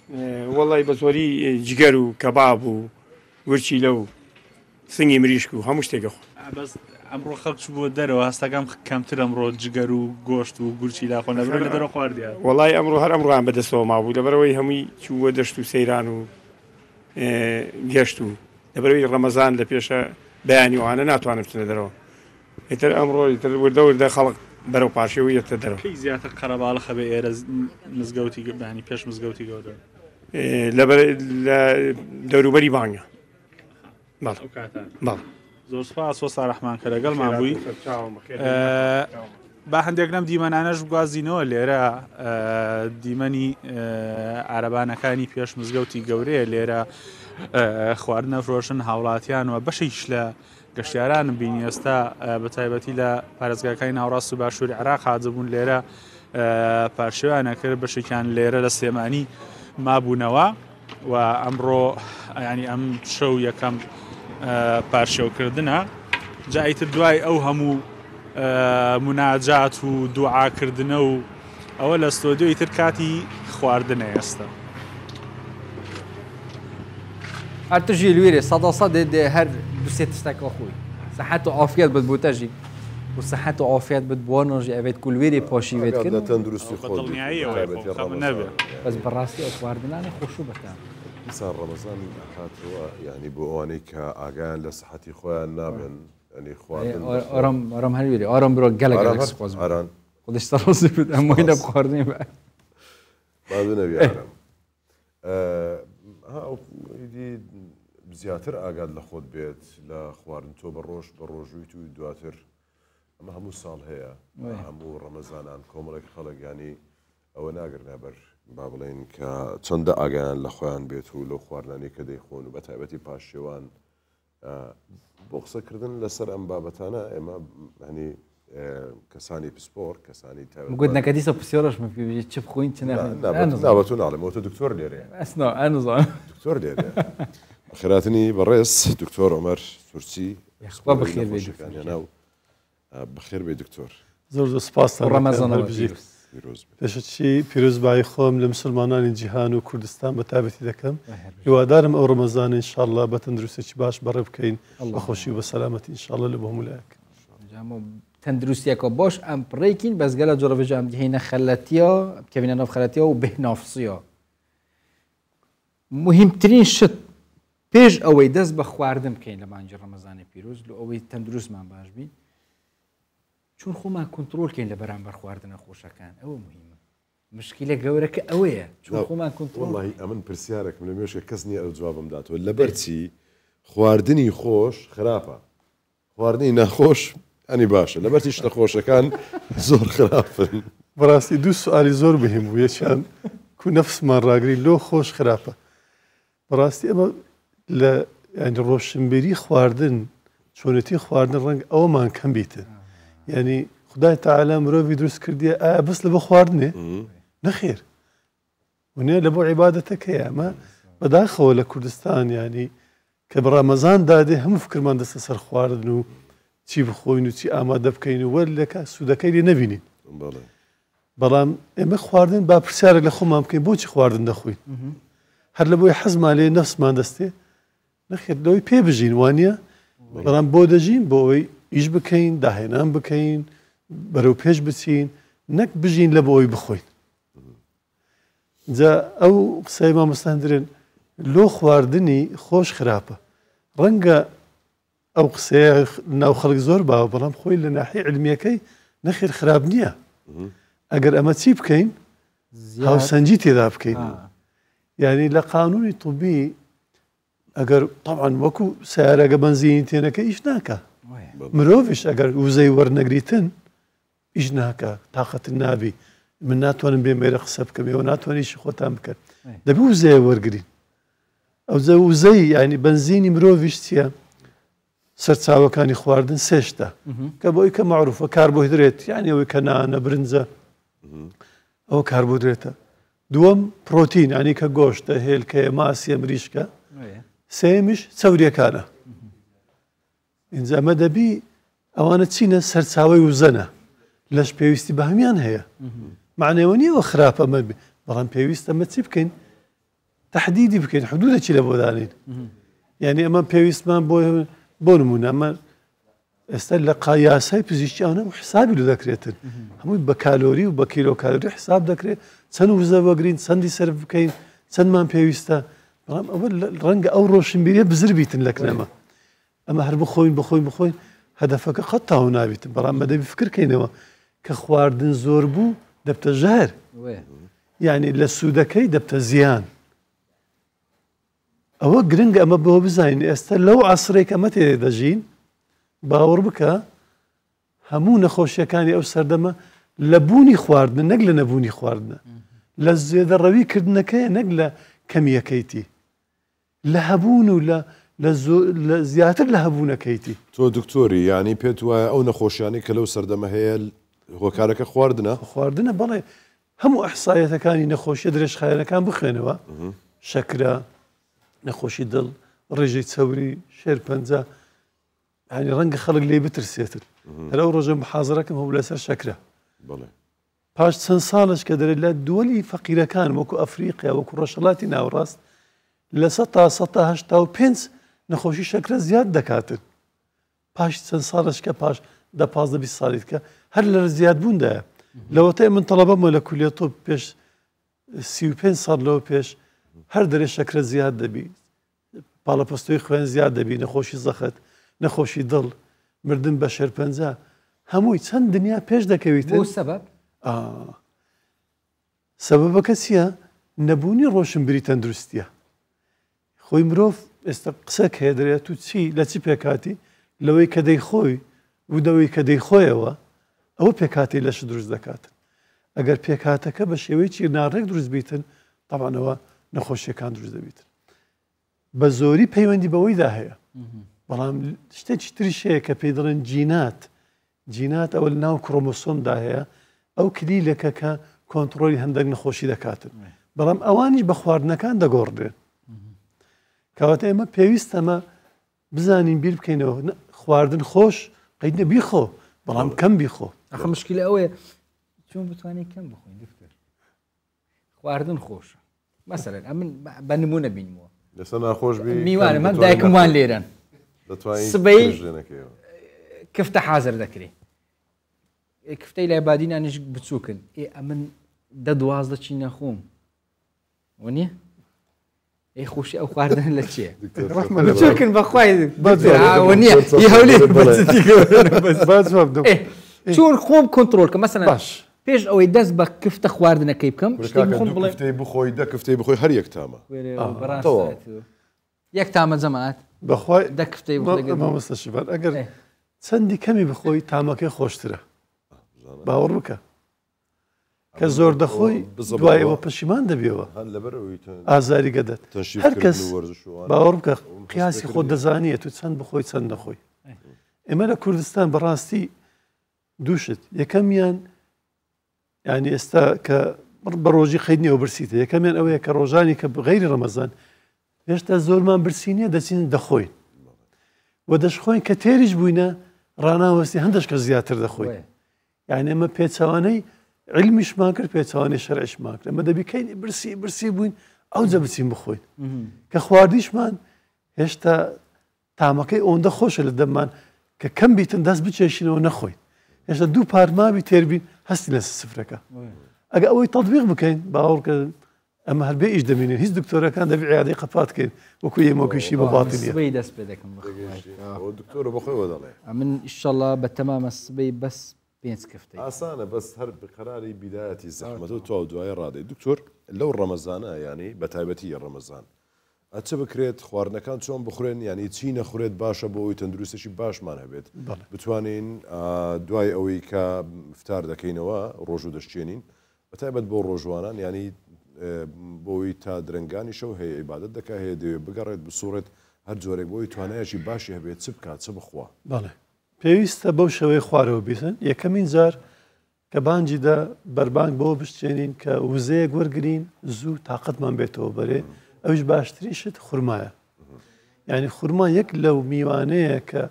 وەڵی بە زۆری جگەر و کەباب و ورچی لە و سنگی مریشک و هەموو شتێکە خۆ ئەمڕۆ خەڵک بۆ دەرەوە هەستەکەم کەمتر ئەمڕۆ جگەر و گۆشت و گورچی لاخۆن لەبەر لە دەرە خواردیان وەڵی ئەمڕۆ هەر ئەمڕۆیان بەدەستەوە مابوو لەبەرەوەی هەمووی چووە دەشت و سەیران و گەشت و لەبەرەوەی ڕەمەزان لە پێشە بەیانی وانە ناتوانم بچنە دەرەوە ئیتر ئەمڕۆ وردە وردە خەڵک بەرەو پاشێوە یەتە دەرەوە کەی زیاتر قەرەباڵە خەبێ ئێرە مزگەوتی بەانی پێش مزگەوتی گەورە لە دەوروبەری بانگە زۆر سوپاس وەستا ڕەحمان کە لەگەڵمان بووی با هەندێک لەم دیمەنانەش بگوازینەوە لێرە دیمەنی عەرەبانەکانی پێش مزگەوتی گەورەیە لێرە خواردنە فرۆشن هاوڵاتیانەوە بەشێکیش لە گەشتیارانم بینی ئێستا بە تایبەتی لە پارێزگاکانی ناوڕاست و باشووری عێراق حاضربوون لێرە پارشێوانە کرد بەشێکیان لێرە لە سلێمانی مابوونەوە و ئەمڕۆ ینی ئەم شەو یەکەم پارشێوکردنە جا ئیتر دوای ئەو هەموو مناجات و دوعاکردنە و ئەوە لە ستۆدیۆ ئیتر کاتی خواردنە ئێستا هەر تژی لوێرێ سەد هەر دوسێ تشتێکە خۆی سەحەت و ئافیەت بێت بۆ تەژی و سەحەت و ئافیەت بێت بۆنۆژی ئەوێت کولوێری پۆشیوێت کرد تەندروستی خۆت نەبێت بەس بەڕاستی ئەو خواردنانە خۆشوو بەتان ئینسان ڕەمەزان هاتووە یعنی بۆ ئەوانەی کە ئاگایان لە سەحەتی خۆیان نابن ینی خواردن ئارام هەروێری ئارام برۆ گەلێک سپاس ئاران خودش ڕاستی بێت ئەمەی لە خواردنی بە بادو نەبی ئارام ئیدی زیاتر ئاگاد لە خۆت بێت لە خواردن تۆ بە ڕۆژویت و دواتر ئەمە هەموو ساڵ هەیە هەموو ڕەمەزانان کۆمەڵێک خەڵک ینی ئەوە ناگرنە بەر با بڵێن کە چەندە ئاگایان لە خۆیان بێت و لەو خواردنانی کە دەیخۆن و بە تایبەتی پاشێوان بۆ قسەکردن لەسەر ئەم بابەتانە ئێمە هەنی کەسانی پسپۆر کەسانی گوت نەکە دیسە پرسیۆرەش مەپی چ بخۆین چ نابەت و ناڵێمەوە تۆ دکتۆر لێرەیە ئەنزان دکتۆر لێرە خێراتنی بەڕێز دکتۆر عومەر سورچی بەخێر ناو بەخێر بێ دکتۆر زۆر زۆر سپاس ڕەمەزانەوە پێشچی پیرۆزبایی خۆم لە مسلمانانی جیهان و کوردستان بە تایبەتی دەکەم هیوادارم ئەو ڕەمەزانە ئینشاءڵڵا بە تەندروستێکی باش بەڕێ بکەین بە خۆشی و بە سەلامەتی ئینشاءڵڵا لە بۆ هەمولایەک تەندروستیەکە باش ئەم پڕێکین بەسگەلە جۆرەڤژە ئەم هینە خەلەتیە کەبینە ناو خەلەتیە و بهنافسیە مهمترین شت پێش ئەوەی دەست بە خواردن بکەین لە مانجی ڕەمەزانی پیرۆز لە ئەوەی تەندروستمان باش بین چون خۆمان کۆنتترۆلکەین لە بەرامبەر خواردنە خۆشەکان ئەوە مهمە مشکلە گەورەکە ئەوەیە چون خۆمان کۆنتترۆڵی ئەمن پرسیارێکم لە مێشە کەس نییە ئەو جوابم داتەوە لەبەرچی خواردنی خۆش خراپە خواردنی ناخۆش ئەنی باشە لەبەرتی شتە خۆشەکان زۆر خراپن بەڕاستی دوو سوالی زۆر بهم بوو یەکیان کو نەفسمان ڕاگری لۆ خۆش خراپە بەڕاستی ئەمە لە ڕۆشنبیری خواردن چۆنەتی خواردن ڕەنگ ئەوەمان کەم بیتن یعنی خدای تەعالا مرۆڤی دروست کردیە ئایا بەس لە بۆ خواردنێ نەخێر ونێ لە بۆ عیبادەتەکەی ئەمە بەداخەوە لە کوردستان ینی کە بە ڕەمەزان دادێ هەموو فکرمان دەستە سەر خواردن و چی بخۆین و چی ئامادە بکەین و وەرلەکە سوودەکەی لێ نەبینین بەڵام ئێمە خواردن با پرسیارێک لە خۆمان بکەین بۆچی خواردن دەخۆین هەر لە بۆی حەزمان لێ نەفسمان دەستێ نەخێر لەوەی پێ بژین وانە بەڵام بۆ دەژین بۆ ئەوەی ئیش بکەین داهێنان بکەین بەرەو پێش بچین نەک بژین لە بۆ ئەوی بخۆین جا ئەو قسەی مامۆستاندرێن لۆ خواردنی خۆش خراپە ڕەنگە ئەو قسەیە ناو خەڵک زۆر باوە بەڵام خۆی لە ناحی علمیەکەی نەخێر خراپ نییە ئەگەر ئەمە چی بکەین هاوسەنجی تێدا بکەین یعنی لە قانونی طبی ئەگەر طبعاً وەکو سیارەگە بەنزین تێنەکە ئیش ناکە مرۆڤش ئەگەر وزەی وەرنەگریتن ئیش ناکە تااقەتن نابی من ناتوانم بێ مێرە قسە بکەم ئێوە ناتوانیشی خۆتان بکەن دەبی وزەیە وەرگین ئەو وزەی ینی بەنزینی مرۆڤش چییە سەرچاوەکانی خواردن سێشتە کە بۆی کە معروفە کاربۆهیدرێت یعنی ئەوەی کە نانە برنجە ئەوە کاربۆدرێتە دووەم پرۆتین ینی کە گۆشتە هێلکەیە ماسیە مریشکە سێمیش چەوریەکانە اینجا ئەمە دەبی ئەوانە چینە سەرچاوی وزەنە لەش پێویستی بە هەمیان هەیە معنەوە نیەوە خراپە ئەمە بەڵام پێویستە ئەمە چی بکەین تەحدیدی بکەین حدودەکی لە بۆ دانین یعنی ئەمە پێویستمان بۆ نمونە ئەمە ئێستا لە یاسای پزیشکیانە حسابی لە دەکرێتن هەمووی بە کالۆری و بە کیلۆکالۆری حساب دەکرێت چەند وزە وەگرین چەندی سەر بکەین چەندمان پێویستە بەڵام ئەوە ڕەنگە ئەو ڕۆشنبیریە بزر بیتن لەکنەمە ئەمە هەر بخۆین هەدەفەکە قەت تاو نابیتن بەڵام بەدەبی فکرکەینەوە کە خواردن زۆر بوو دەبتە ژەهر یعنی لە سوودەکەی دەبتە زیان ئەوە گرنگ ئەمە بۆ بزانین ئێستا لەو عەسرێک ئەمە تێ دەژین باوەڕ بکە هەموو نەخۆشیەکانی ئەو سەردەمە لە بوونی خواردن نەک لە نەبوونی خواردنە لە زێدەڕەوی کردنەکەی نەک لە کەمیەکەیتی لە هەبوون و لە زیاتر لە هەبوونەکەیتی تۆ دکتۆری ینی پێت وایە ئەو نەخۆشیانی کە لەو سەردەمە هەیە هۆکارەکە خواردنە بەڵێ هەموو ئەحسایەتەکانی نەخۆشیە درێژخایەنەکان بخوێنەوە شەکرە نەخۆشی دڵ ڕێژەی چەوری شێرپەنجە ینی ڕەنگە خەڵک لێ بترسێتر هەر ئەو ڕۆژە محازڕەکەم هەبوو لەسەر شەکرە پاش چەند ساڵش کە دەرێت لە دووەلی فەقیرەکان وەکو ئەفریقیا وەکو ڕۆژهەڵاتی ناوەڕاست لە 185 نەخۆشی شەکرە زیاد دەکاتن پاش چەند ساڵش کە پاش 15 ساڵیت کە هەر لە زیادبووندایە لەوەتەی من تەڵەبەمە لە کولیەتۆ پێش 35 ساڵ لەوە پێش هەر دەرێ شەکرە زیاد دەبی پاڵەپەستۆی خوێن زیاد دەبی نەخۆشی زەخت نەخۆشی دڵ مردن بە شێرپەنجە هەمووی چەند دنیا پێش دەکەویتە سەبەب سەبەبەکە چییە؟ نەبوونی ڕۆشنبیری تەندروستیە خۆی مرۆڤ ئێستا قسەک هەیە دەرێت و چی لە چی پێکاتی لەوەی کە دەیخۆی و دەوەی کە دەیخۆیەوە ئەوە پێکاتی لەش دروست دەکاتن ئەگەر پێکاتەکە بە شێوەیەکی ناڕێک دروست بیتن تاوانەوە نەخۆشیەکان دروست دەبیتن بە زۆری پەیوەندی بەوەیدا هەیە بەڵام شتێکی تریش هەیە کە پێی دەڵێن جینات ئەوە ناو کرۆمۆسۆمدا هەیە ئەو کلیلەکە کە کۆنتترۆلی هەندێک نەخۆشی دەکاتن بەڵام ئەوانیش بە خواردنەکان دەگۆڕێن کەواتە ئێمە پێویستەمە بزانین بیر بکەینەوە خواردن خۆش قەیدنە بیخۆ بەڵام کەم بیخۆ ئەخە مشکلە ئەوەیە چۆن بتوانین کەم بخۆین دکتۆر خواردن خۆشە مەسەلەن ئەمن بە نمونە بینیمەوە لەسەر ناخۆش میوانە من دایکم وان لێرەن سبەی کفتە حازر دەکرێت کفتەی لای بادینانیش بچووکن ئەمن 12 چی نەخۆم وە نییە ئەی خۆشی ئەو خواردن لە چێ بچووکن بەخوای نییە هەولێ چۆن خۆم کۆنتترۆل کە مەسەلەن باش پێش ئەوەی دەست بە کفتە خواردنەکەی بکەم کفتەی بخۆی کفتەی بخۆی هەر یەک تامە یەک تامە جەماعەت بەخوای دەکفتەی مامۆستاشیبان ئەگەر چەندی کەمی بخۆی تامەکەی خۆشترە باوەڕ بکە کە زۆر دەخۆی دوایەوە پەشیمان دەبیەوە ئازاری گەدەت هەر کەس باوەڕ بکە قیاسی خۆ دەزانێت و چەند بخۆی چەند نەخۆی ئێمە لە کوردستان بەڕاستی دووشت یەکەمیان ینی ئێستا کە بە ڕۆژی خەیدنیەوە برسیتە یەکەمیان ئەوەیە کە ڕۆژانی کە غەیری ڕەمەزان هێشتا زۆرمان برسینیە دەچین دەخۆین و دەشخۆین کە تێریش بووینە ڕناوەستی هەندێک کە زیاتر دەخۆین یعنی ئەمە پێچەوانەی علمیشمان کرد پێچەوانەی شەرعیشمان کرد ئەمە دەبیکەین برسی بووین ئەوجە بچین بخۆین کە خواردیشمان هێشتا تامەکەی ئەوەندە خۆشە لە دەممان کە کەم بیتن دەست بچێشینەوە نەخۆین هێشتا دوو پارماوی تێربین هەستی لە سفرەکە ئەگە ئەوەی تەطبیق بکەین باوەڕکە ئەمە هەر بێ ئیش دەمێنین هیچ دکتۆرەکان دەبی عیادەی قەپاتکەین وەکو ئێمەکەشی بە باتنیە دەست پێ دەکەم دکتۆرە بەخۆیەوە دەڵێ من ئیشەڵڵا بە تەمامە سبەی بەس 5 کفتەی ئاسانە بەس هەر بقراری بیدایەتی زەحمەت و تو دوای ڕادەی دکتۆر لەو ڕەمەزانە ینی بە تایبەتی ڕەمەزان ئەچە بکرێت خواردنەکان چۆن بخورێن ینی چی نەخورێت باشە بۆ ئەوی تەندروستێکی باشمان هەبێت بتوانین دوای ئەوەی کە فتار دەکەینەوە ڕۆژ و دەشتێنین بە تایبەت بۆ ڕۆژوانان ینی بۆی تا درنگانی شەو هەیە عیبادەت دەکە هەیە دەوێت بگەڕێت بسوڕێت هەر جۆرێک بۆی توانایەکی باشی هەبێت چ بکات چ بخوا بەڵێ پێویستە بەو شەوەی خوارەوە بیسن یەکەمین جار کە بانجیدا بەربانگ بۆ بشتێنین کە وزەیەک وەرگین زوو تااقەتمان بێتەوە بەرێ ئەوش باشتریشت خورمایە یعنی خورما یەک لەو میوانەیە کە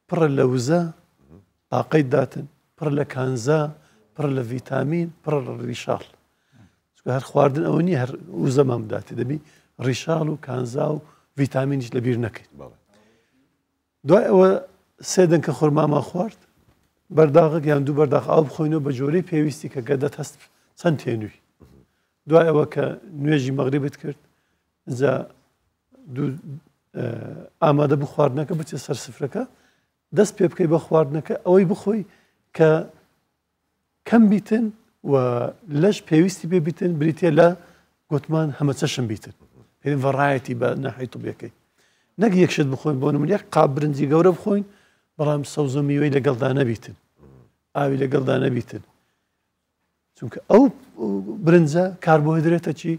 پڕە لە وزە تاقەیت داتن پڕ لە کانزا پڕ لە ڤیتامین پڕ لە ڕیشاڵ هەر خواردن ئەوە نیە هەر وزەمان بداتی دەبی ڕیشاڵ و کانزا و ڤیتامینیش لەبیر نەکەیت دوای ئەوە سێدەن کە خورمامان خوارد بەرداغک یان دوو بەرداغ ئاو بخۆینەوە بە جۆرەی پێویستی کە گەدەت هەست چەند تێنووی دوای ئەوە کە نوێژی مەغریبت کرد جا ئامادە بوو خواردنەکە بچێت سەر سفرەکە دەست پێ بکەی بە خواردنەکە ئەوەی بخۆی کە کەم بیتن و لەش پێویستی پێ بیتن بریتە لە گوتمان هەمە چەشم بیتن پێ ڤەڕایەتی بە ناحی توبیەکەی نەک یەکشت بخۆین بۆ نمونە یەک قاب برنجی گەورە بخۆین بەڵام سەوز و میوەی لەگەڵدا نەبیتن ئاوی لەگەڵدا نەبیتن چونکە ئەو برنجە کاربۆهیدرێتە چی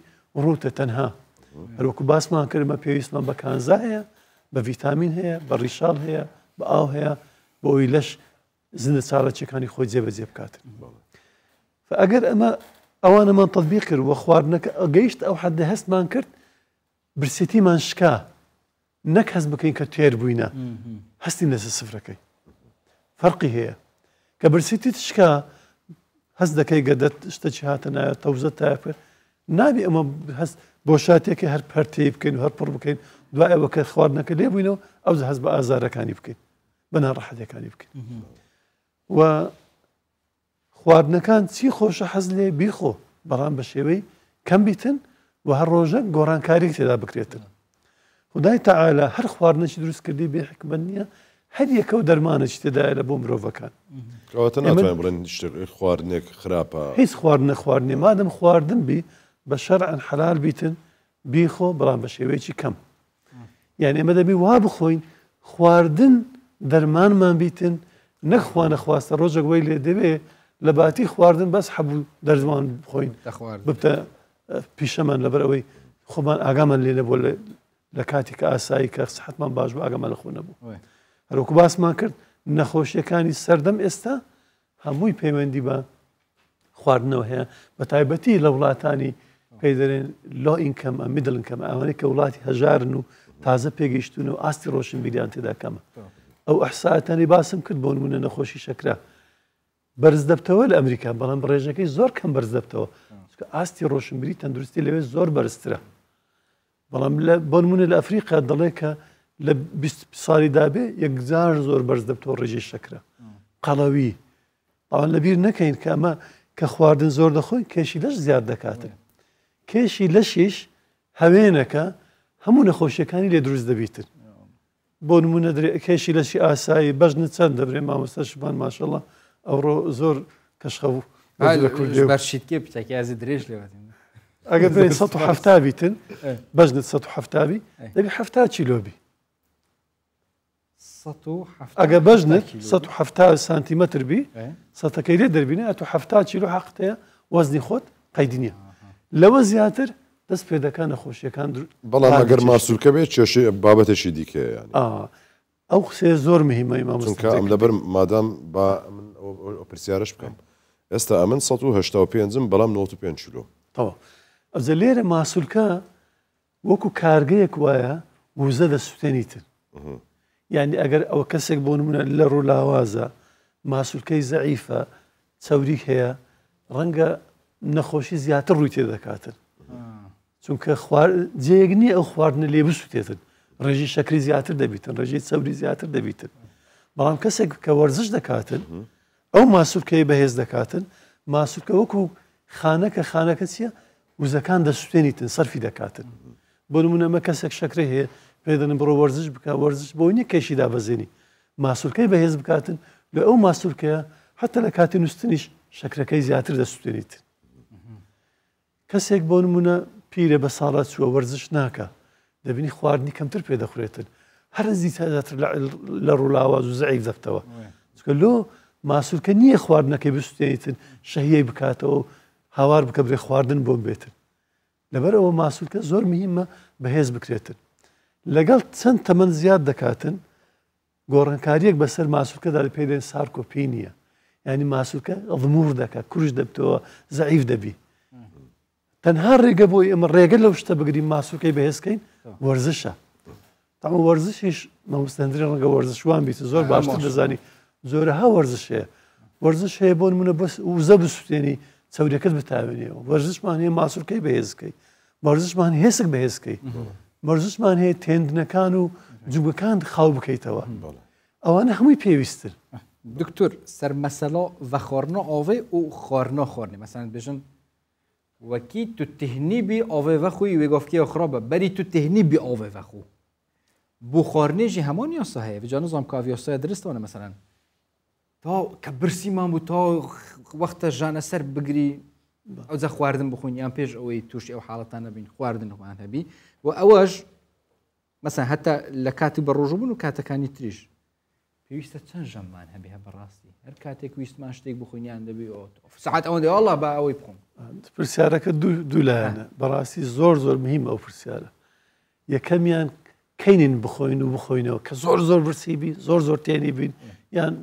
ڕوتە تەنها هەروەکو باسمان کردمە پێویستمان بە کانزا هەیە بە ڤیتامین هەیە بە ڕیشاڵ هەیە بە ئاو هەیە بۆ ئەوی لەش زندە چاڵەچەکانی خۆی جێبەجێ بکاتن ئەگەر ئەمە ئەوانەمان تەطبیق کرد وە خواردنەکە گەیشت ئەو حەدە هەستمان کرد برسێتیمان شکا نەک هەست بکەین کە تێر بووینە هەستین لەسەر سفرەکەی فەرقی هەیە کە برسێتیت شکا هەست دەکەی گەدەت شتێکی هاتە نایە تەوزە تایە نابێ ئەمە هەست بۆ شاتێکی هەر پەرتەی بکەین و هەر پڕ بکەین دوای ئەوە کە خواردنەکە لێ بووینەوە ئەو هەست بە ئازارەکانی بکەین بە ناڕەحەتەکانی بکەین و خواردنەکان چی خۆشە حەز لێ بیخۆ بەڵام بە شێوەی کەم بیتن و هەر ڕۆژە گۆڕانکاری تێدا بکرێتن خدای تەعالا هەر خواردنەی دروست کردی بێ حکمت نییە هەر یەکە و دەرمانێکی تێدایە لە بۆ مرۆڤەکان کەواتە ناتوانین بڵێن خواردنێک خراپە هیچ خواردنە خواردنی مادەم خواردن بی بە شەرعەن حەلال بیتن بیخۆ بەڵام بە شێوەیەکی کەم یعنی ئێمە دەبی وا بخۆین خواردن دەرمانمان بیتن نەخوا نەخواستە ڕۆژێک وەی لێ دەبێ لە باتی خواردن بەس حەبوو دەرزمان بخۆین ببتە پیشەمان لەبەر ئەوەی خۆمان ئاگامان لێ نەبوو لە کاتی کە ئاسایی کە سەحەتمان باش بوو ئاگامان لە خۆ نەبوو هەروەکو باسمان کرد نەخۆشیەکانی سەردەم ئێستا هەمووی پەیوەندی بە خواردنەوە هەیە بە تایبەتی لە وڵاتانی پێی دەرێن لۆ ئینکەمە میدڵ ئینکەمە ئەوانەی کە وڵاتی هەژارن و تازە پێگەیشتون و ئاستی ڕۆشنبیریان تێدا کەمە ئەو ئەحسایەتانی باسم کرد بۆ نمونە نەخۆشی شەکرا بەرز دەبتەوە لە ئەمریکا بەڵام ڕێژەکەی زۆر کەم بەرز دەبتەوە ئاستی ڕۆشنبیری تەندروستی لەوێ زۆر بەرزترە بەڵام بۆ نمونە لە ئەفریقا دەڵێ کە لە 20 ساڵی دابێ یەکجار زۆر بەرز دەبتەوە ڕێژەی شەکرە قەڵەوی ئەوان لەبیر نەکەین کە ئەمە کە خواردن زۆر دەخۆین کێشی لەش زیاد دەکاتن کێشی لەشیش هەوێنەکە هەموو نەخۆشیەکانی لێ دروست دەبیتن بۆ نمونە کێشی لەشی ئاسایی بەژنە چەند دەبرێ مامۆستا شبان ماشەڵڵا ئەوڕۆ زۆر کەشخەبوو بەرشیتکێ پیتەکیازی درێژ لێ ئەگەر بێ 170 بیتن بەژنت 170 دەبی 70 کیلۆبی ئەگە بەژنت 170 سانتیمەتر بی سەتەکەی لێ دەربینە ئەتو 70 کیلۆ حەقتەیە وەزنی خۆت قەیدی نییە لەوە زیاتر دەست پێ دەکات نەخۆشیەکان بەڵام ئەگەر ماسوولکە بێت کێشەی بابەتێکی دیکەیە ئەو قسەیە زۆر مهمە چونکە ئەم لەبەر مادام با من پرسیارش بکەم ئێستا ئەمن 185 بەڵام 95 کیلۆ ئەوزە لێرە ماسوولکە وەکو کارگەیەک وایە وزە دەسووتێنیتر یعنی ئەگەر ئەوە کەسێک بۆ نمونە لە ڕوو لاوازە ماسوولکەی زەعیفە چەوری هەیە ڕەنگە نەخۆشی زیاتر ڕووی تێ دەکاتن چونکە جێیەک نییە ئەو خواردنە لێ بسووتێتن ڕێژی شەکری زیاتر دەبیتن ڕێژی چەوری زیاتر دەبیتن بەڵام کەسێک کە وەرزش دەکاتن ئەو ماسوولکەی بەهێز دەکاتن ماسوولکە وەکو خانەکە چییە وزەکان دەسووتێنیتن سەرفی دەکاتن بۆ نمونە ئەمە کەسێک شەکرە هەیە پێدەن بڕۆ وەرزش بکە وەرزش بۆ نیە کەشی دابەزێنی ماسوولکەی بەهێز بکاتن لە ئەو ماسوولکەیە حتا لە کاتی نووسنیش شەکرەکەی زیاتر دەسووتێنیتن کەسێک بۆ نمونە پیرە بە ساڵات چووە وەرزش ناکە دەبینی خواردنی کەمتر پێدەخورێتن هەرزی تازاتر لە ڕوولاواز و زەعیف دەفتەوە چکە لۆ ماسوولکە نییە خواردنەکەی بسووتێنیتن شەهیەی بکاتەوە هاوار بکە برێ خواردن بۆ بێتن لەبەر ئەوە ماسوولکە زۆر مهمە بەهێز بکرێتن لەگەڵ چەند تەمەند زیاد دەکاتن گۆڕانکاریەک بەسەر ماسوولکەدا لە پێدێن سارکۆپینیە ینی ماسوولکە ڕموور دەکات کوڕش دەبتەوە زەعیف دەبی تەنها ڕێگە بۆی ئەمە ڕێگە لەو شتە بگرین ماسوولکەی بەهێزکەین وەرزشە تامە وەرزشیش مامۆستاندرێن ڕەنگە وەرزشوان بیت زۆر باشتر دەزانی زۆرەها وەرزش هەیە وەرزش هەیە بۆ نمونە بەس وزە بسووتێنی چەورەکەت بتاوێنێەوە وەرزشمان هەیە ماسوولکەی بەهێزکەی وەرزشمان هێسک بەهێزکەی وەرزشمان هەیە تێندنەکان و جوگەکان خاو بکەیتەوە ئەوانە هەمووی پێویستن دکتۆر سەرمەسەلا ڤەخواردنە ئاوێ و خواردنە خواردنی مەسەڵەن بێژن وەکی تو تهنی بی ئاوێ ڤەخوی وێگۆفکیە خراپە بەری تو تهنی بی ئاوێ ڤەخو بۆ خواردنێژی هەمان یاسا هەیە جا نزانم کە یاسایە درستەوە مەسەڵەن تا کە برسیمان بوو تا وەختە ژانە سەر بگری ئەوجا خواردن بخۆین یان پێش ئەوەی تووشی ئەو حاڵەتان نەبین خواردنەوەیان هەبی و ئەوەش مەسەڵەن هەتا لە کاتی بە ڕۆژبوون و کاتەکانی تریش پێویستە چەند ژەممان هەبێ بەڕاستی هەر کاتێک ویستمان شتێک بخۆینیان دەبێ سعات ئەوەندە وەڵڵا بە ئەوەی بخۆم پرسیارەکە دوو لایەنە بەڕاستی زۆر مهم ئەو پرسیارە یەکەمیان کەینین بخۆین و بخۆینەوە کە زۆر برسیبی زۆر تێنی بین یان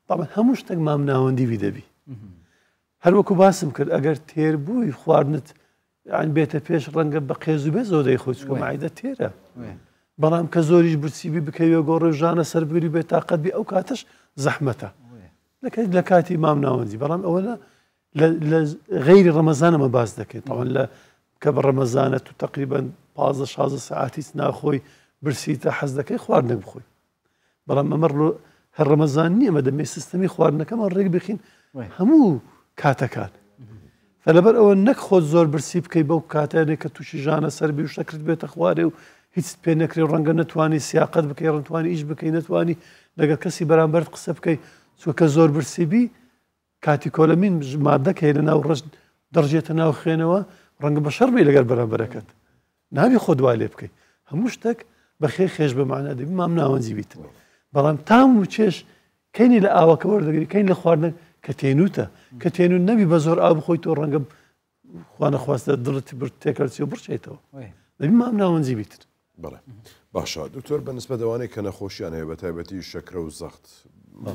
طبعا هەموو شتێک مام ناوەندی دەبی هەروەکو باسم کرد ئەگەر تێربووی خواردنت یان بێتە پێش ڕەنگە بە قێز و بێ زۆدەی خۆی چکە مایدە تێرە بەڵام کە زۆریش برسیبی بکەوێ گۆڕە ژانە سەربگری بێت تاقەت بی ئەو کاتش زەحمەتە لە کاتی مام ناوەندی بەڵام ئەوە لە غەیری ڕەمەزانەمە باس دەکەیت طبعا لە کە بە ڕەمەزانە تو تقریبا 15-16 ساعتیت ناخۆی برسیتە حەز دەکەی خواردنە بخۆی بەڵام ئەمە هەر ڕەمەزان نییە ئەمە دەمێ سیستەمی خواردنەکەمان ڕێک بخین هەموو کاتەکان لەبەر ئەوە نەک خۆت زۆر برسی بکەی بەو کاتێنێک کە تووشی ژانە سەربی و شەکرت بێتە خوارێ و هیچ پێ نەکرێ ڕەنگە نتوانی سیاقەت بکەی ڕەنتوانی ئیش بکەی نتوانی لەگەر کەسی بەرامبەرت قسە بکەی چووکە زۆر برسیبی کاتی کۆلەمین مادەکەی لە ناو ڕژ دەڕژێتە ناو خوێنەوە ڕەنگە بە شەڕ بی لەگەر بەرامبەرەکەت نابی خۆ دوای لێ بکەی هەموو شتێک بەخێ خێش بەمانە دەبی مام ناوەنجی بیت بەڵام تام و چێش کەینی لە ئاوەکە وەردەگری کەین لە خواردن کە تێنوتە کە تێنون نەبی بە زۆر ئاو بخۆیت و ڕەنگە خوانەخواستە دڵت تێکەرچی و بڕچێتەوە دەبی مام ناوەنجی بیتر بەڵێ باشە دکتۆر بەنسبە دەوانەی کە نەخۆشیان هەیە بە تایبەتی شەکرە و زەخت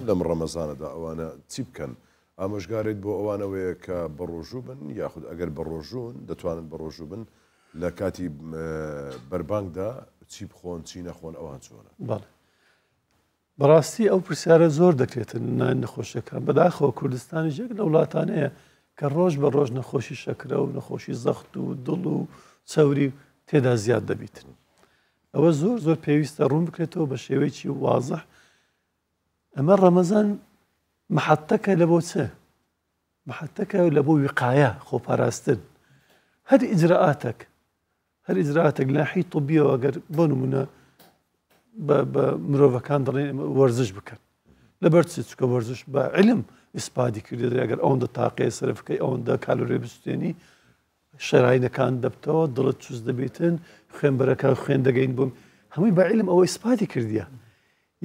لەم ڕەمەزانەدا ئەوانە چی بکەن ئامۆژگارێت بۆ ئەوانەوەیە کە بەڕۆژوو بن یاخود ئەگەر بەڕۆژوون دەتوانن بەڕۆژوو بن لە کاتی بەربانگدا چی بخۆن چی نەخۆن ئەوان چۆنە بەڵێ بەڕاستی ئەو پرسیارە زۆر دەکرێتن نان نەخۆشیەکان بەداخەوە کوردستانی ژێک لە وڵاتانەیە کە ڕۆژ بە ڕۆژ نەخۆشی شەکرە و نەخۆشی زەخت و دڵ و چەوری تێدا زیاد دەبیتن ئەوە زۆر پێویستە ڕوون بکرێتەوە بە شێوەیەکی وازح ئەمە ڕەمەزان محەتەکە لە بۆ چه محەتەکە لە بۆ وقایە خۆپاراستن هەر ئیجرئاتێک لاحی طبیەوە ئەگەر بۆ نمونە بە مرۆڤەکان دەڵێن وەرزش بکەن لەبەر چکە وەرزش بە علم ئیسپادی کردێت ئەگەر ئەوەندە تاقەیە سەرفکەی ئەوەندە کالۆری بستێنی شەرایینەکان دەبتەوە دڵت چوز دەبێتن خوێنبەرەکان خوێن دەگەین بووم هەمووی بە علم ئەوە ئیسپادی کردیە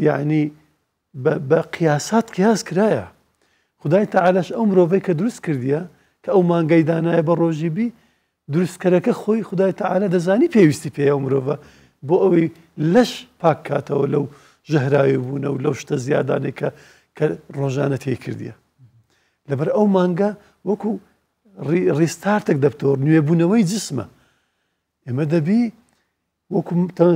یعنی بە قیاسات قیاس کرایە خدای تەعالاش ئەو مرۆڤەی کە دروست کردیە کە ئەو مانگەی دانایە بە ڕۆژی بی دروستکەرەکە خۆی خدای تەعالا دەزانی پێویستی پێ ئەو مرۆڤە بۆ ئەوەی لەش پاک کاتەوە لەو ژەهراوی بوونە و لەو شتە زیادانێکە کە ڕۆژانە تێ کردیە لەبەر ئەو مانگە وەکو ڕیستارتێک دەبتەوە نوێبوونەوەی جسمە ئێمە دەبی وەکو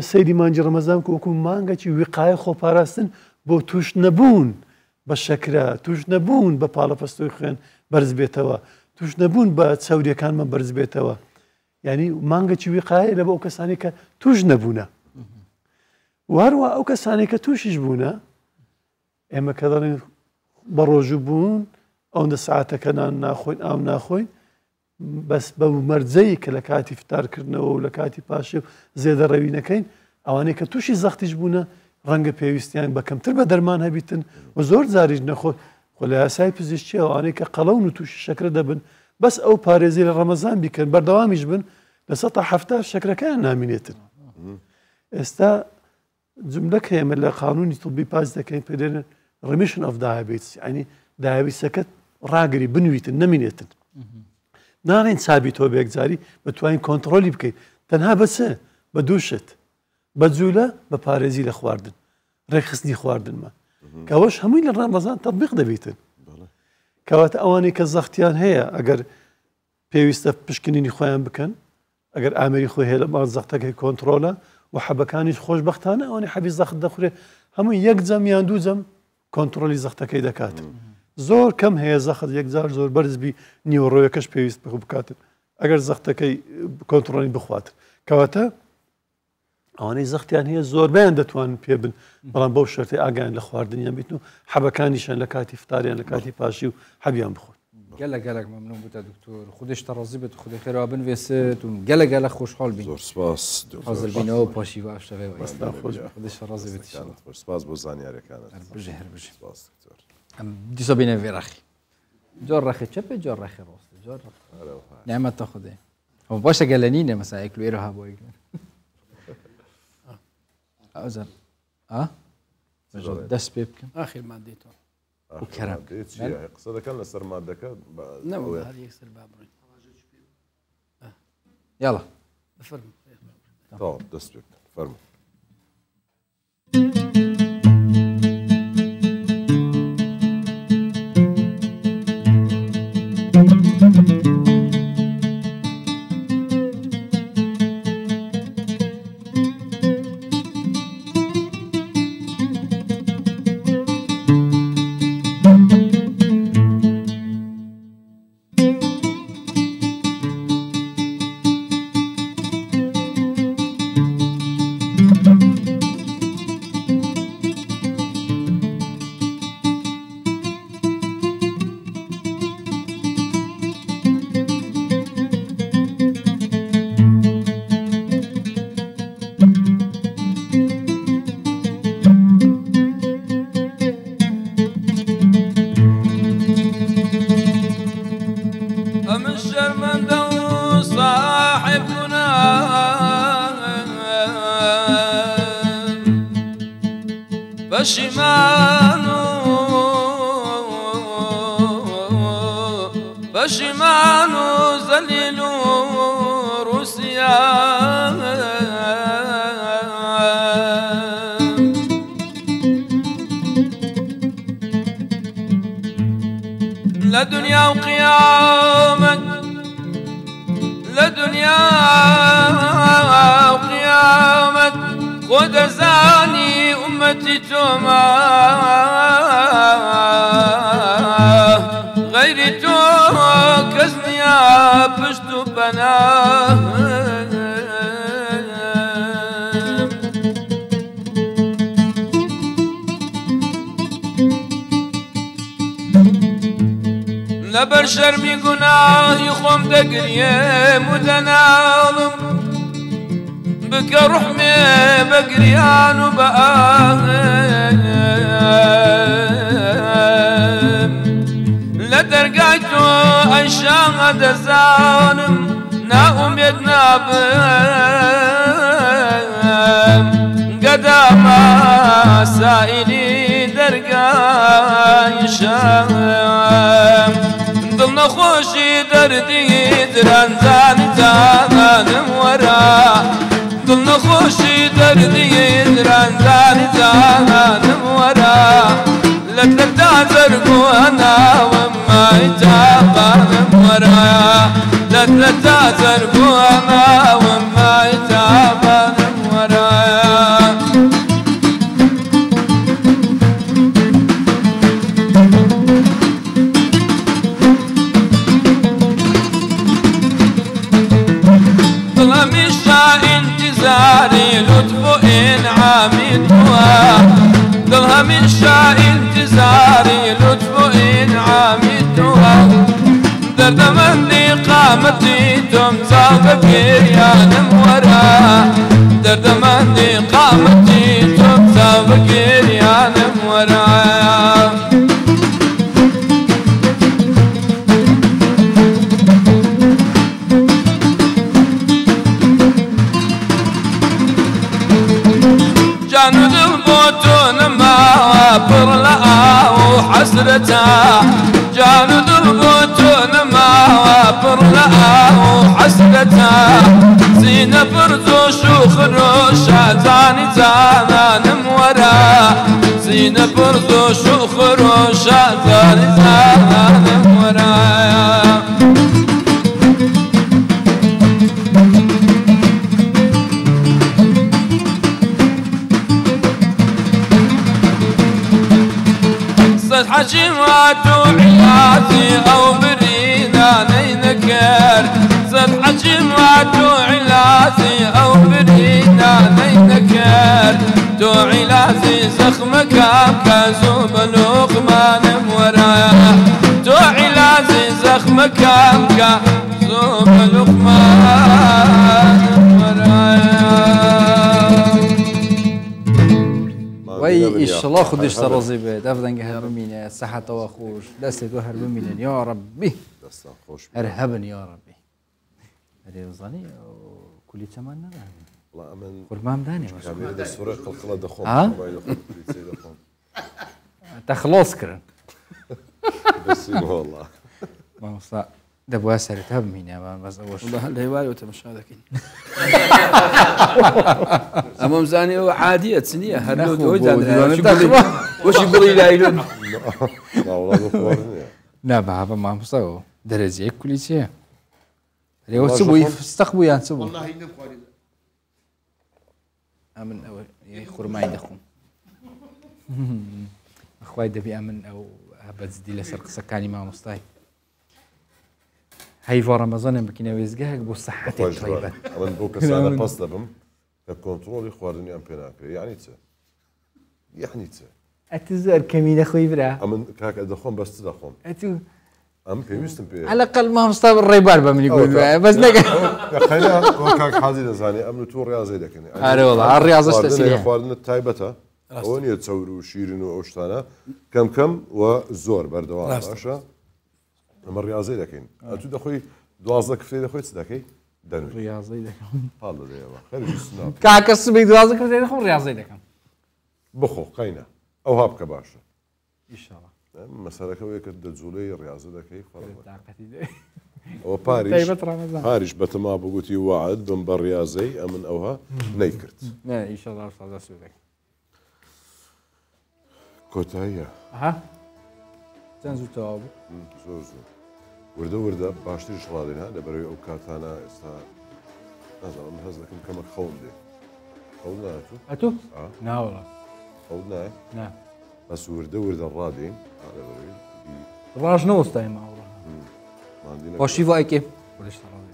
سەیری مانجی ڕەمەزان کە وەکو مانگەکی وقایە خۆپاراستن بۆ توش نەبوون بە شەکرە توش نەبوون بە پاڵەپەستۆی خوێن بەرز بێتەوە توش نەبوون بە چاوریەکانمە بەرز بێتەوە یعنی مانگەکی وقایە لە بە ئەو کەسانی کە توش نەبوونە وهروە ئەو کەسانی کە تووشیش بوونە ئێمە کە دەڵێن بە ڕۆژوو بوون ئەوەندە ساعتەکە ناخۆین ئاو ناخۆین بەس بە مەرجەی کە لە کاتی فتارکردنەوە و لە کاتی پاشێ و زێدە ڕەوینەکەین ئەوانەیە کە تووشی زەختیش بوونە ڕەنگە پێویستیان بە کەمتر بە دەرمان هەبیتن و زۆر جاریش نەخۆ خۆ لە یاسای پزیشکی ئەوانەیە کە قەڵەون و تووشی شەکرە دەبن بەس ئەو پارێزی لە ڕەمەزان بیکەن بەردەوامیش بن لە 170 شەکرەکەیان نامینێتن ئێستا جملەک هەیەمە لە قانونی طبی پاس دەکەین پێدێنن ڕمیشن ئۆف دایابێتس ینی دایابیسەکەت ڕاگری بنویتن نەمینێتن ناڵێن چابیتەوە بێکجاری بتوانین کۆنتترۆلی بکەیت تەنها بەچە بە دووشت بە جوولە بە پارێزی لە خواردن ڕێکخستنی خواردنمە کەەوەش هەمووی لە ڕەمەزان تەطبیق دەبیتن کەواتە ئەوانەی کە زەختیان هەیە ئەگەر پێویستە پشکنینی خۆیان بکەن ئەگەر ئامری خۆی هەیە لە ماڵ زەختەکەی کۆنتترۆلە و حەبەکانیش خۆشبەختانە ئەوانەی حەبی زەخت دەخورێت هەموو یەک جەم یان دوو جەم کۆنتترۆلی زەختەکەی دەکات زۆر کەم هەیە زەخت یەکجار زۆر بەرزبی نیوەڕۆیەکەش پێویست بکاتن ئەگەر زەختەکەی کۆنتترۆلی بخواتن کەواتە ئەوانەی زەختیان هەیە زۆربیان دەتوانن پێ بن بەڵام بەو شەرتی ئاگیان لە خواردنیان بیتن و حەبەکانیشان لە کاتی فتاریان لە کاتی پاشی و حەبیان بخۆن گەلە ممنون بوو دکتۆر خودش تەڕازی بێت خودی خێرا بنوێست و گەلە خۆشحاڵ بین زۆر سپاس حاضر بینەوە پاشی باشەوێ خودش تەڕازی بێت سپاس بۆ زانیاریەکانت بژێ ئەم دیسە بینە وێڕەخی جۆر ڕەخی چەپێ جۆر ڕەخی ڕۆست جۆر نعمەتە خودێ ئەو باشە گەلەنینە مەسایەک لێرە هەبۆی ئەوزەر دەست پێ بکەم آخر مادەیتەوە وكرم. قصدەکە لەسەر مادەکە نەوە هەر یەکسەر با بڕۆین يلا بفرمو تەواو دەست پێ بکەن فەرموو. أمن شرمنده صاحب بشمانو زليل روسيا لدنيا وقيامك لدنيا وقيامك خد زاني أمتي توما غيري تو كزنيا بشتو بناه لبر شرمي قناهي خم دقريه مدنالم بك رحمي بقريان وبآهم لدرقايتو أيشان دزانم ناهم يدنابم قداما سائلي درقاي شام ضمن خوشي دردي دران زاني زانم ورا ضمن خوشي دردي دران زاني زانم ورا لك تعذرقو أنا وما يتابانم ورا لك تعذرقو أنا وما يتابانم ورا لطف إنعامي توا ضلها من شاء انتظاري لطف إنعامي توا درد من قامتي تمزابك يا نمورا درد من قامتي تمزابك يا نمورا جانو دل بوتون ما وابر لها وحسرتا جانو دل بوتون ما وابر لها وحسرتا زينة برزو شوخروشا زاني زانان مورا زينة برزو شوخروشا زاني زانان مورا حجمات وعياتي أو برينا نينكر صد حجمات وعياتي أو برينا نينكر تو عيلاتي زخمك كازوب لقمان مورا تو عيلاتي زخمك كازوب لقمان مورا وي إن شاء الله خدش ترازي بيت أفضل هربمينة صحة وخوش دست هربمينة يا ربي ارهبن يا ربي هذه وصلني كل تمنى والله أمن قربان داني ما شاء الله. تخلص كرن بس والله ما وصل دبوا سرتها بمين ما بس أول والله الهوالي وتمشى ذاك أمام زاني عادية سنية هلو دويد وش يقول لا يلون لا والله مخورني لا بابا ما مستوى درجة كل شيء اللي هو سبوي استقبوا يعني سبوا والله نقول أمن أو يخور ما يدخون أخوي دبي أمن أو هبز دي لسرق سكاني ما مستوى هاي في رمضان بكينا ويزجاك بصحة طيبة من بوك سنة باس دبم ككنترول خواردني أم بيناكي يعني تسا أتزار كمين أخوي برا أمن كاك أدخون بس تدخون أتو أم بيوستن بي على الأقل ما مستوى الريبار بمن يقول بس لك يا خينا كاك حازي لزاني أمن تو رياضي دكني أره والله الرياضة استسلية خواردن التايبتها وين يتصوروا شيرين وأشتانا كم وزور بردوان باشا أما الرياضي دكين أتو دخوي دوازدك في دخوي تصدقي دنوي رياضي ده هذا ده خير السناب كاك السبيك دوازك في دخول رياضي ده بخو قينا أو هابك باشا إن شاء الله مثلا كوي كد زولي الرياضة ده كيف طاقتي ده وباريس طيبة رمضان باريس بتما بقولتي وعد بنبر رياضي أمن أوها نيكرت لا إن شاء الله أرسل رسولك كوتايا ها تنزل توابو زور وردة باشتري شغالين هذا بري أو كاتانا استا هذا من هذا كم خول دي خولنا أتو؟ لا والله خولنا نعم بس وردة الرادين هذا بري راج نوس دايما والله ما عندنا باشي وايكي وليش تراضي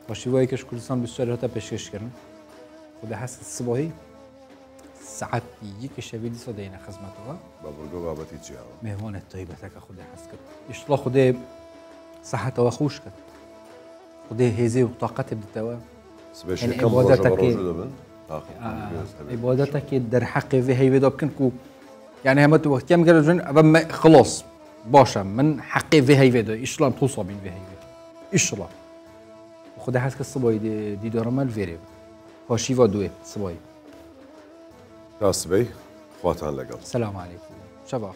باشي وايكش كل سنة بالسؤال هتا بشكش كرن وده حس الصباحي ساعات يجيك الشباب دي صدينا خدمتها بابرجو بابتي تجاه مهمان الطيبة تك خده حس كده إشلا خده صحته وخوش كده خده هزي وطاقته بدتوا سبيشال يعني كم عبادتك روجة عبادتك در حق في هي بدأ بكنكو يعني هم تو وقت يوم قالوا جن أبى خلاص باشا من حق في هي بدأ إشلا توصل بين في هي إشلا وخده حس كالصباي دي دارمال فيري هاشي ودوه صباي كاسبي خواتان لقل السلام عليكم شباب